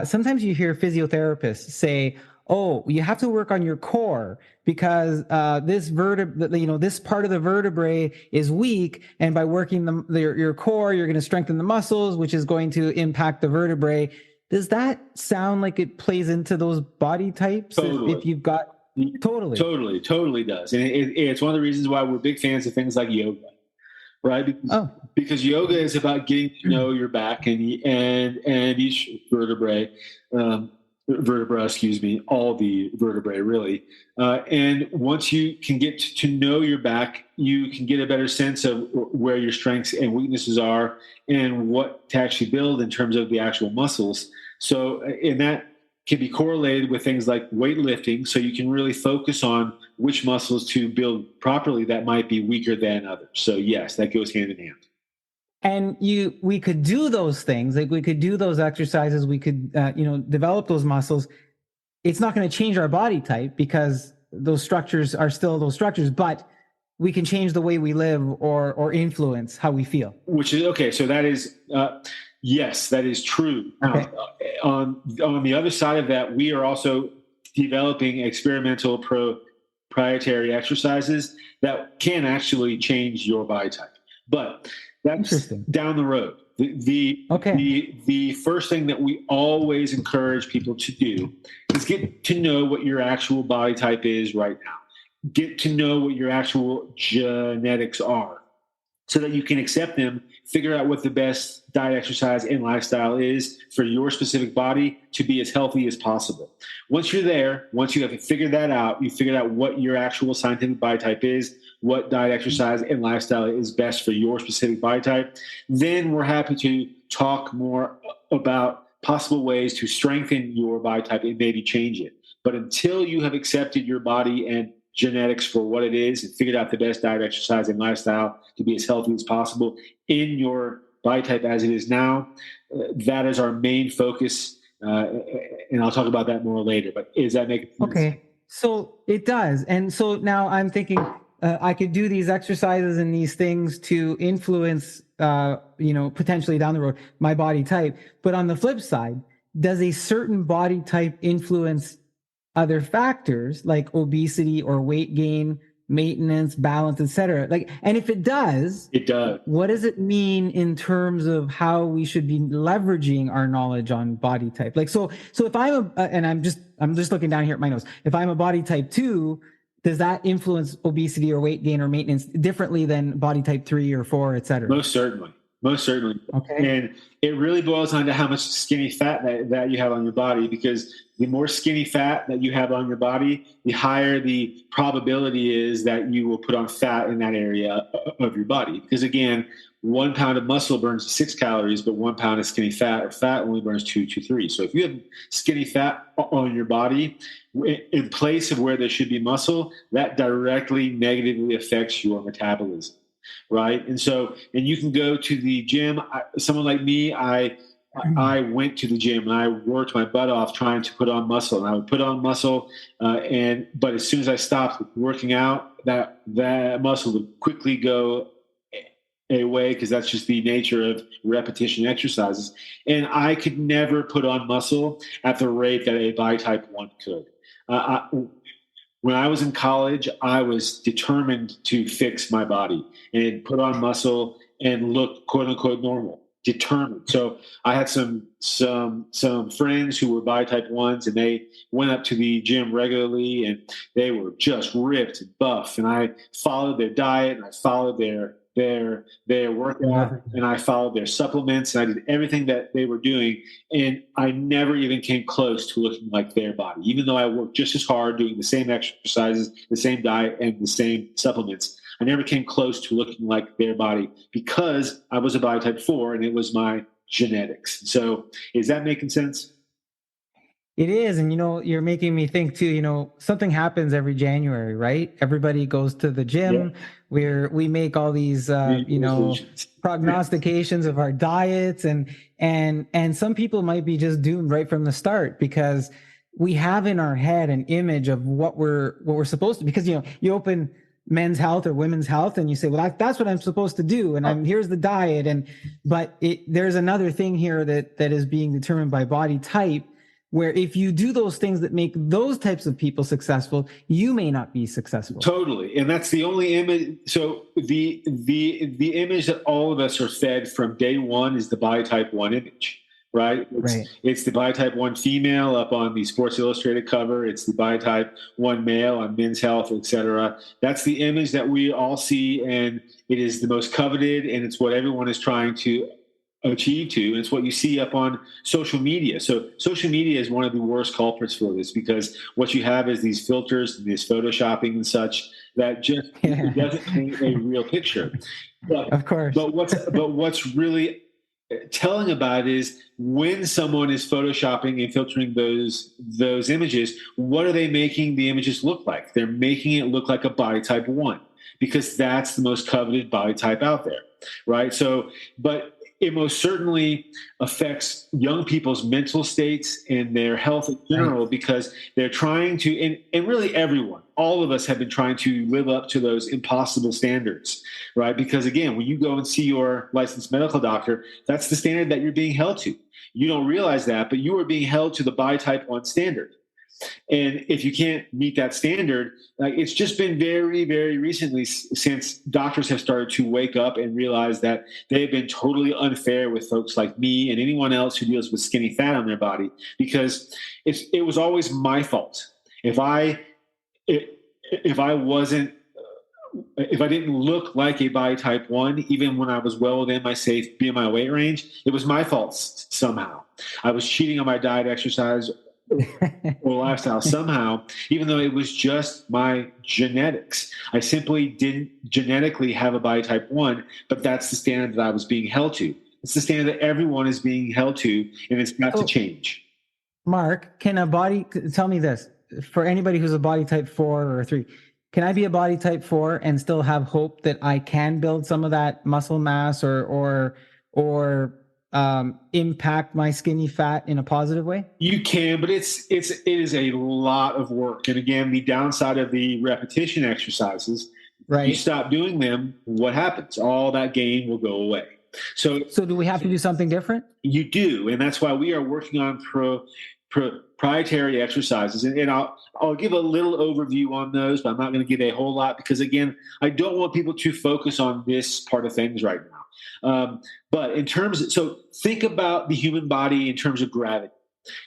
Sometimes you hear physiotherapists say, oh, you have to work on your core because this part of the vertebrae is weak, and by working your core, you're going to strengthen the muscles, which is going to impact the vertebrae. Does that sound like it plays into those body types? Totally. If you've got totally does, and it's one of the reasons why we're big fans of things like yoga, right? Because yoga is about getting to know your back and each vertebra, all the vertebrae really. And once you can get to know your back, you can get a better sense of where your strengths and weaknesses are and what to actually build in terms of the actual muscles. So, and that can be correlated with things like weightlifting. So you can really focus on which muscles to build properly that might be weaker than others. So yes, that goes hand in hand. And we could do those things, like we could do those exercises, we could, develop those muscles. It's not going to change our body type because those structures are still those structures, but we can change the way we live or influence how we feel. Which is okay. So that is, yes, that is true. Okay. On the other side of that, we are also developing experimental proprietary exercises that can actually change your body type. But that's down the road. The first thing that we always encourage people to do is get to know what your actual body type is right now. Get to know what your actual genetics are so that you can accept them, figure out what the best diet, exercise, and lifestyle is for your specific body to be as healthy as possible. Once you're there, once you have figured that out, you figured out what your actual scientific body type is, what diet, exercise, and lifestyle is best for your specific body type, then we're happy to talk more about possible ways to strengthen your body type and maybe change it. But until you have accepted your body and genetics for what it is and figured out the best diet, exercise, and lifestyle to be as healthy as possible in your body type as it is now, that is our main focus. And I'll talk about that more later, but is that making sense? Okay, so it does. And so now I'm thinking I could do these exercises and these things to influence, potentially down the road, my body type. But on the flip side, does a certain body type influence other factors like obesity or weight gain, maintenance, balance, etc.? And if it does, what does it mean in terms of how we should be leveraging our knowledge on body type? So if I'm just looking down here at my notes. If I'm a body type 2, does that influence obesity or weight gain or maintenance differently than body type 3 or 4, etc.? Most certainly. Okay. And it really boils down to how much skinny fat that you have on your body, because the more skinny fat that you have on your body, the higher the probability is that you will put on fat in that area of your body. Because again, 1 pound of muscle burns 6 calories, but 1 pound of skinny fat or fat only burns 2 to 3. So if you have skinny fat on your body in place of where there should be muscle, that directly negatively affects your metabolism. Right. And you can go to the gym. Someone like me, I went to the gym and I worked my butt off trying to put on muscle, and I would put on muscle. But as soon as I stopped working out, that muscle would quickly go away, because that's just the nature of repetition exercises. And I could never put on muscle at the rate that a body type 1 could. When I was in college, I was determined to fix my body and put on muscle and look quote unquote normal. determined. So I had some friends who were body type 1s, and they went up to the gym regularly, and they were just ripped and buff. And I followed their diet, and I followed their workout, and I followed their supplements, and I did everything that they were doing, and I never even came close to looking like their body, even though I worked just as hard doing the same exercises, the same diet, and the same supplements. I never came close to looking like their body because I was a body type 4 and it was my genetics. So is that making sense? It is. And, you're making me think too, something happens every January, right? Everybody goes to the gym where we make all these, prognostications of our diets, and some people might be just doomed right from the start because we have in our head an image of what we're supposed to, because, you open Men's Health or Women's Health and you say, well, that's what I'm supposed to do. And here's the diet. But there's another thing here that is being determined by body type, where if you do those things that make those types of people successful, you may not be successful. Totally. And that's the only image. So the image that all of us are fed from day one is the body type 1 image. Right? It's the body type 1 female up on the Sports Illustrated cover. It's the body type 1 male on Men's Health, etc. That's the image that we all see, and it is the most coveted, and it's what everyone is trying to achieve to, and it's what you see up on social media. So social media is one of the worst culprits for this, because what you have is these filters, this photoshopping and such that just doesn't paint a real picture. But, of course. But what's really telling about is when someone is photoshopping and filtering those images, what are they making the images look like? They're making it look like a body type 1, because that's the most coveted body type out there, right? So, but it most certainly affects young people's mental states and their health in general, because they're trying to, and really everyone, all of us have been trying to live up to those impossible standards, right? Because again, when you go and see your licensed medical doctor, that's the standard that you're being held to. You don't realize that, but you are being held to the body type 1 standard. And if you can't meet that standard, it's just been very, very recently since doctors have started to wake up and realize that they've been totally unfair with folks like me and anyone else who deals with skinny fat on their body, because it was always my fault. If I didn't look like a body type 1, even when I was well within my safe BMI weight range, it was my fault somehow. I was cheating on my diet, exercise, or lifestyle somehow, even though it was just my genetics. I simply didn't genetically have a body type 1, but that's the standard that I was being held to. It's the standard that everyone is being held to, and it's got to change. Marc, tell me this, for anybody who's a body type 4 or 3, can I be a body type 4 and still have hope that I can build some of that muscle mass or impact my skinny fat in a positive way? You can, but it is a lot of work. And again, the downside of the repetition exercises, you stop doing them, what happens? All that gain will go away. So do we have to do something different? You do. And that's why we are working on proprietary exercises. And I'll give a little overview on those, but I'm not going to give a whole lot, because again, I don't want people to focus on this part of things right now. But so think about the human body in terms of gravity.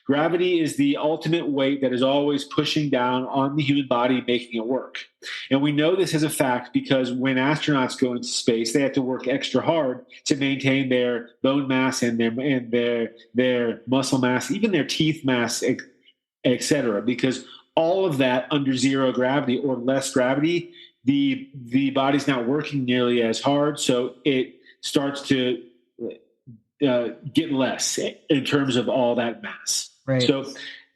Gravity is the ultimate weight that is always pushing down on the human body, making it work. And we know this as a fact because when astronauts go into space, they have to work extra hard to maintain their bone mass and their muscle mass, even their teeth mass, et cetera, because all of that under zero gravity or less gravity, the body's not working nearly as hard. So it starts to get less in terms of all that mass. Right. So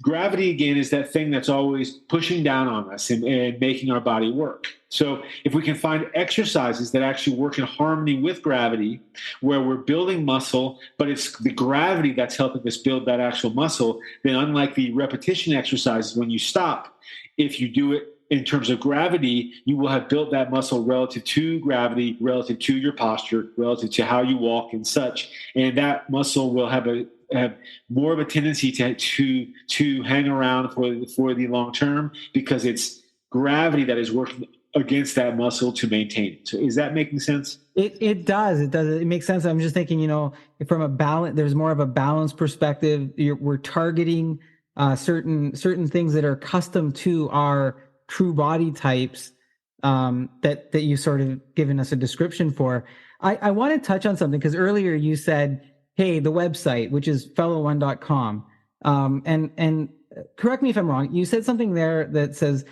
gravity, again, is that thing that's always pushing down on us and making our body work. So if we can find exercises that actually work in harmony with gravity, where we're building muscle, but it's the gravity that's helping us build that actual muscle, then unlike the repetition exercises, when you stop, if you do it in terms of gravity, you will have built that muscle relative to gravity, relative to your posture, relative to how you walk and such. And that muscle will have more of a tendency to hang around for the long term, because it's gravity that is working against that muscle to maintain it. So is that making sense? It does. It makes sense. I'm just thinking, from a balance, there's more of a balance perspective. We're targeting certain things that are custom to our true body types that you sort of given us a description for. I want to touch on something because earlier you said, hey, the website, which is fellow1.com. And correct me if I'm wrong. You said something there that says,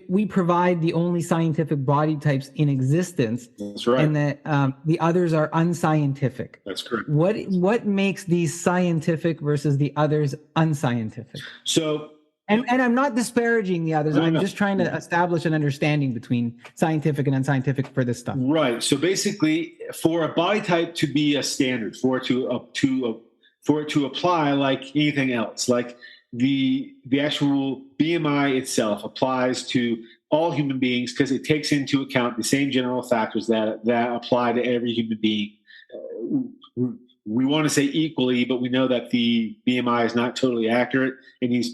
we provide the only scientific body types in existence. That's right. And that the others are unscientific. That's correct. What makes these scientific versus the others unscientific? So, and I'm not disparaging the others. I'm just trying to establish an understanding between scientific and unscientific for this stuff. Right. So basically, for a body type to be a standard, for it to apply like anything else, like the actual BMI itself applies to all human beings because it takes into account the same general factors that apply to every human being. We want to say equally, but we know that the BMI is not totally accurate. It needs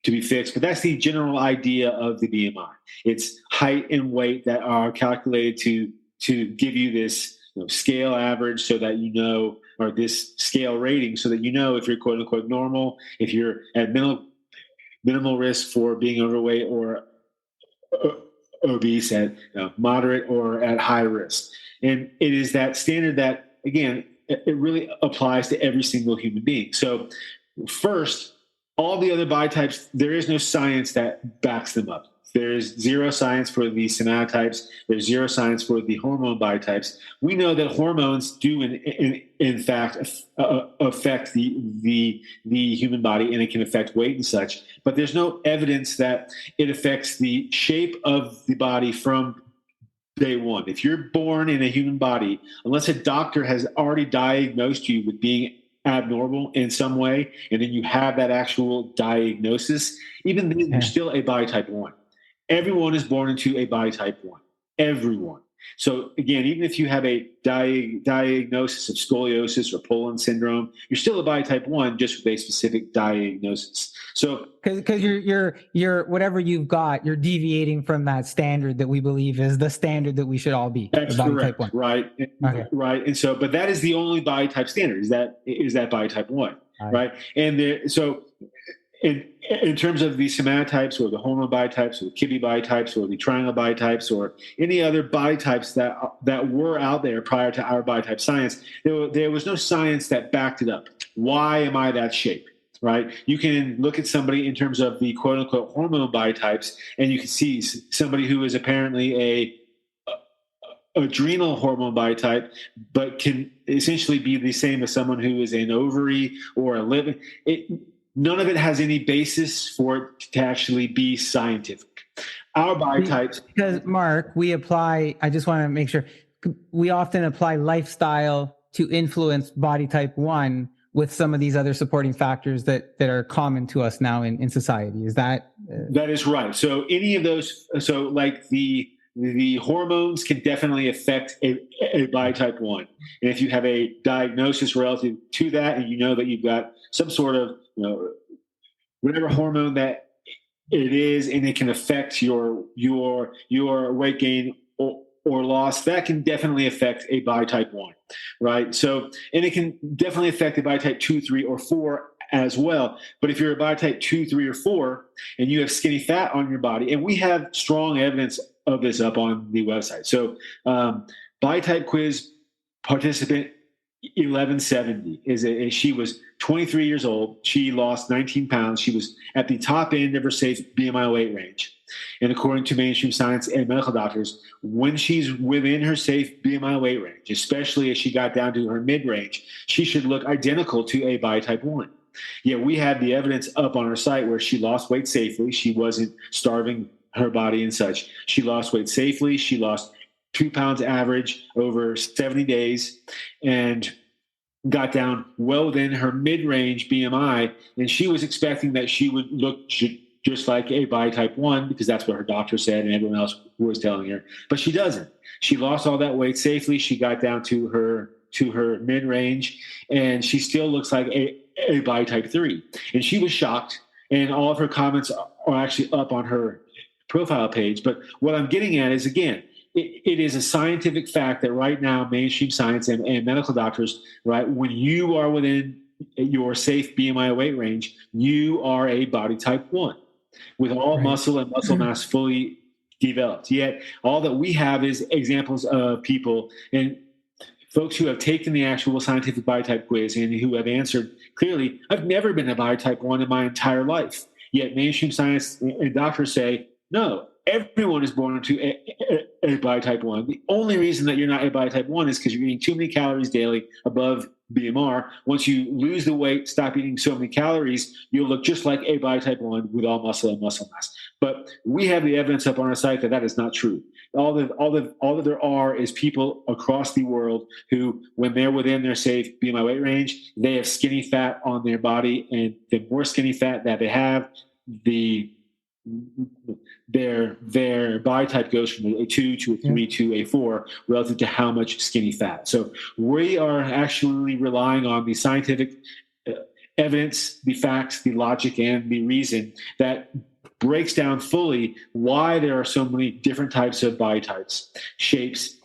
to be fixed, but that's the general idea of the BMI. It's height and weight that are calculated to give you this scale average so that or this scale rating so that if you're quote unquote normal, if you're at minimal risk for being overweight or obese, at moderate or at high risk. And it is that standard that, again, it really applies to every single human being. So first, all the other body types, there is no science that backs them up. There's zero science for the somatotypes. There's zero science for the hormone body types. We know that hormones do, in fact, affect the human body, and it can affect weight and such. But there's no evidence that it affects the shape of the body from day one. If you're born in a human body, unless a doctor has already diagnosed you with being abnormal in some way, and then you have that actual diagnosis, even then you're still a body type 1. Everyone is born into a body type 1. Everyone. So again, even if you have a diagnosis of scoliosis or Poland syndrome, you're still a body type 1 just with a specific diagnosis. So because you're whatever you've got, you're deviating from that standard that we believe is the standard that we should all be. That's body correct, type 1. right? Okay. Right, and so, but that is the only body type standard. Is that body type 1, right? And so, in terms of the somatotypes or the hormone body types or the kibbe body types or the triangle body types or any other body types that were out there prior to our body type science, there was no science that backed it up. Why am I that shape? Right? You can look at somebody in terms of the quote unquote hormone body types, and you can see somebody who is apparently a adrenal hormone body type, but can essentially be the same as someone who is an ovary or a liver. None of it has any basis for it to actually be scientific. Our body types. Because, Mark, I just want to make sure, we often apply lifestyle to influence body type 1 with some of these other supporting factors that are common to us now in society. Is that? That is right. So any of those, like the hormones can definitely affect a body type 1. And if you have a diagnosis relative to that, and you know that you've got some sort of, whatever hormone that it is, and it can affect your weight gain or loss, that can definitely affect a body type 1, right? So, and it can definitely affect a body type 2, 3, or 4 as well. But if you're a body type 2, 3, or 4, and you have skinny fat on your body, and we have strong evidence of this up on the website. So, body type quiz participant 1170 she was 23 years old. She lost 19 pounds. She was at the top end of her safe BMI weight range. And according to mainstream science and medical doctors, when she's within her safe BMI weight range, especially as she got down to her mid-range, she should look identical to a body type 1. Yet we had the evidence up on our site where she lost weight safely. She wasn't starving her body and such. She lost weight safely. She lost 2 pounds average over 70 days and got down well within her mid-range BMI. And she was expecting that she would look just like a body type 1 because that's what her doctor said and everyone else was telling her. But she doesn't. She lost all that weight safely. She got down to her mid-range, and she still looks like a body type 3. And she was shocked, and all of her comments are actually up on her profile page. But what I'm getting at is, again, it is a scientific fact that right now, mainstream science and medical doctors, right, when you are within your safe BMI weight range, you are a body type 1 with all muscle and muscle mass fully developed. Yet all that we have is examples of people and folks who have taken the actual scientific body type quiz and who have answered clearly, I've never been a body type 1 in my entire life. Yet mainstream science and doctors say, no, everyone is born into a body type 1. The only reason that you're not a body type 1 is because you're eating too many calories daily above BMR. Once you lose the weight, stop eating so many calories, you'll look just like a body type 1 with all muscle and muscle mass. But we have the evidence up on our site that that is not true. All that there are is people across the world who, when they're within their safe BMI weight range, they have skinny fat on their body, and the more skinny fat that they have, their body type goes from a 2 to a 3 to a 4 relative to how much skinny fat. So we are actually relying on the scientific evidence, the facts, the logic, and the reason that breaks down fully why there are so many different types of body types, shapes,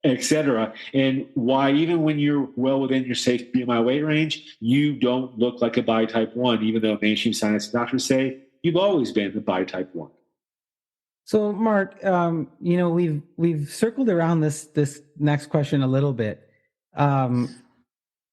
etc., and why even when you're well within your safe BMI weight range, you don't look like a body type 1, even though mainstream science doctors say you've always been the body type 1. So, Marc, we've circled around this next question a little bit, and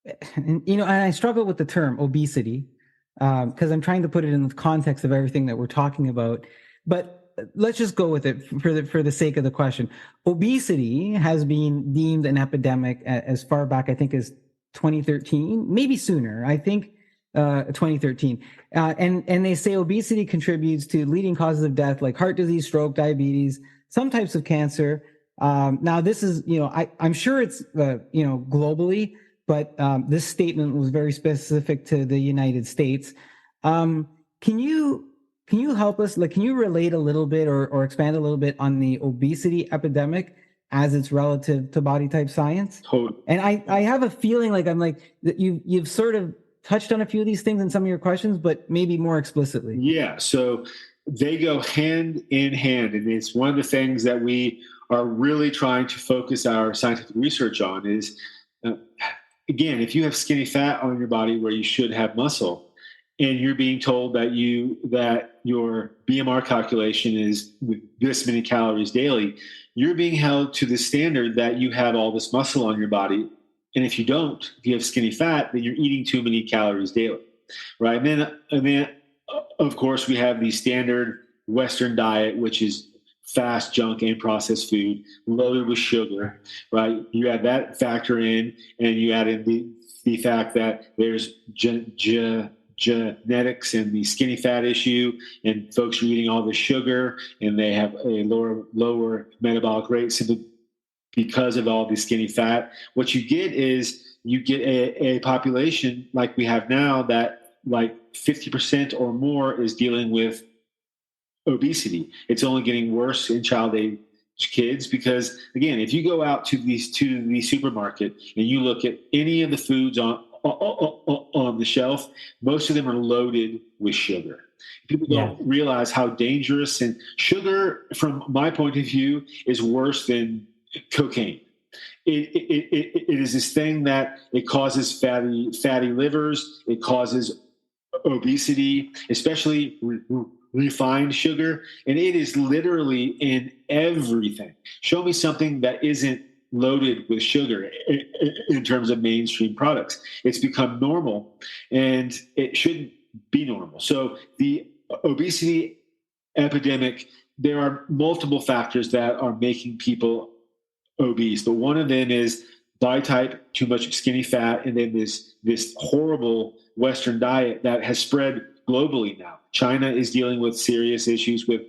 I struggle with the term obesity because I'm trying to put it in the context of everything that we're talking about. But let's just go with it for the sake of the question. Obesity has been deemed an epidemic as far back, I think, as 2013, maybe sooner. I think 2013. And they say obesity contributes to leading causes of death like heart disease, stroke, diabetes, some types of cancer. Now, this is, I'm sure it's, globally, but this statement was very specific to the United States. Can you help us? Can you relate a little bit or expand a little bit on the obesity epidemic as it's relative to body type science? Totally. And I have a feeling that you've sort of touched on a few of these things in some of your questions, but maybe more explicitly. Yeah. So they go hand in hand, and it's one of the things that we are really trying to focus our scientific research on is, again, if you have skinny fat on your body where you should have muscle, and you're being told that your BMR calculation is with this many calories daily, you're being held to the standard that you have all this muscle on your body. And if you don't, if you have skinny fat, then you're eating too many calories daily, right? And then of course, we have the standard Western diet, which is fast junk and processed food loaded with sugar, right? You add that factor in, and you add in the fact that there's genetics and the skinny fat issue, and folks are eating all the sugar, and they have a lower metabolic rate simply because of all the skinny fat. What you get is a population like we have now that like 50% or more is dealing with obesity. It's only getting worse in child age kids because, again, if you go out to the supermarket and you look at any of the foods on the shelf, most of them are loaded with sugar. People don't realize how dangerous, and sugar, from my point of view, is worse than cocaine. It is this thing that it causes fatty livers. It causes obesity, especially refined sugar, and it is literally in everything. Show me something that isn't loaded with sugar in terms of mainstream products. It's become normal, and it shouldn't be normal. So the obesity epidemic, there are multiple factors that are making people obese, but one of them is body type, too much skinny fat, and then this horrible Western diet that has spread globally now. China is dealing with serious issues with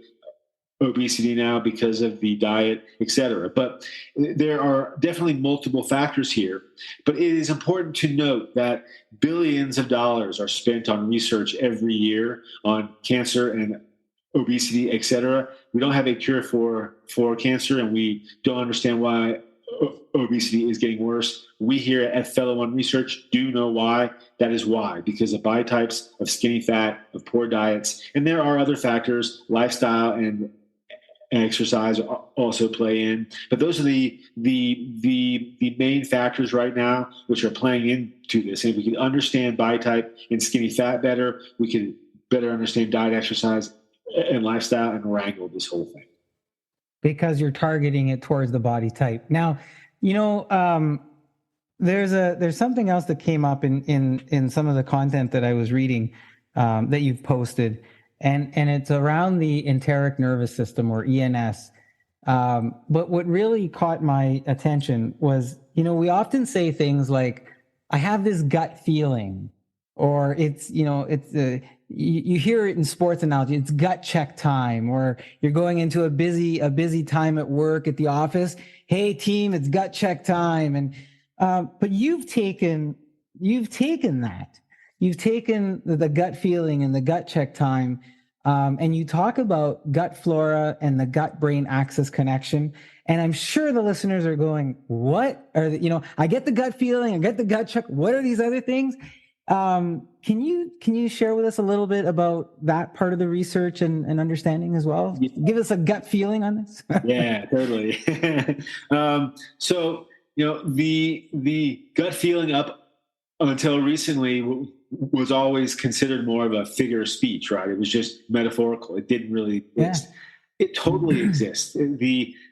obesity now because of the diet, et cetera. But there are definitely multiple factors here. But it is important to note that billions of dollars are spent on research every year on cancer and obesity, et cetera. We don't have a cure for cancer, and we don't understand why obesity is getting worse. We here at Fellow One Research do know why. That is why, because of body types, of skinny fat, of poor diets, and there are other factors, lifestyle and exercise also play in. But those are the main factors right now which are playing into this. And if we can understand body type and skinny fat better, we can better understand diet, exercise, and lifestyle, and wrangle this whole thing. Because you're targeting it towards the body type. Now, there's something else that came up in some of the content that I was reading that you've posted, and it's around the enteric nervous system, or ENS. But what really caught my attention was, we often say things like, I have this gut feeling, or you hear it in sports analogy, it's gut check time, or you're going into a busy time at work, at the office. Hey team, it's gut check time. And, but you've taken that, you've taken the gut feeling and the gut check time. And you talk about gut flora and the gut brain axis connection. And I'm sure the listeners are going, what are I get the gut feeling, I get the gut check. What are these other things? Can you share with us a little bit about that part of the research and understanding as well? Give us a gut feeling on this. Yeah, totally. So, the gut feeling up until recently was always considered more of a figure of speech, right? It was just metaphorical. It didn't really exist. Yeah. It totally exists.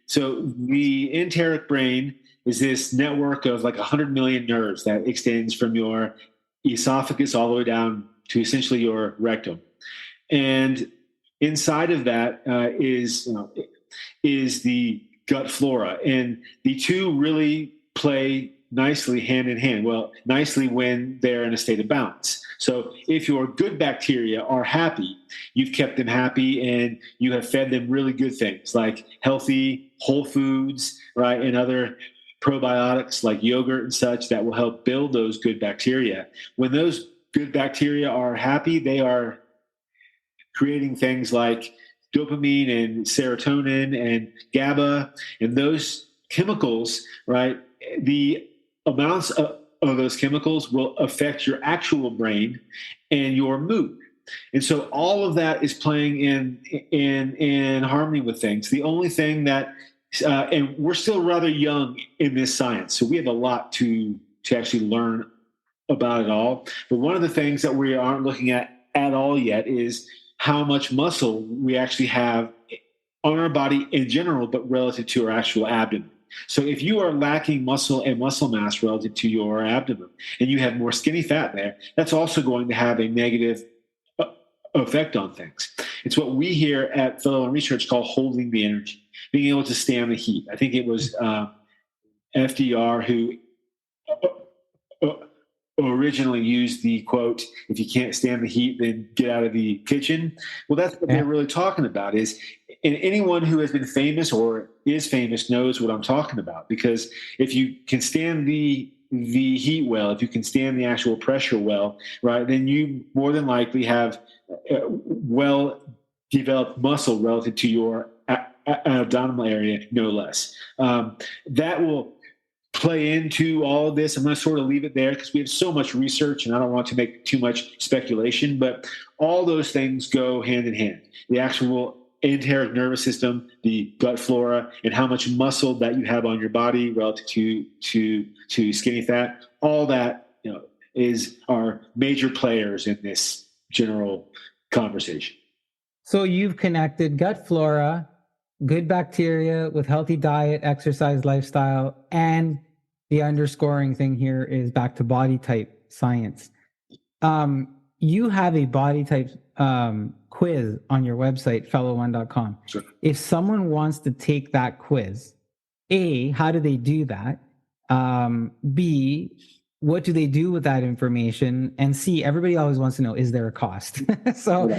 So the enteric brain is this network of like 100 million nerves that extends from your esophagus all the way down to essentially your rectum. And inside of that is the gut flora. And the two really play nicely hand in hand. Well, nicely when they're in a state of balance. So if your good bacteria are happy, you've kept them happy and you have fed them really good things like healthy whole foods, right? And other probiotics like yogurt and such that will help build those good bacteria. When those good bacteria are happy, they are creating things like dopamine and serotonin and GABA, and those chemicals, right? The amounts of those chemicals will affect your actual brain and your mood. And so all of that is playing in harmony with things. The only thing that and we're still rather young in this science, so we have a lot to actually learn about it all. But one of the things that we aren't looking at all yet is how much muscle we actually have on our body in general, but relative to our actual abdomen. So if you are lacking muscle and muscle mass relative to your abdomen, and you have more skinny fat there, that's also going to have a negative effect on things. It's what we here at Fellow One Research call holding the energy, being able to stand the heat. I think it was FDR who originally used the quote, if you can't stand the heat, then get out of the kitchen. Well, that's what they're really talking about is, and anyone who has been famous or is famous knows what I'm talking about, because if you can stand the heat well, if you can stand the actual pressure well, right, then you more than likely have well developed muscle relative to your abdominal area, no less. That will play into all of this. I'm going to sort of leave it there because we have so much research and I don't want to make too much speculation, but all those things go hand in hand. The actual enteric nervous system, the gut flora, and how much muscle that you have on your body relative to skinny fat, all that, are major players in this general conversation. So you've connected gut flora, good bacteria with healthy diet, exercise, lifestyle, and the underscoring thing here is back to body type science. You have a body type quiz on your website, fellow1.com. Sure. If someone wants to take that quiz, A, how do they do that? B, what do they do with that information? And C, everybody always wants to know, is there a cost? So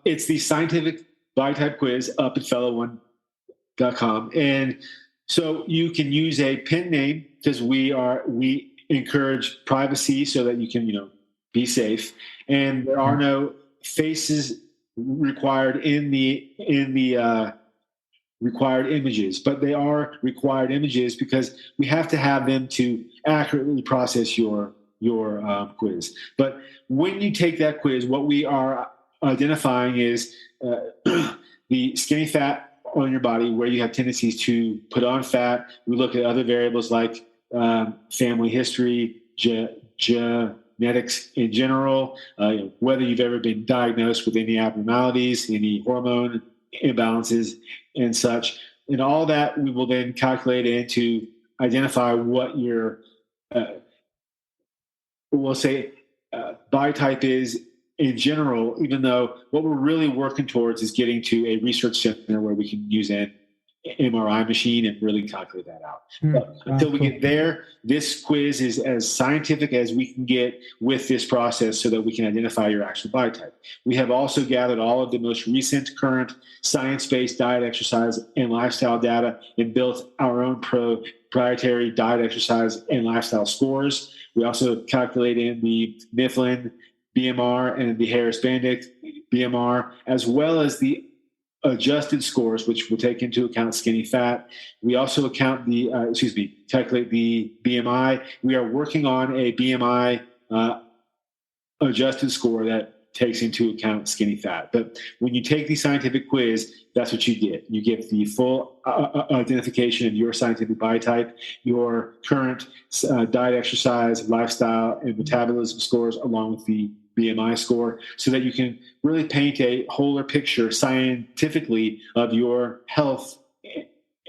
it's the scientific body type quiz up at fellow1.com. And so you can use a pen name because we encourage privacy so that you can, be safe. And there are no faces required in the required images, but they are required images because we have to have them to accurately process your quiz. But when you take that quiz, what we are identifying is the skinny fat on your body, where you have tendencies to put on fat. We look at other variables like family history, genetics in general, whether you've ever been diagnosed with any abnormalities, any hormone imbalances and such. And all that we will then calculate in to identify what your, we'll say, body type is in general, even though what we're really working towards is getting to a research center where we can use an MRI machine and really calculate that out. But until we get there, this quiz is as scientific as we can get with this process so that we can identify your actual body type. We have also gathered all of the most recent current science-based diet, exercise, and lifestyle data and built our own proprietary diet, exercise, and lifestyle scores. We also calculated the Mifflin BMR and the Harris-Bandit BMR, as well as the adjusted scores, which will take into account skinny fat. We also account calculate the BMI. We are working on a BMI adjusted score that takes into account skinny fat. But when you take the scientific quiz, that's what you get. You get the full identification of your scientific body type, your current diet, exercise, lifestyle, and metabolism scores, along with the BMI score, so that you can really paint a wholer picture scientifically of your health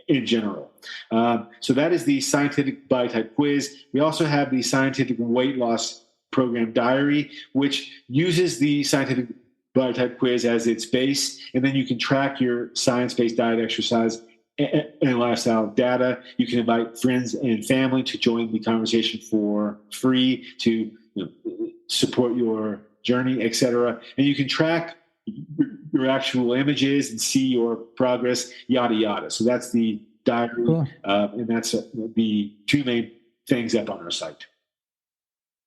in general. So that is the scientific body type quiz. We also have the scientific weight loss program diary, which uses the scientific body type quiz as its base, and then you can track your science-based diet, exercise, and lifestyle data. You can invite friends and family to join the conversation for free to support your journey, etc. And you can track your actual images and see your progress, yada, yada. So that's the diary. Cool. And that's the two main things up on our site.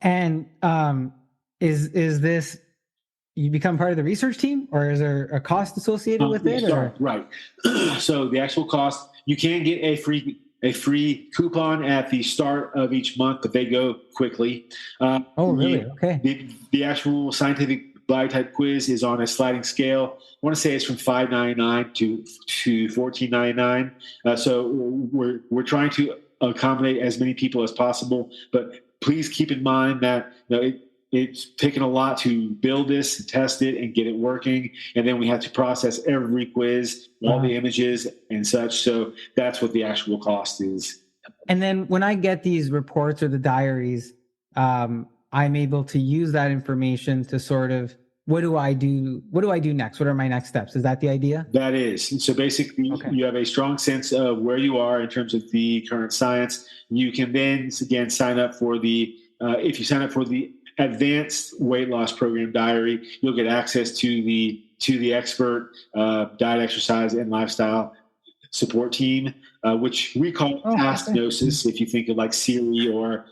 And is this, you become part of the research team, or is there a cost associated with it? Right. So the actual cost, you can get a free coupon at the start of each month, but they go quickly. Really? Okay. The actual scientific body type quiz is on a sliding scale. I want to say it's from $5.99 to $14.99. So we're trying to accommodate as many people as possible, but please keep in mind that it's taken a lot to build this, test it, and get it working. And then we have to process every quiz, all the images and such. So that's what the actual cost is. And then when I get these reports or the diaries, I'm able to use that information to sort of, what do I do next? What are my next steps? Is that the idea? That is. And so basically, you have a strong sense of where you are in terms of the current science. You can then, again, sign up for if you sign up for the advanced weight loss program diary, you'll get access to the expert diet, exercise, and lifestyle support team, which we call Task Gnosis, if you think of like Siri or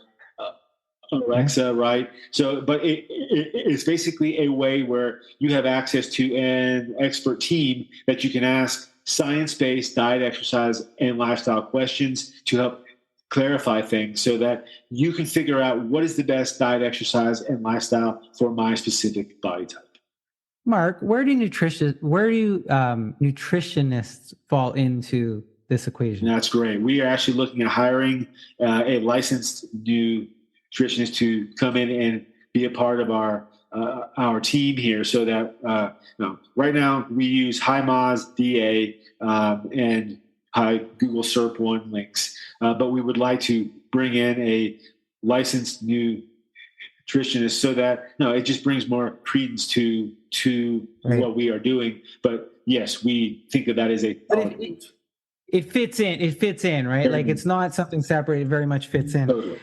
Alexa, right? So, but it's basically a way where you have access to an expert team that you can ask science-based diet, exercise, and lifestyle questions to help clarify things so that you can figure out what is the best diet, exercise, and lifestyle for my specific body type. Marc, where do nutritionists fall into this equation? That's great. We are actually looking at hiring a licensed nutritionist to come in and be a part of our team here, so that right now we use HiMoz, DA, and high Google SERP 1 links. But we would like to bring in a licensed nutritionist so that it just brings more credence to what we are doing. But yes, we think that is a move. It fits in, right? Like it's not something separate. It very much fits in. Totally.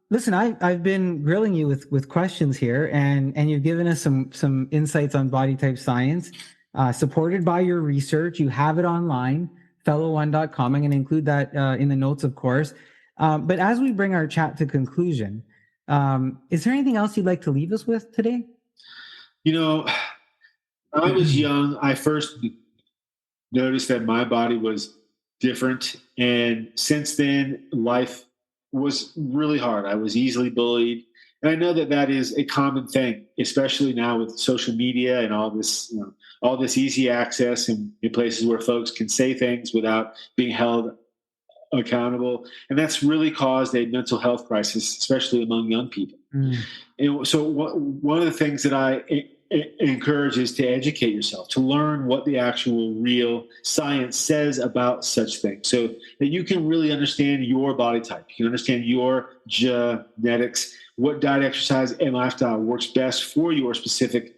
Listen, I've been grilling you with questions here, and you've given us some insights on body type science, supported by your research. You have it online, fellow1.com. I'm going to include that in the notes, of course. But as we bring our chat to conclusion, is there anything else you'd like to leave us with today? When I was young, I first noticed that my body was different. And since then, life was really hard. I was easily bullied. And I know that that is a common thing, especially now with social media and all this, all this easy access in places where folks can say things without being held accountable. And that's really caused a mental health crisis, especially among young people. And so one of the things that I encourage is to educate yourself, to learn what the actual real science says about such things, so that you can really understand your body type. You can understand your genetics, what diet, exercise, and lifestyle works best for your specific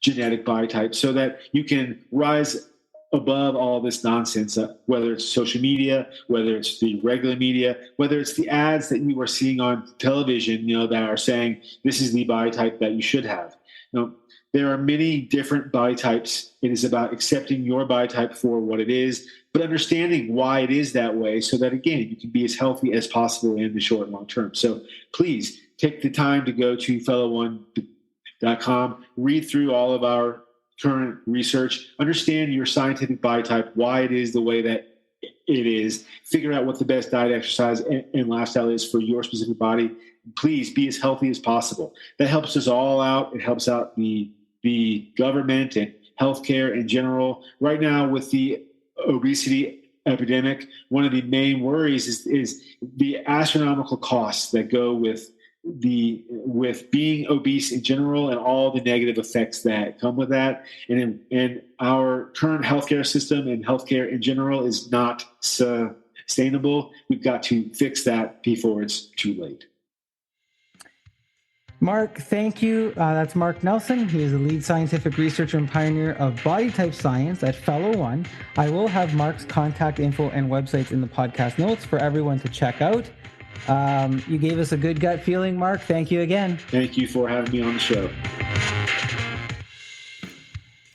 genetic body type, so that you can rise above all this nonsense, whether it's social media, whether it's the regular media, whether it's the ads that you are seeing on television, that are saying this is the body type that you should have. There are many different body types. It is about accepting your body type for what it is, but understanding why it is that way, so that, again, you can be as healthy as possible in the short and long term. So please take the time to go to fellow1.com, read through all of our current research, understand your scientific body type, why it is the way that it is, figure out what the best diet, exercise, and lifestyle is for your specific body. Please be as healthy as possible. That helps us all out. It helps out the government and healthcare in general. Right now, with the obesity epidemic, one of the main worries is the astronomical costs that go with being obese in general, and all the negative effects that come with that. And our current healthcare system and healthcare in general is not sustainable. We've got to fix that before it's too late. Marc, thank you. That's Marc Nelson. He is the lead scientific researcher and pioneer of body type science at Fellow One. I will have Marc's contact info and websites in the podcast notes for everyone to check out. You gave us a good gut feeling, Marc. Thank you again. Thank you for having me on the show.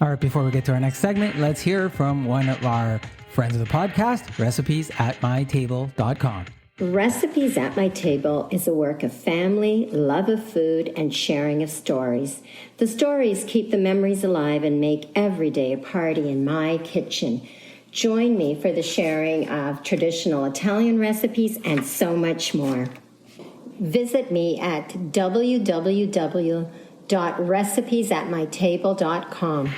All right, before we get to our next segment, let's hear from one of our friends of the podcast, recipesatmytable.com. Recipes at My Table is a work of family, love of food, and sharing of stories. The stories keep the memories alive and make every day a party in my kitchen. Join me for the sharing of traditional Italian recipes and so much more. Visit me at www.recipesatmytable.com.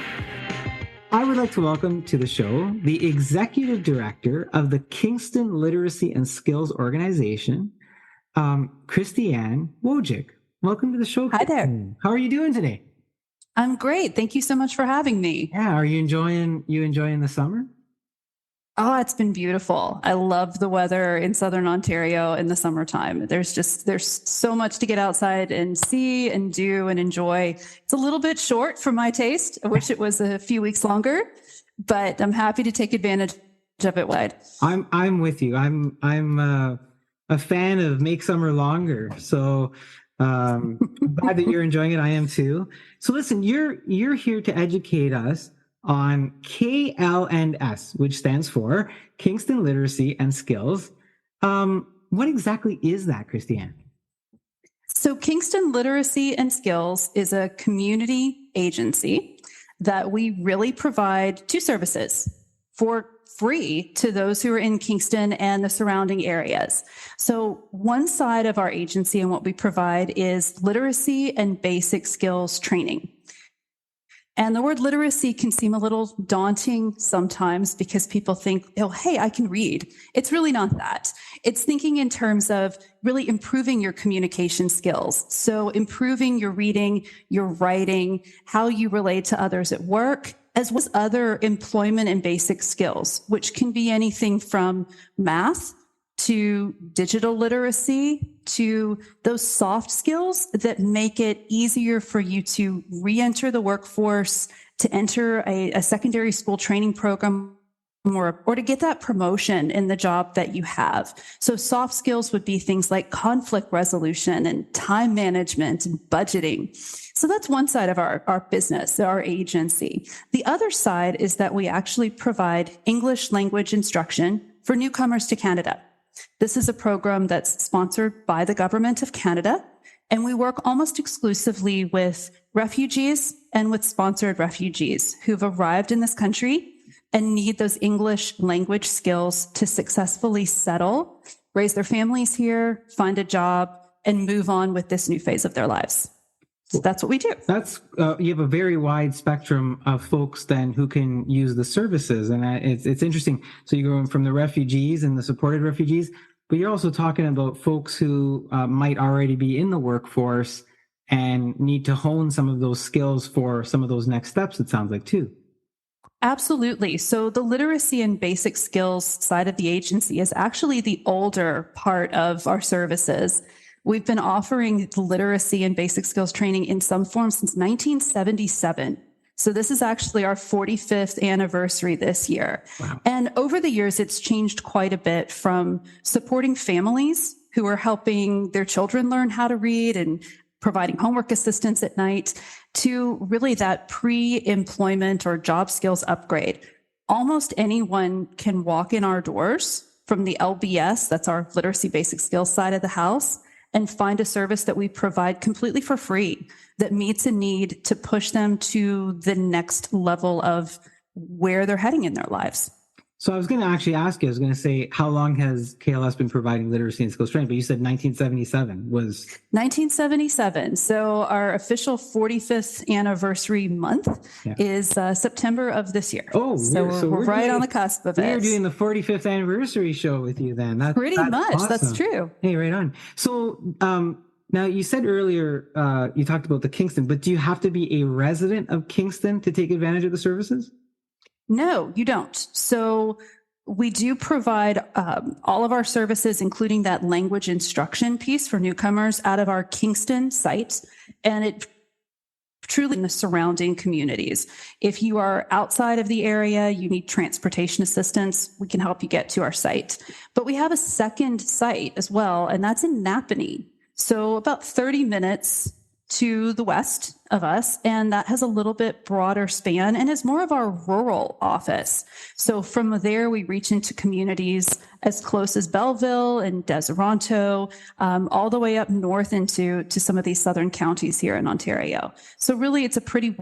I would like to welcome to the show the Executive Director of the Kingston Literacy and Skills Organization, Christiane Wojcik. Welcome to the show. Hi there. How are you doing today? I'm great. Thank you so much for having me. Yeah, are you enjoying the summer? Oh, it's been beautiful. I love the weather in Southern Ontario in the summertime. There's so much to get outside and see and do and enjoy. It's a little bit short for my taste. I wish it was a few weeks longer, but I'm happy to take advantage of it wide. I'm with you. I'm a fan of make summer longer. So glad that you're enjoying it. I am too. So listen, you're here to educate us on KLNS, which stands for Kingston Literacy and Skills. What exactly is that, Christiane? So Kingston Literacy and Skills is a community agency that we really provide two services for free to those who are in Kingston and the surrounding areas. So one side of our agency and what we provide is literacy and basic skills training. And the word literacy can seem a little daunting sometimes because people think, oh, hey, I can read. It's really not that. It's thinking in terms of really improving your communication skills. So improving your reading, your writing, how you relate to others at work, as well as other employment and basic skills, which can be anything from math to digital literacy, to those soft skills that make it easier for you to re-enter the workforce, to enter a secondary school training program, or to get that promotion in the job that you have. So soft skills would be things like conflict resolution and time management and budgeting. So that's one side of our business, our agency. The other side is that we actually provide English language instruction for newcomers to Canada. This is a program that's sponsored by the Government of Canada, and we work almost exclusively with refugees and with sponsored refugees who've arrived in this country and need those English language skills to successfully settle, raise their families here, find a job, and move on with this new phase of their lives. So that's what we do. That's you have a very wide spectrum of folks then who can use the services, and it's interesting. So you're going from the refugees and the supported refugees, but you're also talking about folks who might already be in the workforce and need to hone some of those skills for some of those next steps, it sounds like, too. Absolutely. So the literacy and basic skills side of the agency is actually the older part of our services. We've been offering literacy and basic skills training in some form since 1977. So this is actually our 45th anniversary this year. Wow. And over the years, it's changed quite a bit from supporting families who are helping their children learn how to read and providing homework assistance at night to really that pre-employment or job skills upgrade. Almost anyone can walk in our doors from the LBS, that's our literacy basic skills side of the house, and find a service that we provide completely for free that meets a need to push them to the next level of where they're heading in their lives. So I was going to actually ask you, I was going to say, how long has KLS been providing literacy and skills training? But you said 1977 was... 1977. So our official 45th anniversary month is September of this year. Oh, so we're right on the cusp of it. We're doing the 45th anniversary show with you then. That's much. awesome. That's true. Hey, right on. So now you said earlier, you talked about the Kingston, but do you have to be a resident of Kingston to take advantage of the services? No, you don't. So we do provide all of our services, including that language instruction piece for newcomers out of our Kingston site. And it truly in the surrounding communities. If you are outside of the area, you need transportation assistance, we can help you get to our site. But we have a second site as well, and that's in Napanee. So about 30 minutes to the west of us, and that has a little bit broader span and is more of our rural office. So from there, we reach into communities as close as Belleville and Deseronto, all the way up north into some of these southern counties here in Ontario. So really, it's a pretty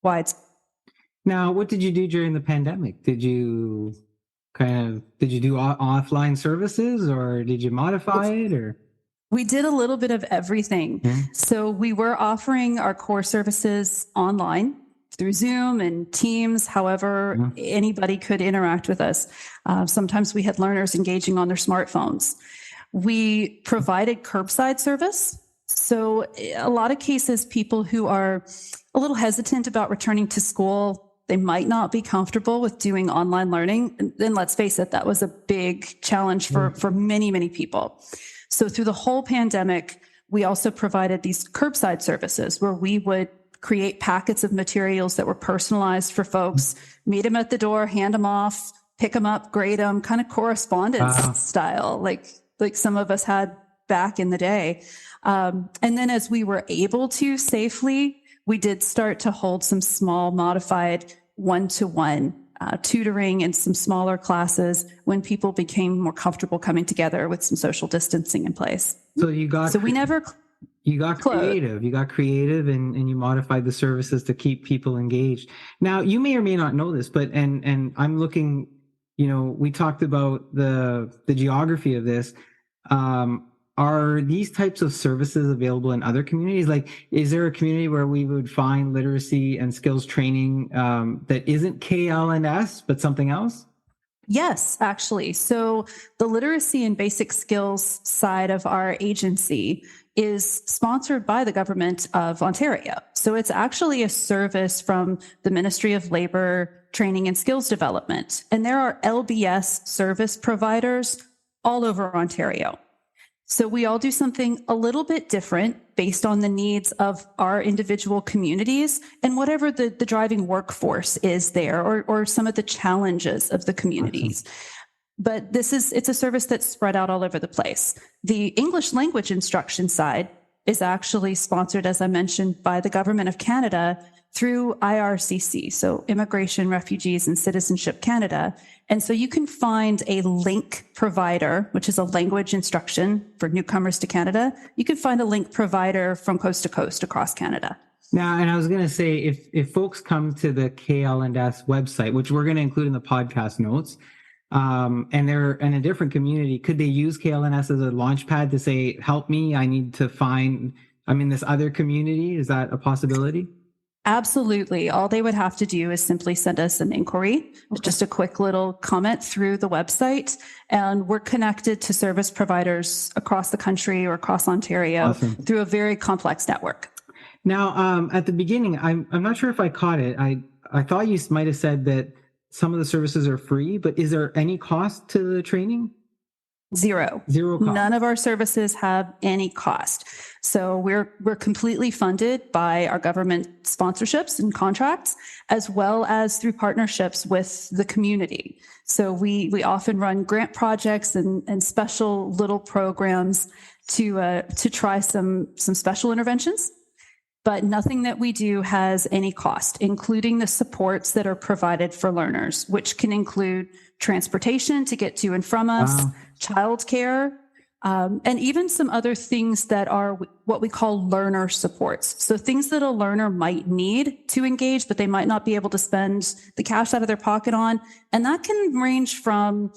wide. Now, what did you do during the pandemic? Did you do offline services, or did you modify it, or? We did a little bit of everything. So we were offering our core services online through Zoom and Teams. However, anybody could interact with us. Sometimes we had learners engaging on their smartphones. We provided curbside service. So a lot of cases, people who are a little hesitant about returning to school, they might not be comfortable with doing online learning. And let's face it, that was a big challenge for many, many people. So through the whole pandemic, we also provided these curbside services where we would create packets of materials that were personalized for folks, meet them at the door, hand them off, pick them up, grade them, kind of correspondence style, like some of us had back in the day. And then as we were able to safely, we did start to hold some small modified one-to-one tutoring and some smaller classes when people became more comfortable coming together with some social distancing in place. So we never got creative. You got creative and you modified the services to keep people engaged. Now, you may or may not know this, but and I'm looking, we talked about the geography of this. Are these types of services available in other communities? Like, is there a community where we would find literacy and skills training that isn't KLNS, but something else? Yes, actually. So the literacy and basic skills side of our agency is sponsored by the government of Ontario. So it's actually a service from the Ministry of Labour, Training and Skills Development. And there are LBS service providers all over Ontario. So we all do something a little bit different based on the needs of our individual communities and whatever the driving workforce is there, or some of the challenges of the communities. But it's a service that's spread out all over the place. The English language instruction side is actually sponsored, as I mentioned, by the Government of Canada through IRCC, so Immigration, Refugees, and Citizenship Canada. And so you can find a link provider, which is a language instruction for newcomers to Canada. You can find a link provider from coast to coast across Canada. Now, and I was going to say, if folks come to the KL&S website, which we're going to include in the podcast notes, and they're in a different community, could they use KL&S as a launch pad to say, help me, I'm in this other community? Is that a possibility? Absolutely. All they would have to do is simply send us an inquiry, just a quick little comment through the website. And we're connected to service providers across the country or across Ontario through a very complex network. Now, at the beginning, I'm not sure if I caught it. I thought you might have said that some of the services are free, but is there any cost to the training? Zero cost. None of our services have any cost. So we're completely funded by our government sponsorships and contracts, as well as through partnerships with the community. So we often run grant projects and special little programs to try some special interventions. But nothing that we do has any cost, including the supports that are provided for learners, which can include transportation to get to and from us, childcare, and even some other things that are what we call learner supports. So things that a learner might need to engage, but they might not be able to spend the cash out of their pocket on. And that can range from,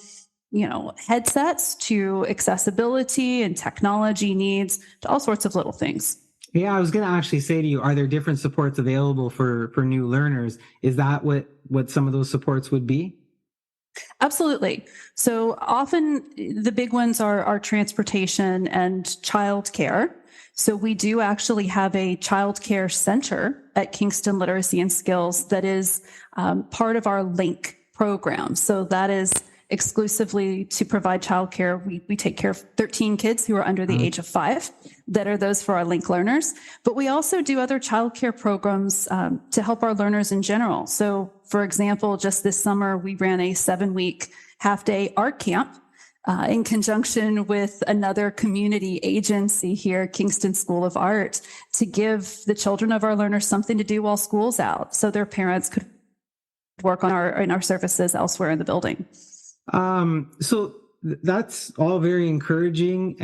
headsets to accessibility and technology needs to all sorts of little things. Yeah, I was going to actually say to you, are there different supports available for new learners? Is that what some of those supports would be? Absolutely. So often the big ones are transportation and childcare. So we do actually have a childcare center at Kingston Literacy and Skills that is part of our LINK program. So that is exclusively to provide childcare. We take care of 13 kids who are under the age of 5 that are those for our LINK learners. But we also do other childcare programs to help our learners in general. So for example, just this summer, we ran a 7-week half-day art camp in conjunction with another community agency here, Kingston School of Art, to give the children of our learners something to do while school's out so their parents could work on our services elsewhere in the building. So that's all very encouraging.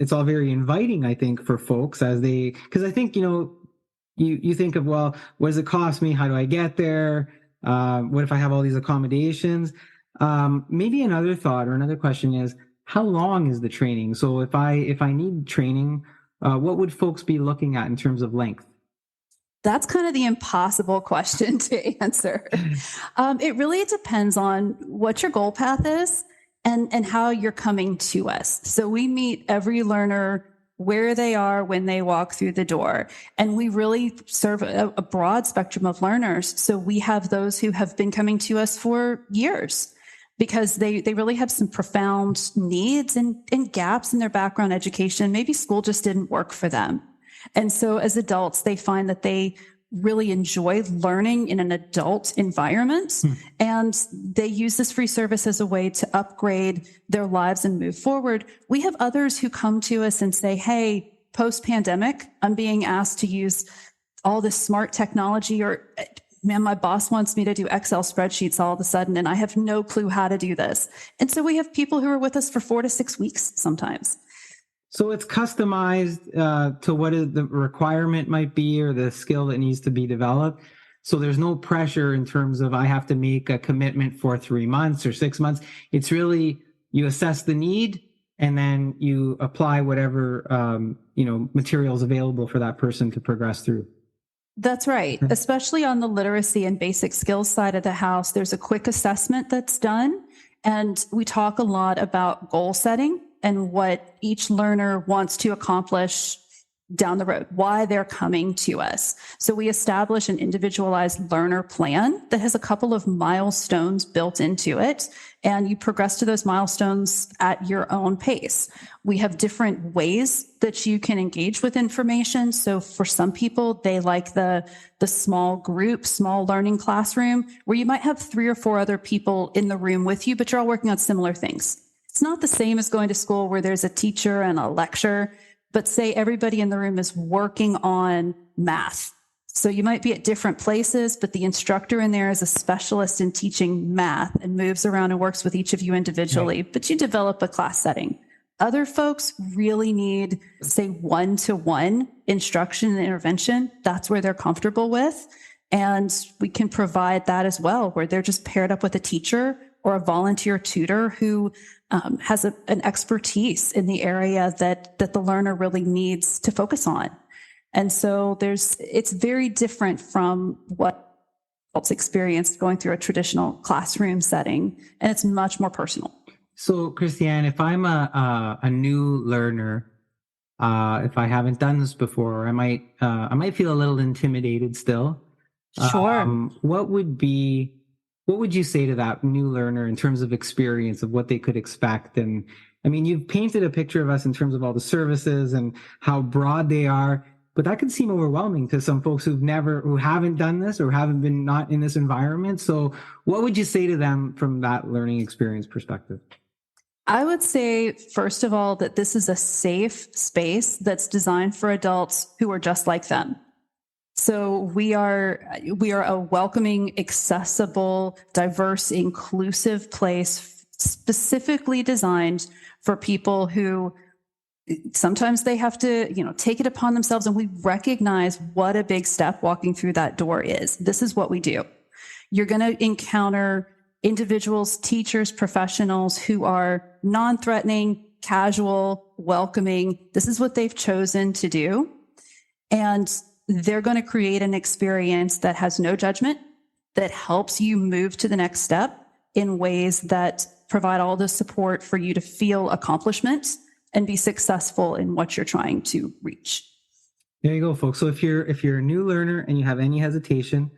It's all very inviting, I think, for folks because I think, you think of, well, what does it cost me? How do I get there? What if I have all these accommodations? Maybe another thought or another question is, how long is the training? So if I need training, what would folks be looking at in terms of length? That's kind of the impossible question to answer. It really depends on what your goal path is and how you're coming to us. So we meet every learner where they are when they walk through the door. And we really serve a broad spectrum of learners. So we have those who have been coming to us for years because they really have some profound needs and gaps in their background education. Maybe school just didn't work for them. And so as adults, they find that they really enjoy learning in an adult environment. And they use this free service as a way to upgrade their lives and move forward. We have others who come to us and say, hey, post-pandemic, I'm being asked to use all this smart technology, or man, my boss wants me to do Excel spreadsheets all of a sudden, and I have no clue how to do this. And so we have people who are with us for 4 to 6 weeks sometimes. So it's customized to what the requirement might be or the skill that needs to be developed. So there's no pressure in terms of I have to make a commitment for 3 months or 6 months. It's really you assess the need and then you apply whatever materials available for that person to progress through. That's right. Especially on the literacy and basic skills side of the house, there's a quick assessment that's done. And we talk a lot about goal setting and what each learner wants to accomplish down the road, why they're coming to us. So we establish an individualized learner plan that has a couple of milestones built into it, and you progress to those milestones at your own pace. We have different ways that you can engage with information. So for some people, they like the small group, small learning classroom, where you might have 3 or 4 other people in the room with you, but you're all working on similar things. It's not the same as going to school where there's a teacher and a lecture, but say everybody in the room is working on math. So you might be at different places, but the instructor in there is a specialist in teaching math and moves around and works with each of you individually, but you develop a class setting. Other folks really need, say, one-to-one instruction and intervention. That's where they're comfortable with. And we can provide that as well, where they're just paired up with a teacher or a volunteer tutor who has an expertise in the area that the learner really needs to focus on. And so it's very different from what adults experienced going through a traditional classroom setting, and it's much more personal. So, Christiane, if I'm a new learner, if I haven't done this before, I might feel a little intimidated still. Sure. What would you say to that new learner in terms of experience of what they could expect? And I mean, you've painted a picture of us in terms of all the services and how broad they are, but that can seem overwhelming to some folks who haven't done this or haven't been not in this environment. So what would you say to them from that learning experience perspective? I would say, first of all, that this is a safe space that's designed for adults who are just like them. So we are a welcoming, accessible, diverse, inclusive place specifically designed for people who sometimes they have to, take it upon themselves, and we recognize what a big step walking through that door is. This is what we do. You're going to encounter individuals, teachers, professionals who are non-threatening, casual, welcoming. This is what they've chosen to do. And they're going to create an experience that has no judgment, that helps you move to the next step in ways that provide all the support for you to feel accomplishment and be successful in what you're trying to reach. There you go, folks. So if you're a new learner and you have any hesitation,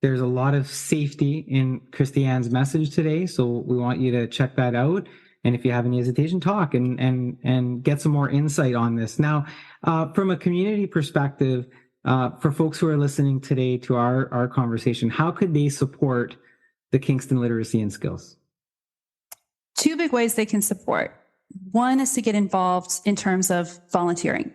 there's a lot of safety in Christiane's message today. So we want you to check that out. And if you have any hesitation, talk and get some more insight on this. Now, from a community perspective, for folks who are listening today to our conversation, how could they support the Kingston Literacy and Skills? Two big ways they can support. One is to get involved in terms of volunteering.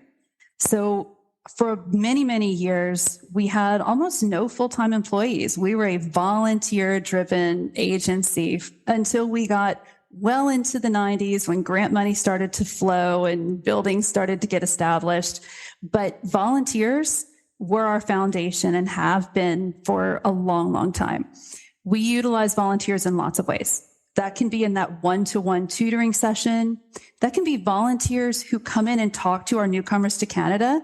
So for many, many years, we had almost no full-time employees. We were a volunteer-driven agency until we got well into the 90s when grant money started to flow and buildings started to get established. But volunteers were our foundation and have been for a long, long time. We utilize volunteers in lots of ways. That can be in that one-to-one tutoring session. That can be volunteers who come in and talk to our newcomers to Canada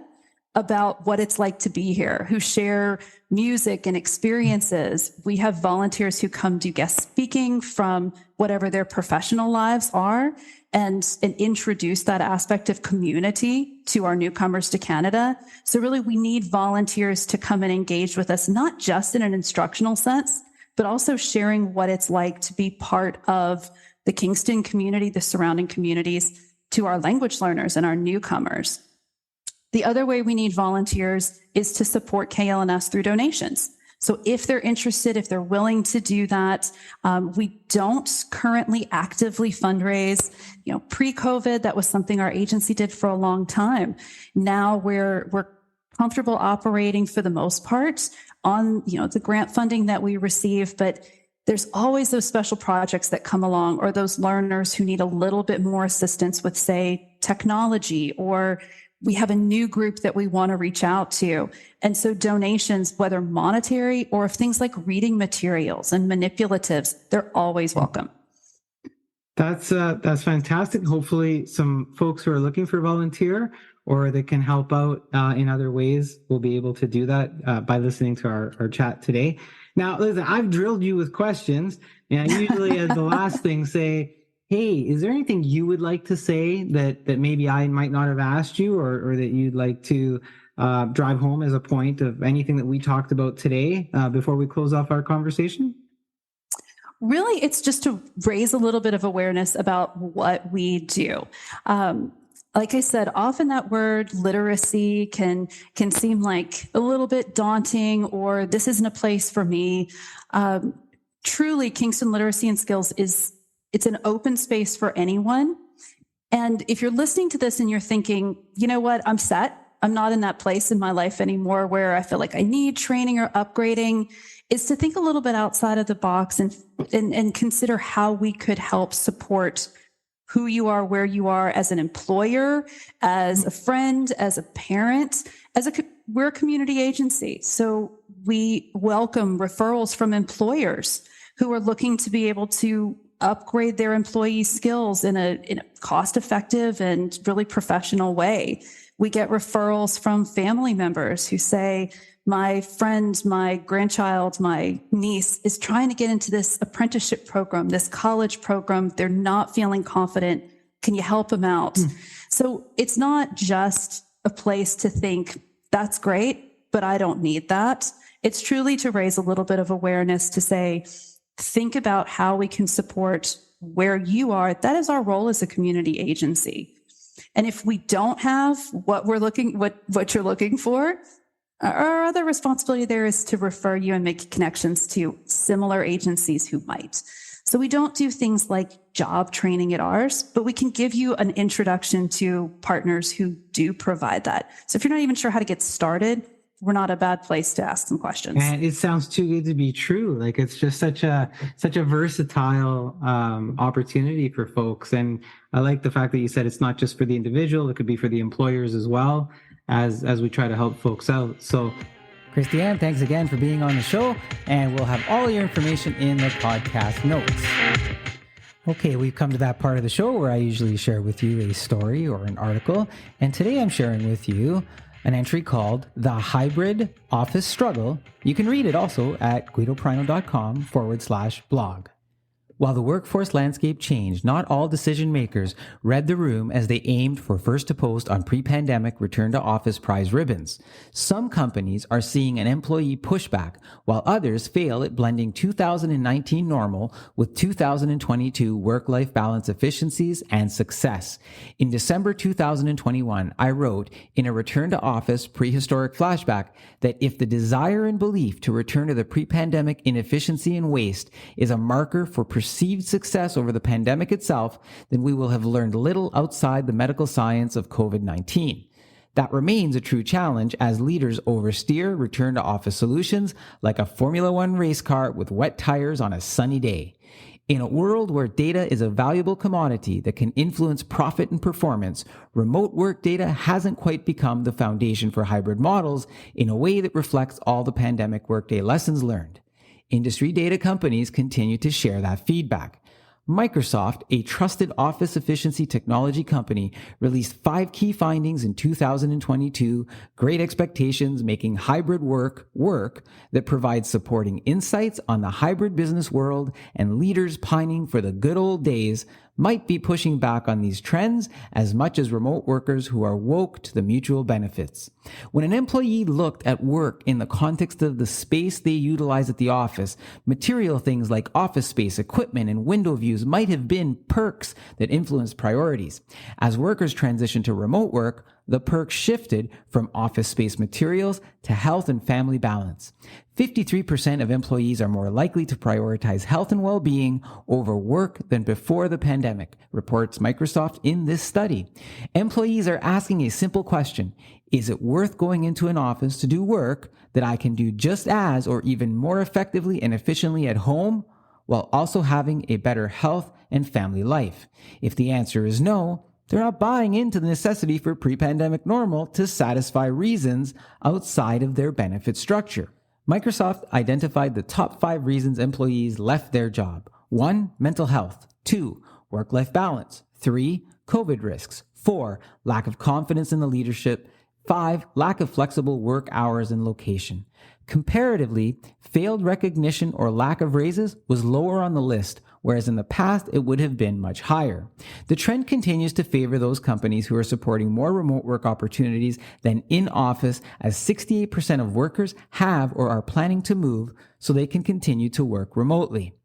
about what it's like to be here, who share music and experiences. We have volunteers who come do guest speaking from whatever their professional lives are and introduce that aspect of community to our newcomers to Canada. So really, we need volunteers to come and engage with us, not just in an instructional sense, but also sharing what it's like to be part of the Kingston community, the surrounding communities, to our language learners and our newcomers. The other way we need volunteers is to support KLNS through donations. So if they're interested, if they're willing to do that, we don't currently actively fundraise. Pre-COVID, that was something our agency did for a long time. Now we're comfortable operating for the most part on, the grant funding that we receive, but there's always those special projects that come along, or those learners who need a little bit more assistance with, say, technology, or we have a new group that we want to reach out to. And so donations, whether monetary or things like reading materials and manipulatives, they're always welcome. That's fantastic. Hopefully some folks who are looking for volunteer or that can help out in other ways will be able to do that by listening to our chat today. Now, listen, I've drilled you with questions, and I usually as the last thing say, hey, is there anything you would like to say that maybe I might not have asked you, or that you'd like to drive home as a point of anything that we talked about today before we close off our conversation? Really, it's just to raise a little bit of awareness about what we do. Like I said, often that word literacy can seem like a little bit daunting, or this isn't a place for me. Truly, Kingston Literacy and Skills it's an open space for anyone. And if you're listening to this and you're thinking, you know what, I'm set. I'm not in that place in my life anymore where I feel like I need training or upgrading, is to think a little bit outside of the box and consider how we could help support who you are, where you are as an employer, as a friend, as a parent, we're a community agency. So we welcome referrals from employers who are looking to be able to upgrade their employee skills in a cost-effective and really professional way. We get referrals from family members who say, my friend, my grandchild, my niece is trying to get into this apprenticeship program, this college program. They're not feeling confident. Can you help them out? So it's not just a place to think, that's great, but I don't need that. It's truly to raise a little bit of awareness to say, think about how we can support where you are. That is our role as a community agency. And if we don't have what you're looking for, our other responsibility there is to refer you and make connections to similar agencies who might. So we don't do things like job training at ours, but we can give you an introduction to partners who do provide that. So if you're not even sure how to get started, we're not a bad place to ask some questions. And it sounds too good to be true. Like, it's just such a versatile opportunity for folks. And I like the fact that you said it's not just for the individual, it could be for the employers as well, as we try to help folks out. So Christiane, thanks again for being on the show, and we'll have all your information in the podcast notes. Okay, we've come to that part of the show where I usually share with you a story or an article, and today I'm sharing with you an entry called The Hybrid Office Struggle. You can read it also at guidoprino.com/blog. While the workforce landscape changed, not all decision makers read the room as they aimed for first to post on pre-pandemic return to office prize ribbons. Some companies are seeing an employee pushback, while others fail at blending 2019 normal with 2022 work-life balance efficiencies and success. In December 2021, I wrote in a return to office prehistoric flashback that if the desire and belief to return to the pre-pandemic inefficiency and waste is a marker for perceived success over the pandemic itself, then we will have learned little outside the medical science of COVID-19. That remains a true challenge as leaders oversteer return to office solutions like a Formula One race car with wet tires on a sunny day. In a world where data is a valuable commodity that can influence profit and performance, remote work data hasn't quite become the foundation for hybrid models in a way that reflects all the pandemic workday lessons learned. Industry data companies continue to share that feedback. Microsoft, a trusted office efficiency technology company, released 5 key findings in 2022, Great Expectations Making Hybrid Work that provides supporting insights on the hybrid business world, and leaders pining for the good old days might be pushing back on these trends as much as remote workers who are woke to the mutual benefits. When an employee looked at work in the context of the space they utilize at the office, material things like office space, equipment, and window views might have been perks that influenced priorities. As workers transitioned to remote work, the perks shifted from office space materials to health and family balance. 53% of employees are more likely to prioritize health and well-being over work than before the pandemic, reports Microsoft in this study. Employees are asking a simple question: is it worth going into an office to do work that I can do just as or even more effectively and efficiently at home, while also having a better health and family life? If the answer is no, they're not buying into the necessity for pre-pandemic normal to satisfy reasons outside of their benefit structure. Microsoft identified the top 5 reasons employees left their job. 1, mental health. 2, work-life balance. 3, COVID risks. 4, lack of confidence in the leadership. 5, lack of flexible work hours and location. Comparatively, failed recognition or lack of raises was lower on the list, whereas in the past it would have been much higher. The trend continues to favor those companies who are supporting more remote work opportunities than in-office, as 68% of workers have or are planning to move so they can continue to work remotely.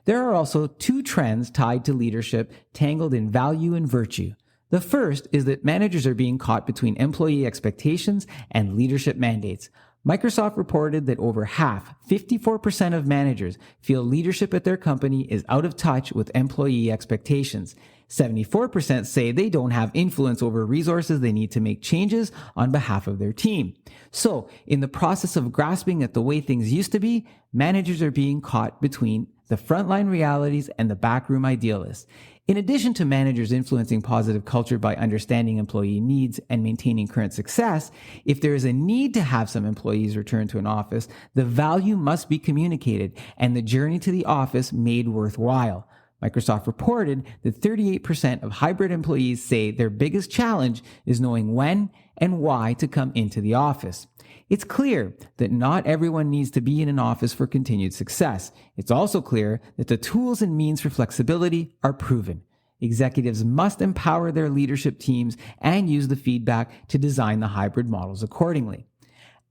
There are also 2 trends tied to leadership tangled in value and virtue. The first is that managers are being caught between employee expectations and leadership mandates. Microsoft reported that over half, 54% of managers, feel leadership at their company is out of touch with employee expectations. 74% say they don't have influence over resources they need to make changes on behalf of their team. So, in the process of grasping at the way things used to be, managers are being caught between the frontline realities, and the backroom idealists. In addition to managers influencing positive culture by understanding employee needs and maintaining current success, if there is a need to have some employees return to an office, the value must be communicated and the journey to the office made worthwhile. Microsoft reported that 38% of hybrid employees say their biggest challenge is knowing when and why to come into the office. It's clear that not everyone needs to be in an office for continued success. It's also clear that the tools and means for flexibility are proven. Executives must empower their leadership teams and use the feedback to design the hybrid models accordingly.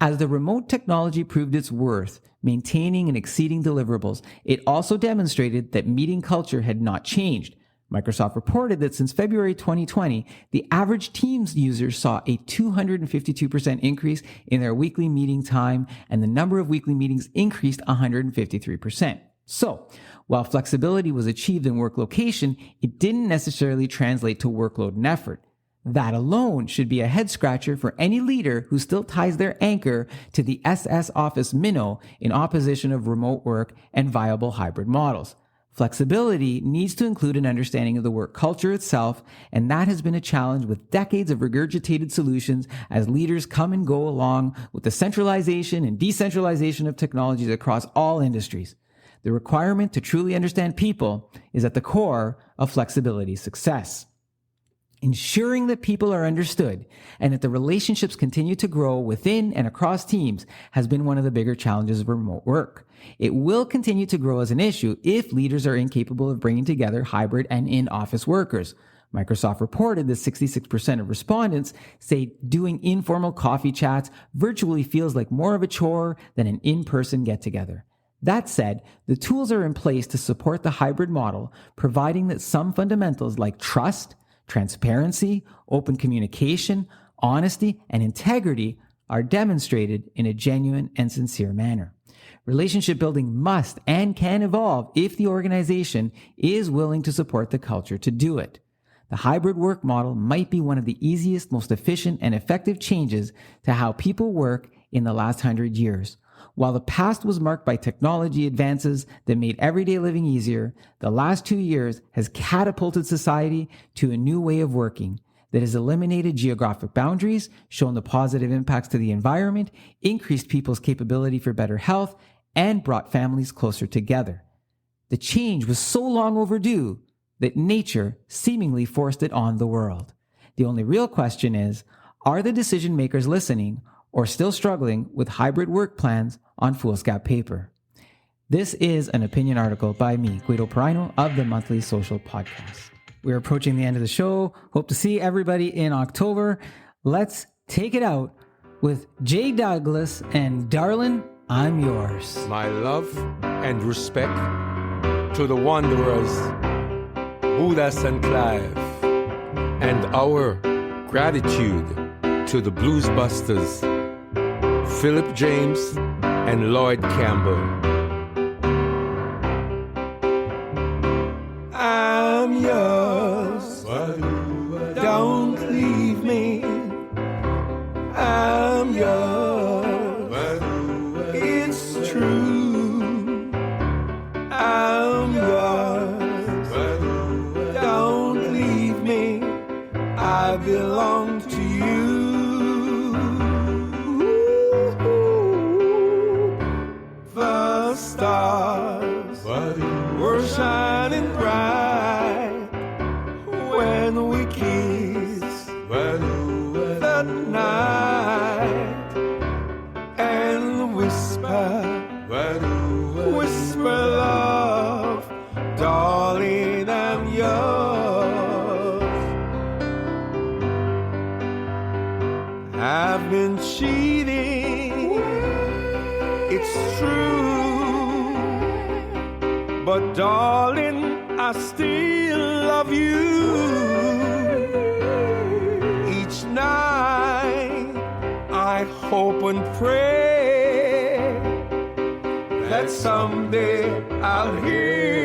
As the remote technology proved its worth, maintaining and exceeding deliverables, it also demonstrated that meeting culture had not changed. Microsoft reported that since February 2020, the average Teams user saw a 252% increase in their weekly meeting time, and the number of weekly meetings increased 153%. So, while flexibility was achieved in work location, it didn't necessarily translate to workload and effort. That alone should be a head scratcher for any leader who still ties their anchor to the SS Office minnow in opposition of remote work and viable hybrid models. Flexibility needs to include an understanding of the work culture itself, and that has been a challenge with decades of regurgitated solutions as leaders come and go along with the centralization and decentralization of technologies across all industries. The requirement to truly understand people is at the core of flexibility success. Ensuring that people are understood and that the relationships continue to grow within and across teams has been one of the bigger challenges of remote work. It will continue to grow as an issue if leaders are incapable of bringing together hybrid and in-office workers. Microsoft reported that 66% of respondents say doing informal coffee chats virtually feels like more of a chore than an in-person get-together. That said, the tools are in place to support the hybrid model, providing that some fundamentals like trust, transparency, open communication, honesty, and integrity are demonstrated in a genuine and sincere manner. Relationship building must and can evolve if the organization is willing to support the culture to do it. The hybrid work model might be one of the easiest, most efficient, and effective changes to how people work in the last 100 years. While the past was marked by technology advances that made everyday living easier, the last 2 years has catapulted society to a new way of working that has eliminated geographic boundaries, shown the positive impacts to the environment, increased people's capability for better health, and brought families closer together. The change was so long overdue that nature seemingly forced it on the world. The only real question is, are the decision makers listening or still struggling with hybrid work plans on foolscap paper? This is an opinion article by me, Guido Perino of the Monthly Social Podcast. We're approaching the end of the show. Hope to see everybody in October. Let's take it out with Jay Douglas and Darlin', I'm Yours. My love and respect to the wanderers, Buddhas and Clive, and our gratitude to the Blues Busters, Philip James and Lloyd Campbell. I'm yours, don't leave me. I'm yours, it's true. I'm yours, don't leave me. I belong to you. The stars were shining bright when we kissed that night, and whisper love, darling, I'm yours. I've been cheating, it's true, but darling, I still love you. Each night I hope and pray that someday I'll hear